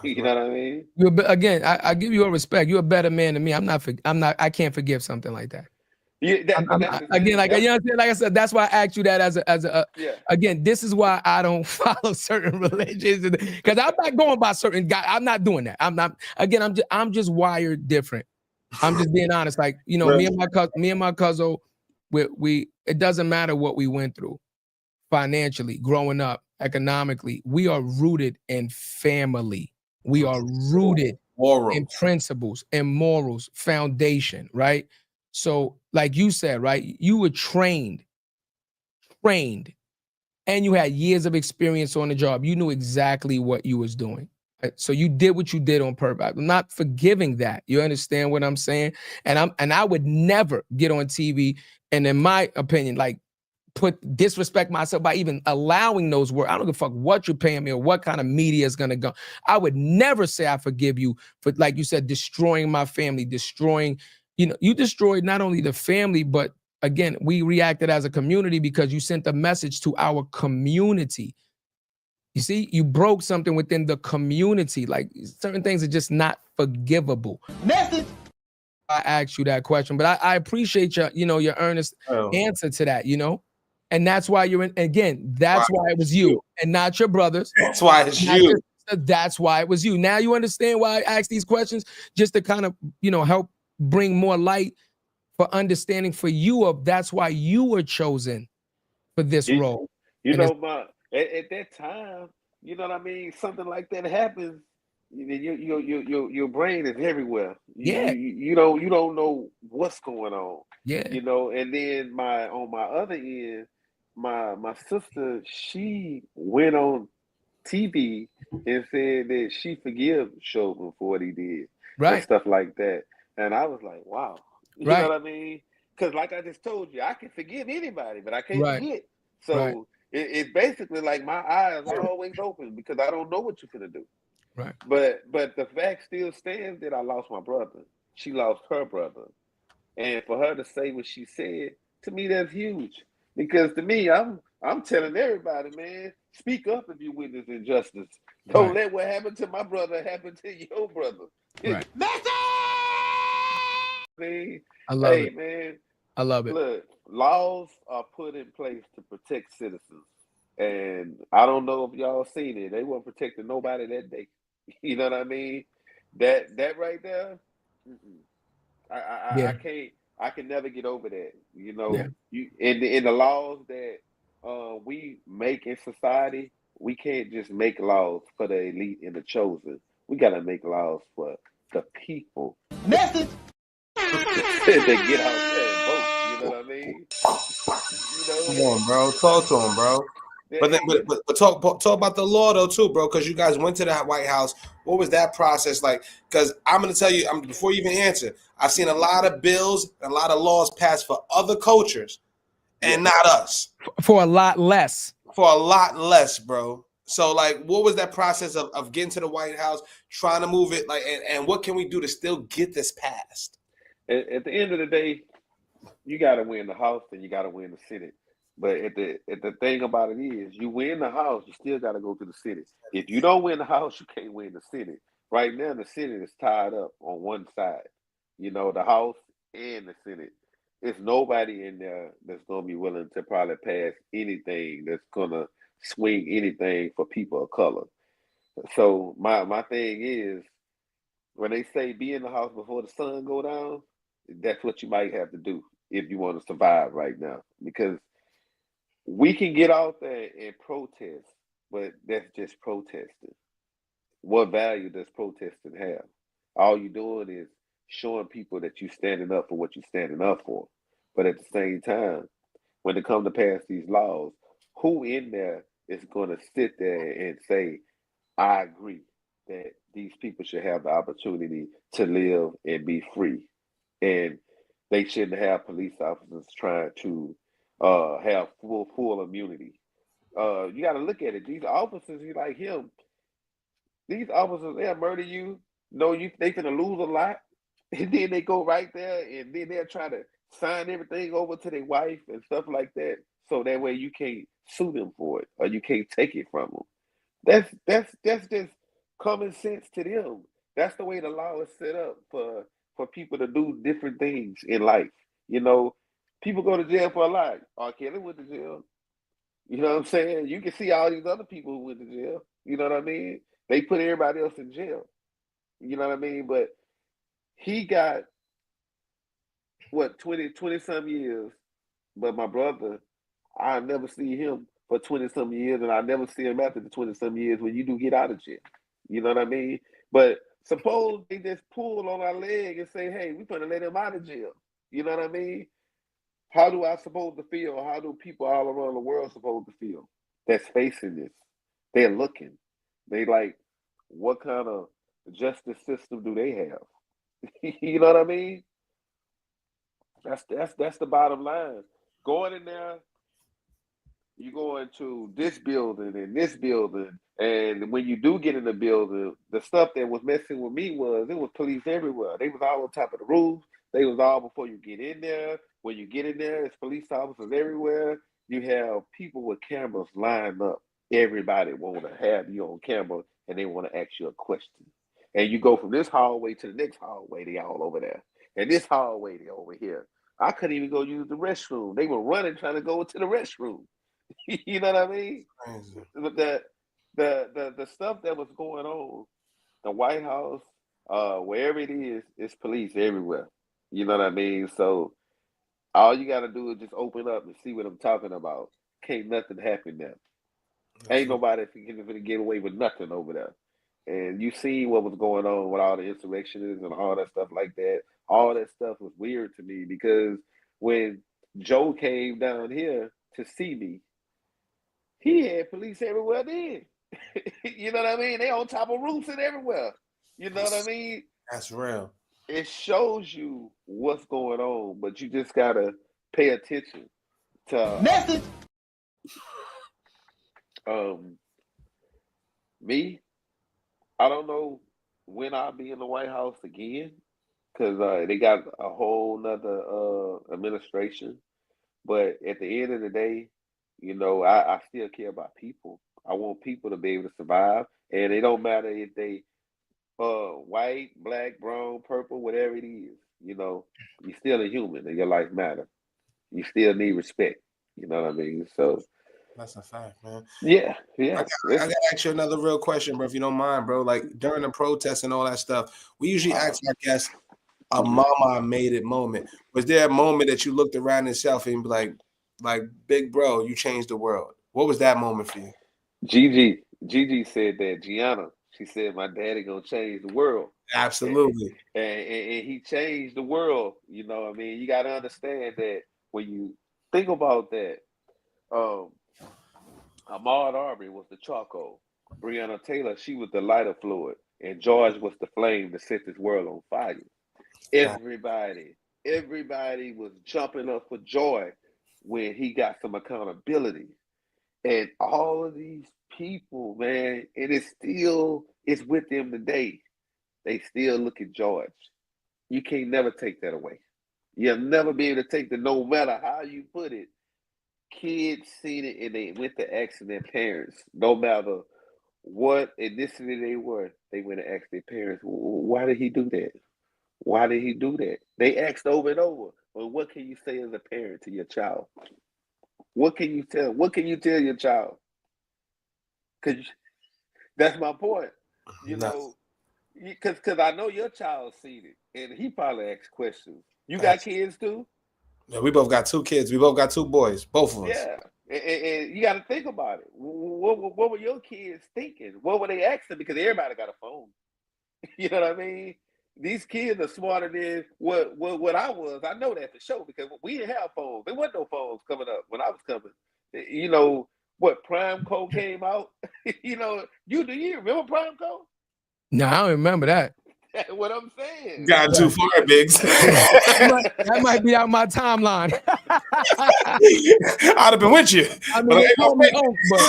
You know what I mean? Again, I give you a respect. You're a better man than me. I can't forgive something like that. Yeah, Again, like I said, that's why I asked you that as a again, this is why I don't follow certain religions, because I'm not going by certain guys. I'm not doing that. I'm just wired different. I'm just being honest. Like, me and my cousin, we it doesn't matter what we went through financially, growing up, economically. We are rooted in family. We are rooted in principles and morals, foundation, right? So, like you said, right, you were trained, and you had years of experience on the job. You knew exactly what you was doing. Right? So you did what you did on purpose. I'm not forgiving that. You understand what I'm saying? And I would never get on TV and, in my opinion, like disrespect myself by even allowing those words. I don't give a fuck what you're paying me or what kind of media is gonna go. I would never say I forgive you for, like you said, destroying my family, destroying. You destroyed not only the family, but again, we reacted as a community because you sent a message to our community. You see, you broke something within the community. Like, certain things are just not forgivable. Message. I asked you that question, but I appreciate your earnest answer to that, and that's why you're in. Again, that's why it was you and not your brothers. That's why it's you. That's why it was you. Now you understand why I asked these questions, just to kind of, help bring more light for understanding for you of that's why you were chosen for this role. At that time, you know what I mean? Something like that happens, your brain is everywhere. Yeah. You don't know what's going on. Yeah. You know, and then on my other end, my sister, she went on TV and said that she forgives Chauvin for what he did and Right. stuff like that. And I was like, wow. You know Right. what I mean? Because like I just told you, I can forgive anybody, but I can't Right. forget. Right. So it's basically like my eyes are always open because I don't know what you're gonna do. Right. But the fact still stands that I lost my brother. She lost her brother. And for her to say what she said, to me that's huge. Because to me, I'm telling everybody, man, speak up if you witness injustice. Don't Right. let what happened to my brother happen to your brother. Right. Man, I love hey it. man, I love it. look, laws are put in place to protect citizens. And I don't know if y'all seen it. They weren't protecting nobody that day. You know what I mean? That right there, mm-mm. I Yeah. can't. I can never get over that. You Yeah. know, you in the laws that we make in society, we can't just make laws for the elite and the chosen. We got to make laws for the people. Message. They get out there and vote. You know what I mean? Come on, bro. Talk to him, bro. But then, but talk about the law though too, bro. Because you guys went to the White House. What was that process like? Because I'm gonna tell you, before you even answer, I've seen a lot of bills, a lot of laws passed for other cultures, and not us. For a lot less. For a lot less, bro. So, like, what was that process of getting to the White House, trying to move it, like, and what can we do to still get this passed? At the end of the day, you got to win the House and you got to win the Senate. But at the thing about it is, you win the House, you still got to go to the Senate. If you don't win the House, you can't win the Senate. Right now, the Senate is tied up on one side. You know, the House and the Senate. There's nobody in there that's going to be willing to probably pass anything that's going to swing anything for people of color. So my thing is, when they say be in the house before the sun go down, that's what you might have to do if you want to survive right now. Because we can get out there and protest, but that's just protesting. What value does protesting have? All you're doing is showing people that you're standing up for what you're standing up for. But at the same time, when it comes to pass these laws, who in there is going to sit there and say, I agree that these people should have the opportunity to live and be free, and they shouldn't have police officers trying to have full immunity. You got to look at it. These officers, like him, these officers, they'll murder you. Know you they gonna lose a lot, and then they go right there, and then they'll try to sign everything over to their wife and stuff like that, so that way you can't sue them for it or you can't take it from them. That's just common sense to them. That's the way the law is set up for people to do different things in life. You know, people go to jail for a lot. R. Kelly went to jail. You know what I'm saying? You can see all these other people who went to jail. You know what I mean? They put everybody else in jail. You know what I mean? But he got what 20 some years. But my brother, I never see him for 20 some years, and I never see him after the 20 some years when you do get out of jail. You know what I mean? But suppose they just pull on our leg and say, hey, we're gonna let him out of jail. You know what I mean? How do I supposed to feel? How do people all around the world supposed to feel that's facing this? They're looking. They like, what kind of justice system do they have? You know what I mean? That's the bottom line. Going in there, you go into this building and this building, and when you do get in the building, the stuff that was messing with me was it was police everywhere. They was all on top of the roof. They was all before you get in there. When you get in there, it's police officers everywhere. You have people with cameras lined up. Everybody want to have you on camera, and they want to ask you a question. And you go from this hallway to the next hallway. They all over there, and this hallway they over here. I couldn't even go use the restroom. They were running trying to go into the restroom. You know what I mean? But the stuff that was going on, the White House, wherever it is, it's police everywhere. You know what I mean? So all you got to do is just open up and see what I'm talking about. Can't nothing happen there. Ain't nobody gonna get away with nothing over there. and you see what was going on with all the insurrectionists and all that stuff like that. All that stuff was weird to me because when Joe came down here to see me, he had police everywhere then. You know what I mean? They on top of roofs and everywhere. You know what I mean? That's real. It shows you what's going on, but you just gotta pay attention to Message. Me. I don't know when I'll be in the White House again because they got a whole nother administration. But at the end of the day, you know, I still care about people. I want people to be able to survive, and it don't matter if they white, black, brown, purple, whatever it is. You know, you're still a human, and your life matters. You still need respect. You know what I mean? So That's a fact, man. yeah. I gotta ask you another real question, bro, if you don't mind, bro. Like during the protests and all that stuff, we usually ask our guests a mama made it moment. Was there a moment that you looked around yourself and be like, big bro, you changed the world? What was that moment for you? Gigi said that. Gianna, she said, my daddy gonna change the world. Absolutely. And he changed the world. You know what I mean? You got to understand that when you think about that, Ahmaud Arbery was the charcoal. Breonna Taylor, she was the lighter fluid. And George was the flame that set this world on fire. Everybody was jumping up for joy when he got some accountability. And all of these people, man, and it's with them today. They still look at George. You can't never take that away. You'll never be able to take the, no matter how you put it. Kids seen it and they went to asking their parents, no matter what ethnicity they were, they went to ask their parents, why did he do that? Why did he do that? They asked over and over. Well, what can you say as a parent to your child? What can you tell? What can you tell your child? Because that's my point. You know, because I know your child's seen it, and he probably asks questions. You got kids too? Yeah, we both got 2 kids. We both got 2 boys, both of us. Yeah, and you got to think about it. What were your kids thinking? What were they asking? Because everybody got a phone. You know what I mean? These kids are smarter than what I was. I know that for sure because we didn't have phones. There wasn't no phones coming up when I was coming. You know what? Prime Code came out. You know, you remember Prime Code? No, I don't remember that. That's what I'm saying. Got too far, Biggs. that might be out my timeline. I'd have been with you. I mean, they call me Unc, but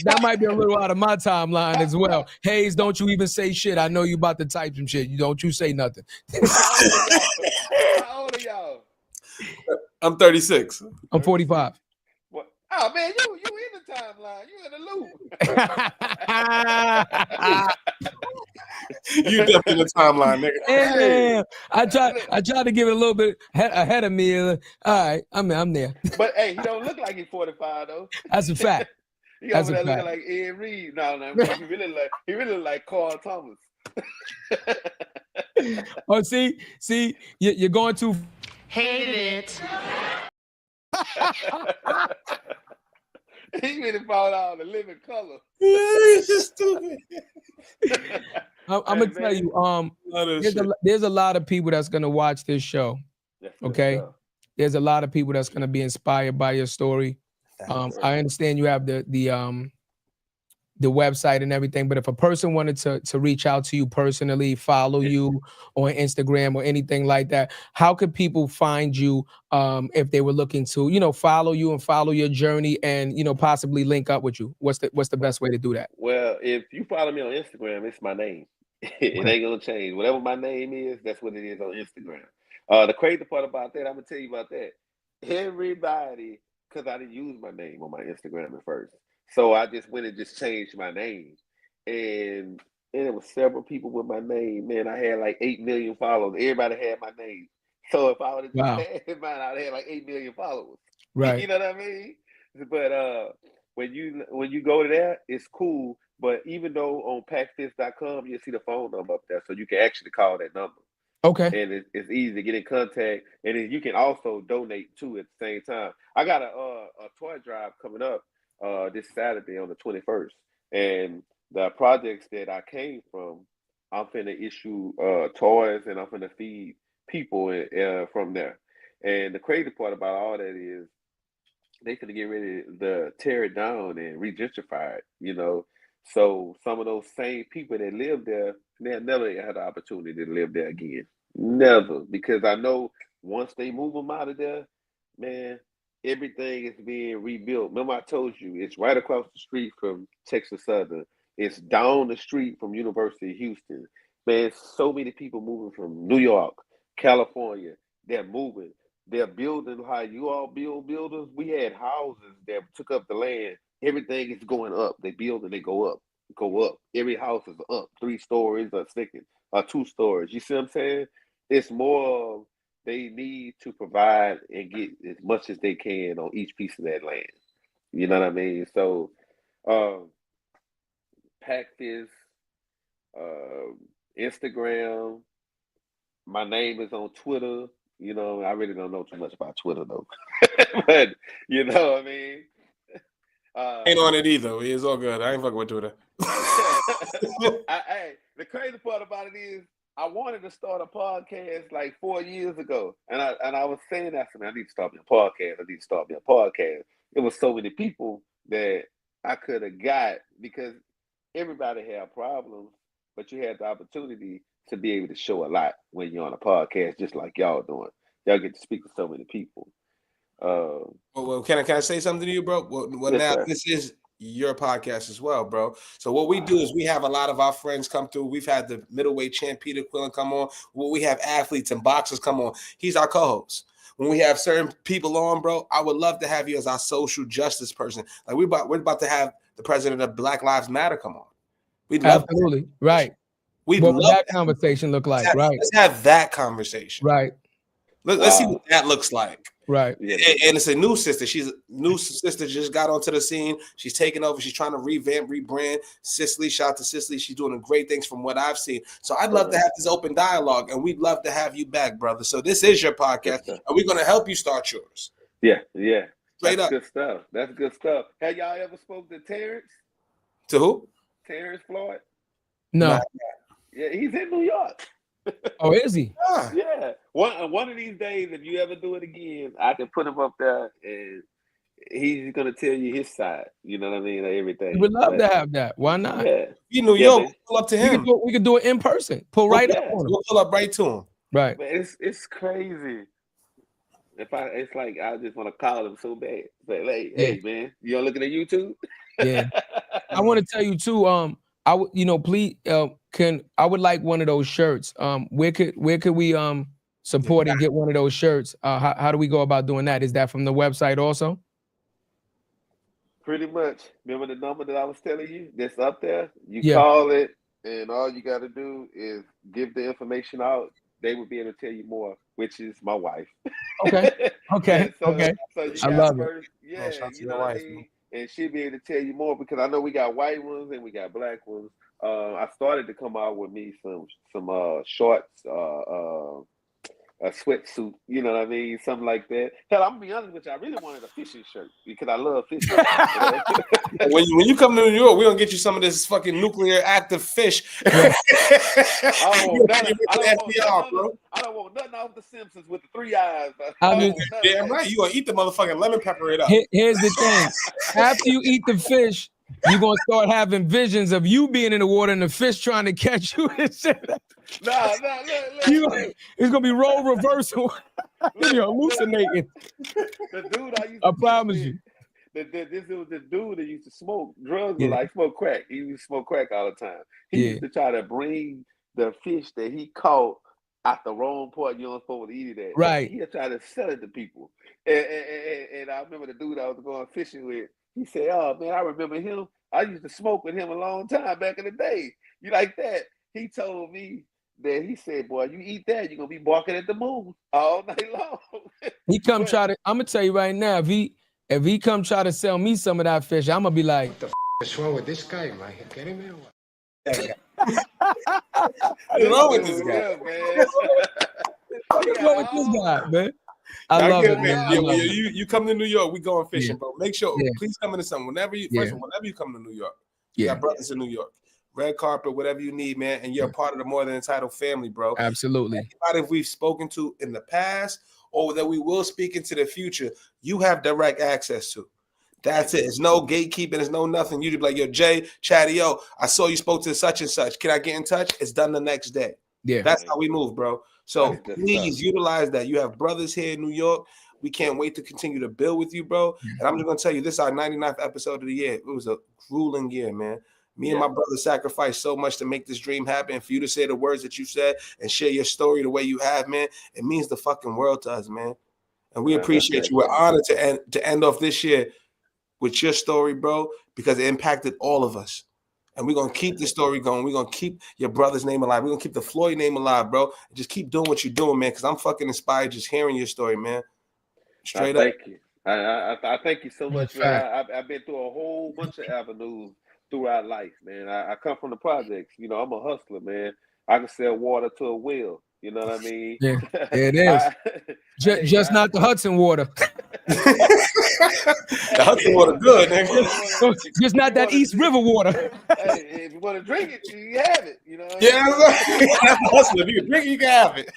that might be a little out of my timeline as well. Hayes, don't you even say shit. I know you about to type some shit. Don't you say nothing. How old are y'all? I'm 36. I'm 45. What? Oh man, you in the timeline. You in the loop. You definitely in the timeline, nigga. Hey, I tried to give it a little bit ahead of me. All right, I'm there. But hey, he don't look like he's 45 though. That's a fact. He over there looking like Ed Reed. No, he really look like Carl Thomas. Oh, see, you're going too. Hate it. He really found out the living color. He's just stupid. I'm gonna tell you, there's a lot of people that's gonna watch this show. Okay, there's a lot of people that's gonna be inspired by your story. I understand you have the website and everything, but if a person wanted to reach out to you personally, follow you on Instagram or anything like that, how could people find you if they were looking to, follow you and follow your journey and, possibly link up with you? What's the best way to do that? Well, if you follow me on Instagram, it's my name. It ain't gonna change. Whatever my name is, that's what it is on Instagram. The crazy part about that, I'm gonna tell you about that. Everybody, because I didn't use my name on my Instagram at first. So I just went and just changed my name. And it was several people with my name. Man, I had like 8 million followers. Everybody had my name. So if I would have just had mine, I'd have like 8 million followers. Right. You know what I mean? But when you go to that, it's cool. But even though on packfist.com, you'll see the phone number up there. So you can actually call that number. Okay. And it's easy to get in contact. And then you can also donate too at the same time. I got a toy drive coming up this Saturday on the 21st. And the projects that I came from, I'm finna issue toys and I'm finna feed people from there. And the crazy part about all that is they finna get ready to tear it down and re-gentrify it, you know. So some of those same people that live there, they'll never had the opportunity to live there again. Never. Because I know once they move them out of there, man, everything is being rebuilt. Remember I told you, it's right across the street from Texas Southern. It's down the street from University of Houston. Man, so many people moving from New York, California. They're moving. They're building how you all build buildings. We had houses that took up the land. Everything is going up. They build and they go up, go up. Every house is up, 3 stories or 2 stories. You see what I'm saying? It's more they need to provide and get as much as they can on each piece of that land. You know what I mean? So, Packfist, Instagram. My name is on Twitter. You know, I really don't know too much about Twitter though, but you know what I mean. Ain't on it either. It's all good. I ain't fucking with Twitter. Hey, the crazy part about it is, I wanted to start a podcast like 4 years ago, and I was saying that to me. I need to start me a podcast. I need to start me a podcast. It was so many people that I could have got because everybody had problems, but you had the opportunity to be able to show a lot when you're on a podcast, just like y'all doing. Y'all get to speak to so many people. Well, can I say something to you, bro? Well, yes, now sir. this is your podcast as well, bro. So what we do is we have a lot of our friends come through. We've had the middleweight champ Peter Quillen come on. Well, we have athletes and boxers come on. He's our co-host. When we have certain people on, bro, I would love to have you as our social justice person. Like we're about to have the president of Black Lives Matter come on. We'd love Absolutely. Right. We'd what love would that conversation look like? Right. Let's have that conversation. Right. Let's see what that looks like. Right. Yeah. And it's a new sister. She's a new sister, just got onto the scene. She's taking over. She's trying to revamp, rebrand. Cicely, shout out to Cicely. She's doing great things from what I've seen. So I'd love to have this open dialogue, and we'd love to have you back, brother. So this is your podcast, and we're going to help you start yours. Yeah, yeah. Straight That's up. good stuff. That's good stuff. Have y'all ever spoke to Terrence? To who? Terrence Floyd? No. Yeah, he's in New York. Oh, is he? Yeah. One of these days, if you ever do it again, I can put him up there and he's gonna tell you his side. You know what I mean? Everything. We'd love to have that. Why not? Yeah. You New York, we'll pull up to him. We could do it in person. Pull right up on him. We'll pull up right to him. Right. But it's crazy. It's like I just want to call him so bad. But like, hey man, you all looking at YouTube? Yeah. I want to tell you too. I would, please, I would like one of those shirts. Where could we support and get one of those shirts? How do we go about doing that? Is that from the website also? Pretty much. Remember the number that I was telling you that's up there? You call it, and all you got to do is give the information out. They will be able to tell you more, which is my wife. Okay. Okay. So you I love first, it. Yeah, you know what I mean? And she'll be able to tell you more because I know we got white ones and we got black ones. I started to come out with me some shorts, a sweatsuit, you know what I mean? Something like that. Hell, I'm gonna be honest with you, I really wanted a fishing shirt because I love fishing. When you come to New York, we're gonna get you some of this fucking nuclear active fish. I don't want nothing off the Simpsons with the 3 eyes. Damn right, you gonna eat the motherfucking lemon pepper it up. Here's the thing. After you eat the fish, you're gonna start having visions of you being in the water and the fish trying to catch you and shit. It's gonna be role reversal. You're hallucinating. The dude I promise you. This was the dude that used to smoke drugs, like smoke crack. He used to smoke crack all the time. He used to try to bring the fish that he caught at the wrong point. You don't supposed to eat it at. Right. He tried to sell it to people. And I remember the dude I was going fishing with. He said, "Oh man, I remember him. I used to smoke with him a long time back in the day. You like that?" He told me that he said, "Boy, you eat that, you're gonna be barking at the moon all night long." He come try to. I'm gonna tell you right now. If he come try to sell me some of that fish, I'm gonna be like, "What the is wrong with this guy? Am I kidding me?" What's wrong with this guy? What's wrong with this guy, man? I love it, man. You come to New York, we going fishing, bro. Make sure, please come into something. Whenever you come to New York, you got brothers in New York. red carpet, whatever you need, man. And you're a part of the More Than Entitled family, bro. Absolutely. Anybody we've spoken to in the past or that we will speak into the future, you have direct access to. That's it. It's no gatekeeping. It's no nothing. You just be like, yo, Jay, Chadeo, I saw you spoke to such and such. Can I get in touch? It's done the next day. Yeah. That's how we move, bro. So please utilize that. You have brothers here in New York. We can't wait to continue to build with you, bro. And I'm just going to tell you, this is our 99th episode of the year. It was a grueling year, man. Me and my brother sacrificed so much to make this dream happen. For you to say the words that you said and share your story the way you have, man, it means the fucking world to us, man. And we appreciate you. We're honored to end off this year with your story, bro, because it impacted all of us. And we're going to keep the story going. We're going to keep your brother's name alive. We're going to keep the Floyd name alive, bro. And just keep doing what you're doing, man, because I'm fucking inspired just hearing your story, man. Straight up. Thank you. I thank you so much, man. I've been through a whole bunch of avenues throughout life, man. I come from the projects. You know, I'm a hustler, man. I can sell water to a well. You know what I mean? Yeah, it is. Just not the Hudson water. The Hudson water good, nigga. Just not that East River water. Hey, if you want to drink it, you have it. You know what I mean? That's hustler. If you can drink it, you can have it.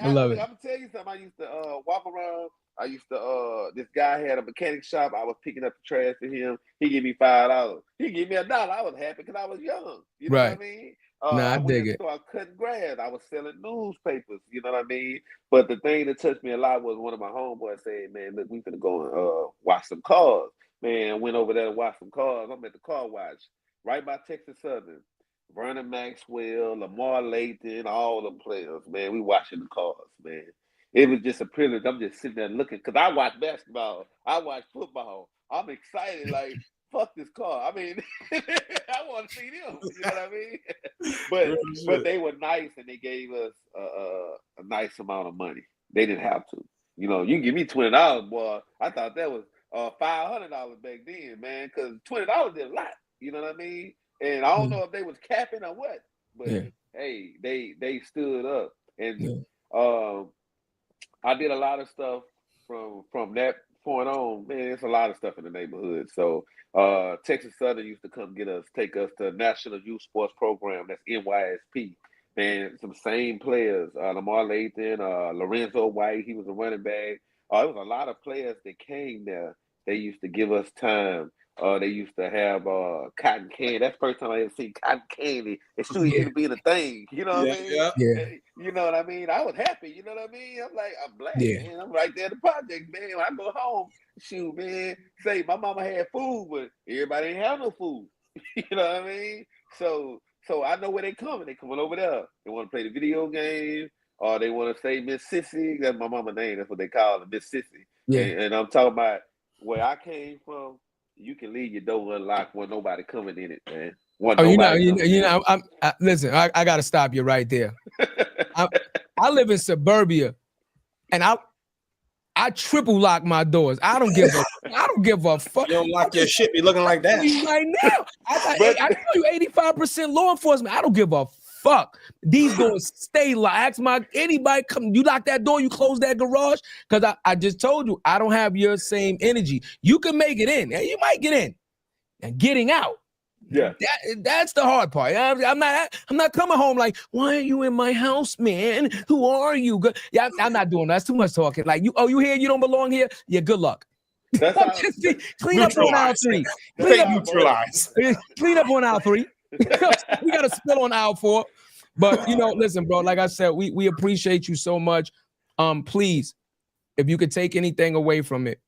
I love it. I'm gonna tell you something. I used to walk around. I used to this guy had a mechanic shop. I was picking up the trash for him. He gave me $5. He gave me $1. I was happy because I was young. You know what I mean? I dig it. So I cutting grass. I was selling newspapers. You know what I mean? But the thing that touched me a lot was one of my homeboys said, "Man, look, we finna go and watch some cars." Man, went over there to watch some cars. I'm at the car wash right by Texas Southern. Vernon Maxwell, Lamar Lathan, all the players, man. We watching the cars, man. It was just a privilege. I'm just sitting there looking because I watch basketball. I watch football. I'm excited, like, fuck this car. I mean, I want to see them. You know what I mean? But they were nice and they gave us a nice amount of money. They didn't have to. You know, you give me $20, boy. I thought that was $500 back then, man, because $20 did a lot. You know what I mean? And I don't know if they was capping or what, but hey, they stood up. And I did a lot of stuff from that point on. Man, there's a lot of stuff in the neighborhood. So Texas Southern used to come take us to National Youth Sports Program. That's NYSP. Man, some same players. Lamar Lathan, Lorenzo White, he was a running back. It was a lot of players that came there. They used to give us time. They used to have cotton candy. That's the first time I ever seen cotton candy. It still used to be the thing. You know what I mean? Yeah. You know what I mean? I was happy. You know what I mean? I'm like, I'm black, man. I'm right there at the project, man. When I go home, shoot, man. Say my mama had food, but everybody ain't have no food. You know what I mean? So I know where they coming. They coming over there. They want to play the video game, or they want to say Miss Sissy. That's my mama's name. That's what they call it, Miss Sissy. Yeah. And I'm talking about where I came from. You can leave your door unlocked when nobody coming in it, man. Listen, I got to stop you right there. I live in suburbia, and I triple lock my doors. I don't give a fuck. You don't lock your shit. Be looking like that right now. I tell you, 85% law enforcement. I don't give a fuck. These doors stay locked. Ask anybody come. You lock that door. You close that garage. Because I just told you I don't have your same energy. You can make it in, and you might get in, and getting out. Yeah, that's the hard part. I'm not coming home like, why are you in my house, man? Who are you? Yeah, I'm not doing that. That's too much talking. Like you here? You don't belong here. Yeah, good luck. Clean up on aisle 3. Clean up on aisle 3. We got to spill on aisle 4. But listen, bro. Like I said, we appreciate you so much. Please, if you could take anything away from it,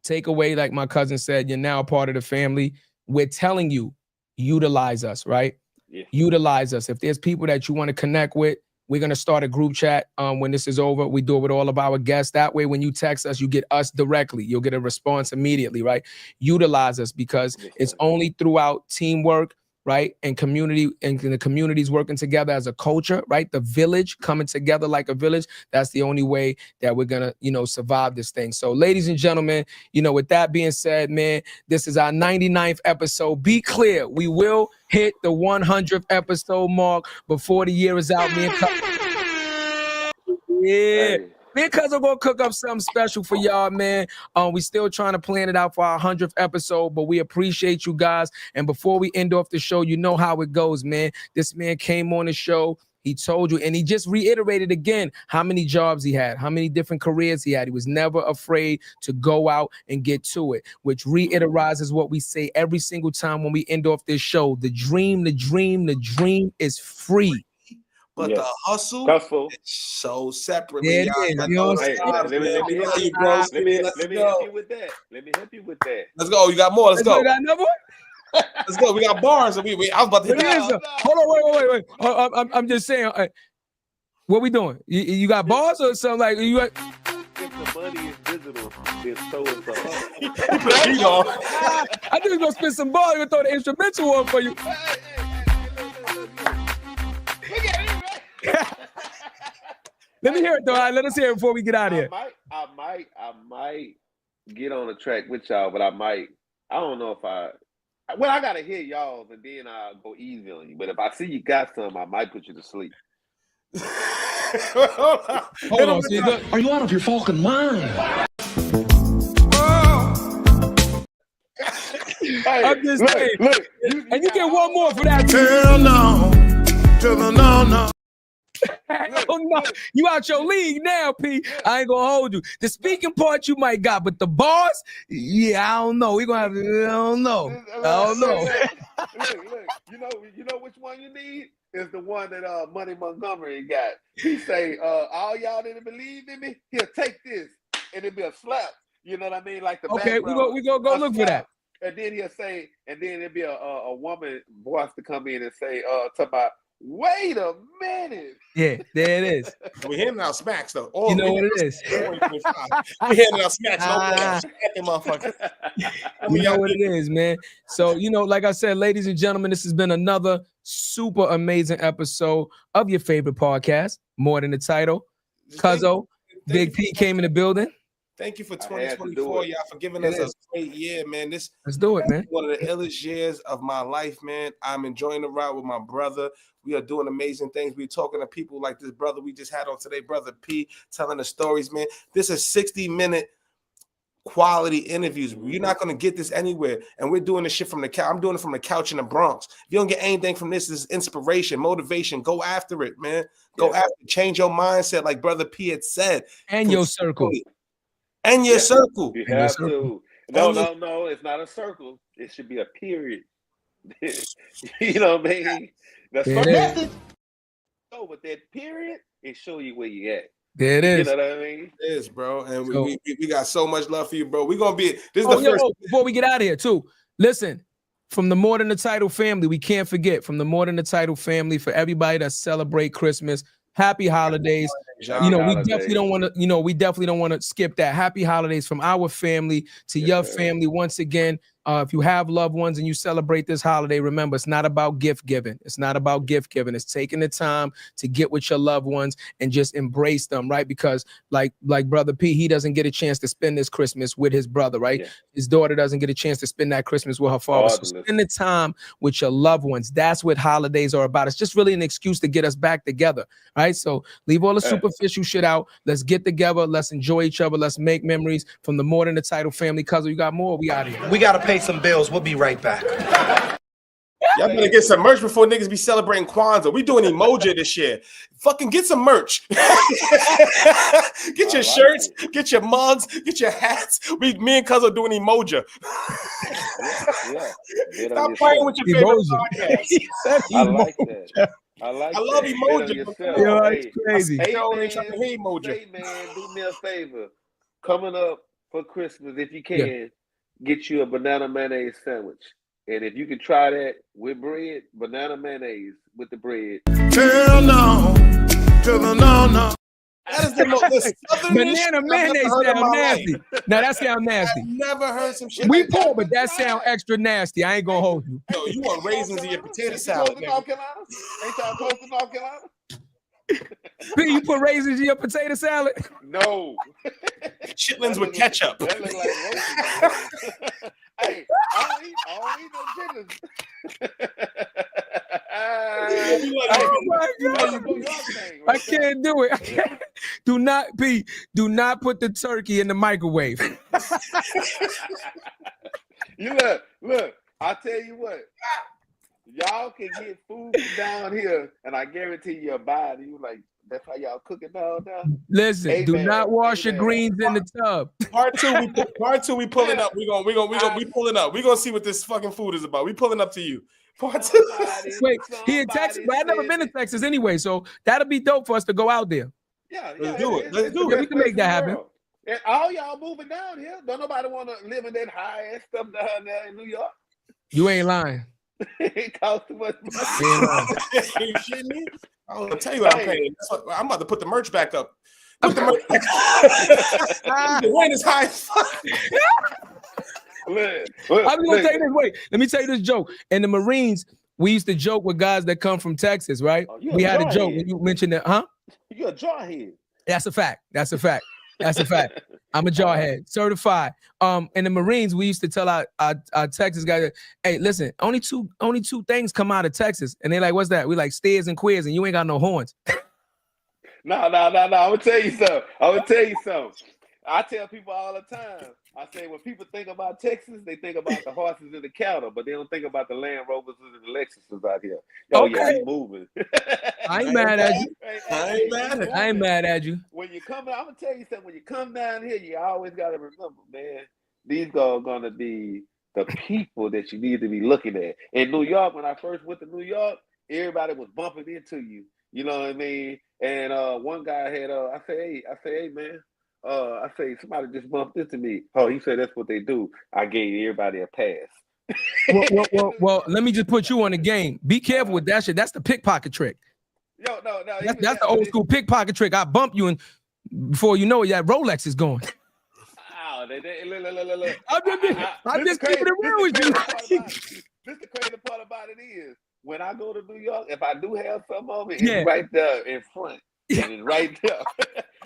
take away. Like my cousin said, you're now a part of the family. We're telling you, utilize us, right? Yeah. Utilize us. If there's people that you want to connect with, we're going to start a group chat when this is over. We do it with all of our guests. That way, when you text us, you get us directly. You'll get a response immediately, right? Utilize us because it's only throughout teamwork, right? And community and the communities working together as a culture, right? The village coming together like a village. That's the only way that we're going to, survive this thing. So ladies and gentlemen, with that being said, man, this is our 99th episode. Be clear. We will hit the 100th episode mark before the year is out. Yeah. Me and Cuz are gonna cook up something special for y'all, man. We still trying to plan it out for our 100th episode, but we appreciate you guys. And before we end off the show, you know how it goes, man. This man came on the show. He told you, and he just reiterated again how many jobs he had, how many different careers he had. He was never afraid to go out and get to it, which reiterizes what we say every single time when we end off this show. The dream is free. But the hustle is so separate. There it is. You know what I'm Let me help you with that. Let me help you with that. Let's go. You got more. Let's go. You got another one? Let's go. We got bars. I was about to hit that. Hold on, wait. I'm just saying. What we doing? You got bars or something like you? If the money is digital, then so is the I think we're gonna spin some bars. We're gonna throw the instrumental on for you. Let me hear it though. All right, let us hear it before we get out of here. I might get on the track with y'all, but I don't know if I gotta hear y'all and then I'll go easy on you. But if I see you got some, I might put you to sleep. Hold on. Are you out of your fucking mind? Hey, I'm just saying. Look, and you get one more for that. Hell no. No. Oh no, you out your league now, P. I ain't gonna hold you. The speaking part you might got, but the bars, yeah, I don't know. We gonna have to. I don't know. Look. You know which one you need is the one that Money Montgomery got. He say, all y'all didn't believe in me. Here, take this, and it'll be a slap. You know what I mean? Like the okay, we gonna go look for that. And then he'll say, and then it'll be a woman voice to come in and say, talk about. Wait a minute. Yeah, there it is. We're handing out smacks though. You know what it is. We're handing out smacks. Motherfucker. You know what it is, man. So, like I said, ladies and gentlemen, this has been another super amazing episode of your favorite podcast, More Than the Title. Cuzzo, Big P came in the building. Thank you for 2024, y'all, for giving us a great year, man. Let's do it, man. One of the illest years of my life, man. I'm enjoying the ride with my brother. We are doing amazing things. We're talking to people like this brother we just had on today, Brother P, telling the stories, man. This is 60-minute quality interviews. You're not going to get this anywhere. And we're doing this shit from the couch. I'm doing it from the couch in the Bronx. If you don't get anything from this, this is inspiration, motivation. Go after it, man. Go after it. Change your mindset, like Brother P had said. And your circle. And your circle. You have to. No, it's not a circle. It should be a period. You know what I mean? That's message. No, but that period, it show you where you at. There it is. You know what I mean? It is, bro. And we got so much love for you, bro. We're gonna be this is the first before we get out of here, too. Listen, from the More Than the Title family, we can't forget from the More Than the Title family, for everybody that celebrate Christmas. Happy holidays. We definitely don't want to skip that. Happy holidays from our family to your family. Once again, if you have loved ones and you celebrate this holiday, remember, it's not about gift giving. It's not about gift giving. It's taking the time to get with your loved ones and just embrace them, right? Because like Brother P, he doesn't get a chance to spend this Christmas with his brother, right? Yeah. His daughter doesn't get a chance to spend that Christmas with her father. So spend the time with your loved ones. That's what holidays are about. It's just really an excuse to get us back together, right? So leave all the superficial shit out. Let's get together. Let's enjoy each other. Let's make memories from the More Than the Title family. Cuz you got more? We out of here. We got to pay some bills. We'll be right back. Y'all better get some merch before niggas be celebrating Kwanzaa. We doing emoji this year. Fucking get some merch. Get your shirts, get your mugs, get your hats. Me and Cuz are doing emoji. Stop playing with your favorite podcast. I like that. I love emoji. Yo, it's crazy. Hey man, do me a favor. Coming up for Christmas, if you can, get you a banana mayonnaise sandwich. And if you can try that with bread, banana mayonnaise with the bread. Hell no. No. That is the most banana mayonnaise sound nasty. Now that sound nasty. I've never heard some shit. We poor, but that sound extra nasty. I ain't gonna hold you. Yo, you want raisins in your potato salad? Ain't y'all close to North Carolina? You put raisins in your potato salad? No. Chitlins with ketchup. That look like roasted. Hey, I don't eat no chitlins. I can't do it. do not put the turkey in the microwave. You look, I tell you what, y'all can get food from down here, and I guarantee you buy it. You like, that's how y'all cook it down there? Listen, Amen. do not wash your Amen. greens in the tub. Part two, we pulling up. We pulling up. We gonna see what this fucking food is about. We pulling up to you. Part two. Wait, he in Texas, but I've never been to Texas anyway, so that'll be dope for us to go out there. Yeah, Let's do it. Let's do Yeah, it. we can make that happen. And all y'all moving down here. Don't nobody want to live in that high ass stuff down there in New York. You ain't lying. It costs too much money. You ain't lying. You shitting me? I'm gonna tell you what I'm paying. I'm about to put the merch back up. Put the merch back up. The rent is high as fuck. I'm gonna tell you this. Wait, let me tell you this joke. In the Marines, we used to joke with guys that come from Texas, right? We had a joke when you mentioned that, huh? You're a jawhead. That's a fact. That's a fact. That's a fact. I'm a jawhead, certified. In the Marines, we used to tell our Texas guys, hey, listen, only two things come out of Texas. And they're like, what's that? We like stairs and queers, and you ain't got no horns. No. I'm gonna tell you something. I tell people all the time. I say when people think about Texas, they think about the horses and the cattle, but they don't think about the Land Rovers and the Lexuses out here. Oh okay. Yeah, we moving. I ain't mad at you. I ain't mad at you. When you come, I'm gonna tell you something. When you come down here, you always gotta remember, man. These are gonna be the people that you need to be looking at. In New York, when I first went to New York, everybody was bumping into you. You know what I mean? And one guy had, I say, hey, man. I say somebody just bumped into me. Oh, he said that's what they do. I gave everybody a pass. well, let me just put you on the game. Be careful with that shit. That's the pickpocket trick. No. That's the old school pickpocket trick. I bump you, and before you know it, that Rolex is gone. Oh, look. I'm just keeping it real with you. This the crazy part about it is when I go to New York, if I do have something on me, it's right there in front. And right there.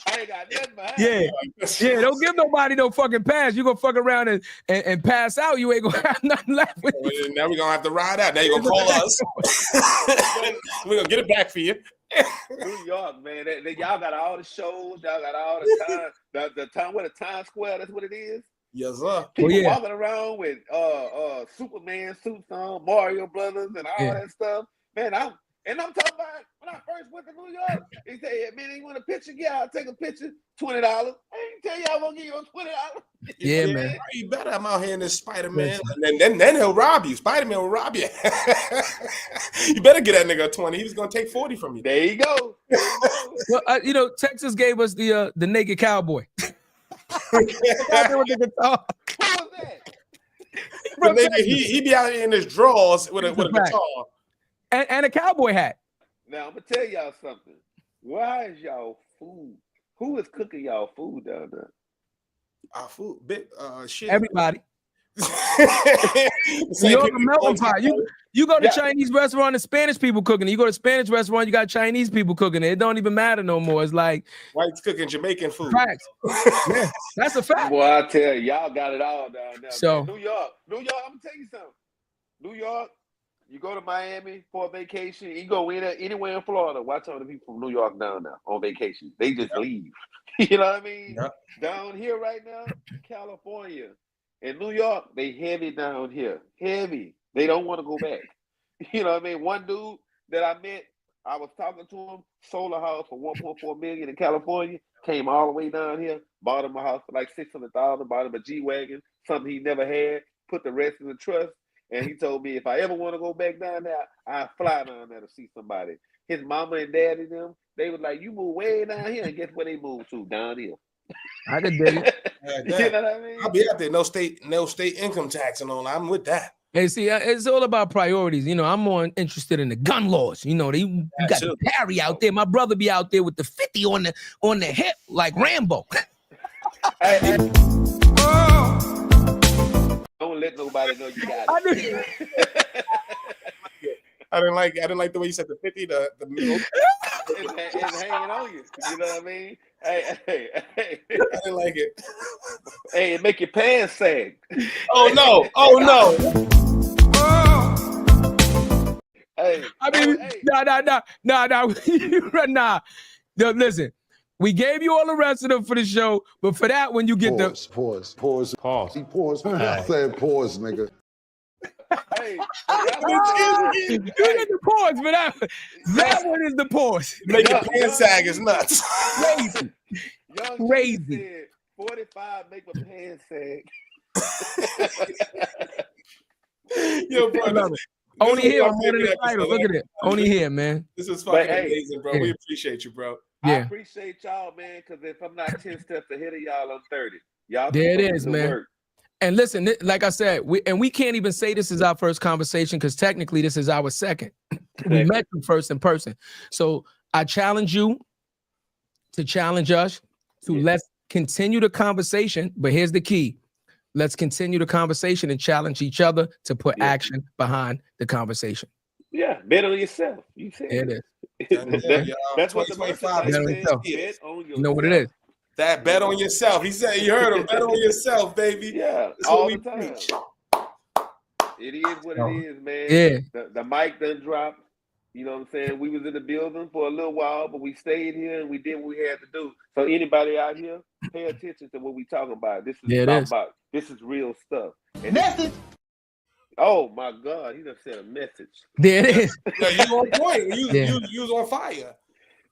I ain't got nothing behind. Yeah, don't give nobody no fucking pass. You gonna fuck around and pass out. You ain't gonna have nothing left with you. Now we're gonna have to ride out. Now you're gonna call us. We're gonna get it back for you. New York, man. Y'all got all the shows, y'all got all the time. The time with the Times Square, that's what it is. Yes, sir. People walking around with Superman suits on, Mario Brothers, and all that stuff. Man, I'm talking about when I first went to New York. He said, man, you want a picture? Yeah, I'll take a picture. $20. I ain't tell you I won't give you $20. Yeah, man. You better. I'm out here in this Spider-Man. And then he'll rob you. Spider-Man will rob you. You better get that nigga a 20. He was gonna take 40 from you. There you go. Well, Texas gave us the naked cowboy. With the guitar. Who was that? But nigga, he be out here in his drawers with a guitar. And a cowboy hat. Now, I'm going to tell y'all something. Why is y'all food? Who is cooking y'all food down there? Our food, shit. Everybody. You're a melting pot. You go to Chinese restaurant and Spanish people cooking it. You go to Spanish restaurant, you got Chinese people cooking it. It don't even matter no more. It's like whites cooking Jamaican food. Facts. Yeah, that's a fact. Boy, I tell you, y'all got it all down there. So New York, I'm gonna tell you something. New York, you go to Miami for a vacation, you go anywhere in Florida, watch all the people from New York down there on vacation. They just leave. You know what I mean? Yep. Down here right now, California. In New York, they heavy down here. Heavy. They don't want to go back. You know what I mean? One dude that I met, I was talking to him, sold a house for $1.4 million in California, came all the way down here, bought him a house for like $600,000, bought him a G-Wagon, something he never had, put the rest in the trust, and he told me if I ever want to go back down there, I fly down there to see somebody. His mama and daddy, them, they was like, you move way down here, and guess where they moved to? Down here. I could dig it. You know what I mean? I'll be out there, no state income tax and all. I'm with that. Hey, see, it's all about priorities. You know, I'm more interested in the gun laws. You know, you got the carry out there. My brother be out there with the 50 on the hip like Rambo. Don't let nobody know you got it. I didn't like the way you said the 50, the middle. It's hanging on you. You know what I mean? Hey. I didn't like it. Hey, it make your pants sag. Oh no. Hey, I mean, nah. No, listen. We gave you all the rest of them for the show, but for that one, you get Pause. He paused. Said pause, nigga. Hey, you get the pause, but that one is the pause. Make your pants sag is nuts. Crazy. Young Crazy. said 45 make my pants sag. Yo, bro. Only here, more than the title. Look at it. Only here, man. This is fucking amazing, bro. We appreciate you, bro. I appreciate y'all, man, because if I'm not 10 steps ahead of y'all, I'm 30. Y'all there it is, man. Work. And listen, like I said, we can't even say this is our first conversation because technically this is our second. We met you first in person. So I challenge you to challenge us to let's continue the conversation. But here's the key. Let's continue the conversation and challenge each other to put action behind the conversation. Yeah, bet on yourself. You said it is. That's what the 25 is. You know what it is. That bet on yourself. He said, you heard him. Bet on yourself, baby. Yeah, that's all what we the time. preach. It is what it is, man. Yeah. The mic done dropped. You know what I'm saying? We was in the building for a little while, but we stayed here and we did what we had to do. So anybody out here, pay attention to what we talking about. This is this is real stuff. And Message. Oh my God, he just said a message. There it is. Yeah, you on point. You was on fire.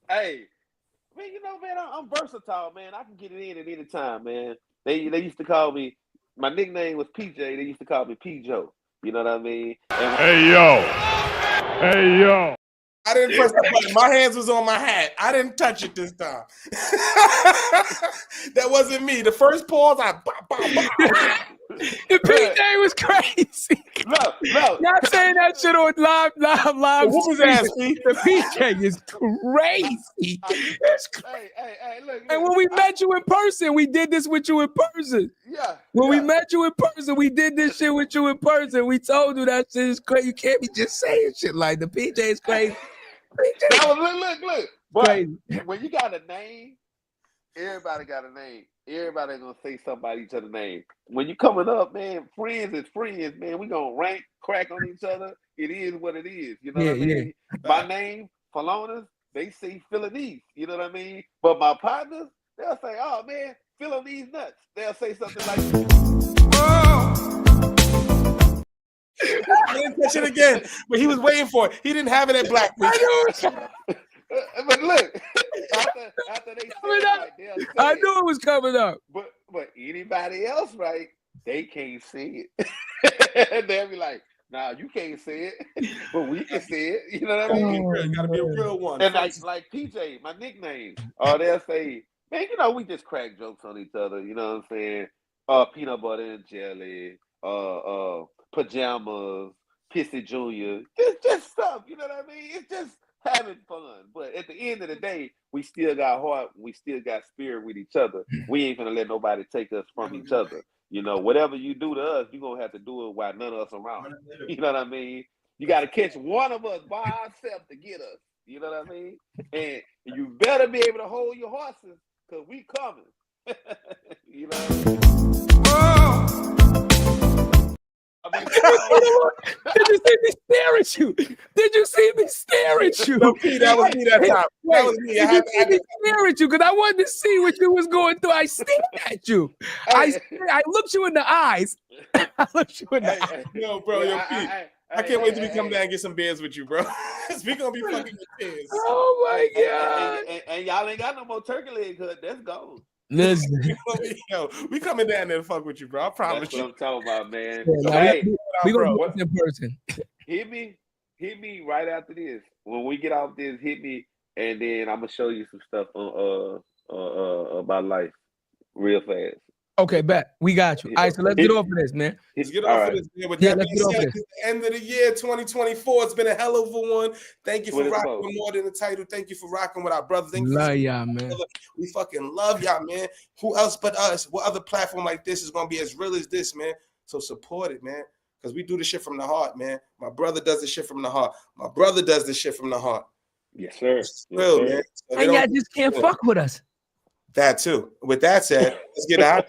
Hey, man, you know, man, I'm versatile, man. I can get it in at any time, man. They used to call me, my nickname was PJ. They used to call me P-Joe. You know what I mean? Hey, yo. I didn't press the button. My hands was on my hat. I didn't touch it this time. That wasn't me. The first pause, The PJ was crazy. No. Not saying that shit on live. Whoop his ass, P. The PJ is crazy. Hey, look. And when we met you in person, we did this with you in person. Yeah. When we met you in person, we did this shit with you in person. We told you that shit is crazy. You can't be just saying shit like the PJ is crazy. Look. But Crazy. when you got a name, everybody got a name. Everybody gonna say somebody each other's name. When you coming up, man, friends is friends, man. We gonna crack on each other. It is what it is. You know what I mean? My name, Philonise, they say Philonise. You know what I mean? But my partners, they'll say, "Oh man, Philonise nuts." They'll say something like, I didn't touch it again, but he was waiting for it. He didn't have it at Black Week. but look, after they say it, like, they'll say I knew it was coming up. But anybody else, right? They can't see it. They'll be like, "Nah, you can't see it, but we can see it." You know what I mean? You gotta be a real one. And like PJ, my nickname, they'll say, "Man, you know, we just crack jokes on each other." You know what I'm saying? Peanut butter and jelly, pajamas, Pissy Junior, just stuff. You know what I mean? It's just having fun. But at the end of the day, we still got heart. We still got spirit with each other. We ain't gonna let nobody take us from each other. You know, whatever you do to us, you're gonna have to do it while none of us around. You know what I mean? You gotta catch one of us by ourselves to get us. You know what I mean? And you better be able to hold your horses, because we coming. You know what I mean? Did you see me stare at you? Did you see me stare at you? No, P, that was me that time. That was me. Did you see me stare at you? Because I wanted to see what you was going through. I stared at you. I looked you in the eyes. I looked you in the eyes. Yo, bro, yo, P. I can't wait till we come down and get some beers with you, bro. We gonna be fucking with beers. Oh my God. And y'all ain't got no more turkey leg cut. That's gone. Listen, we coming down there to fuck with you, bro. I promise That's you. what I'm talking about, man. Yeah, hey, we gonna do it in person. Hit me right after this. When we get off this, hit me, and then I'm gonna show you some stuff on about life real fast. Okay, bet. We got you. All right, so let's get off of this, man. Let's get off of this, man. With that being said, it's the end of the year, 2024. It's been a hell of a one. Thank you for rocking with More Than the Title. Thank you for rocking with our brothers. Thank you. Love y'all, man. We fucking love y'all, man. Who else but us? What other platform like this is gonna be as real as this, man? So support it, man. Because we do the shit from the heart, man. My brother does the shit from the heart. My brother does the shit from the heart. Yes, sir. It's real, man. So and y'all just can't fuck with us. That too. With that said, let's get out.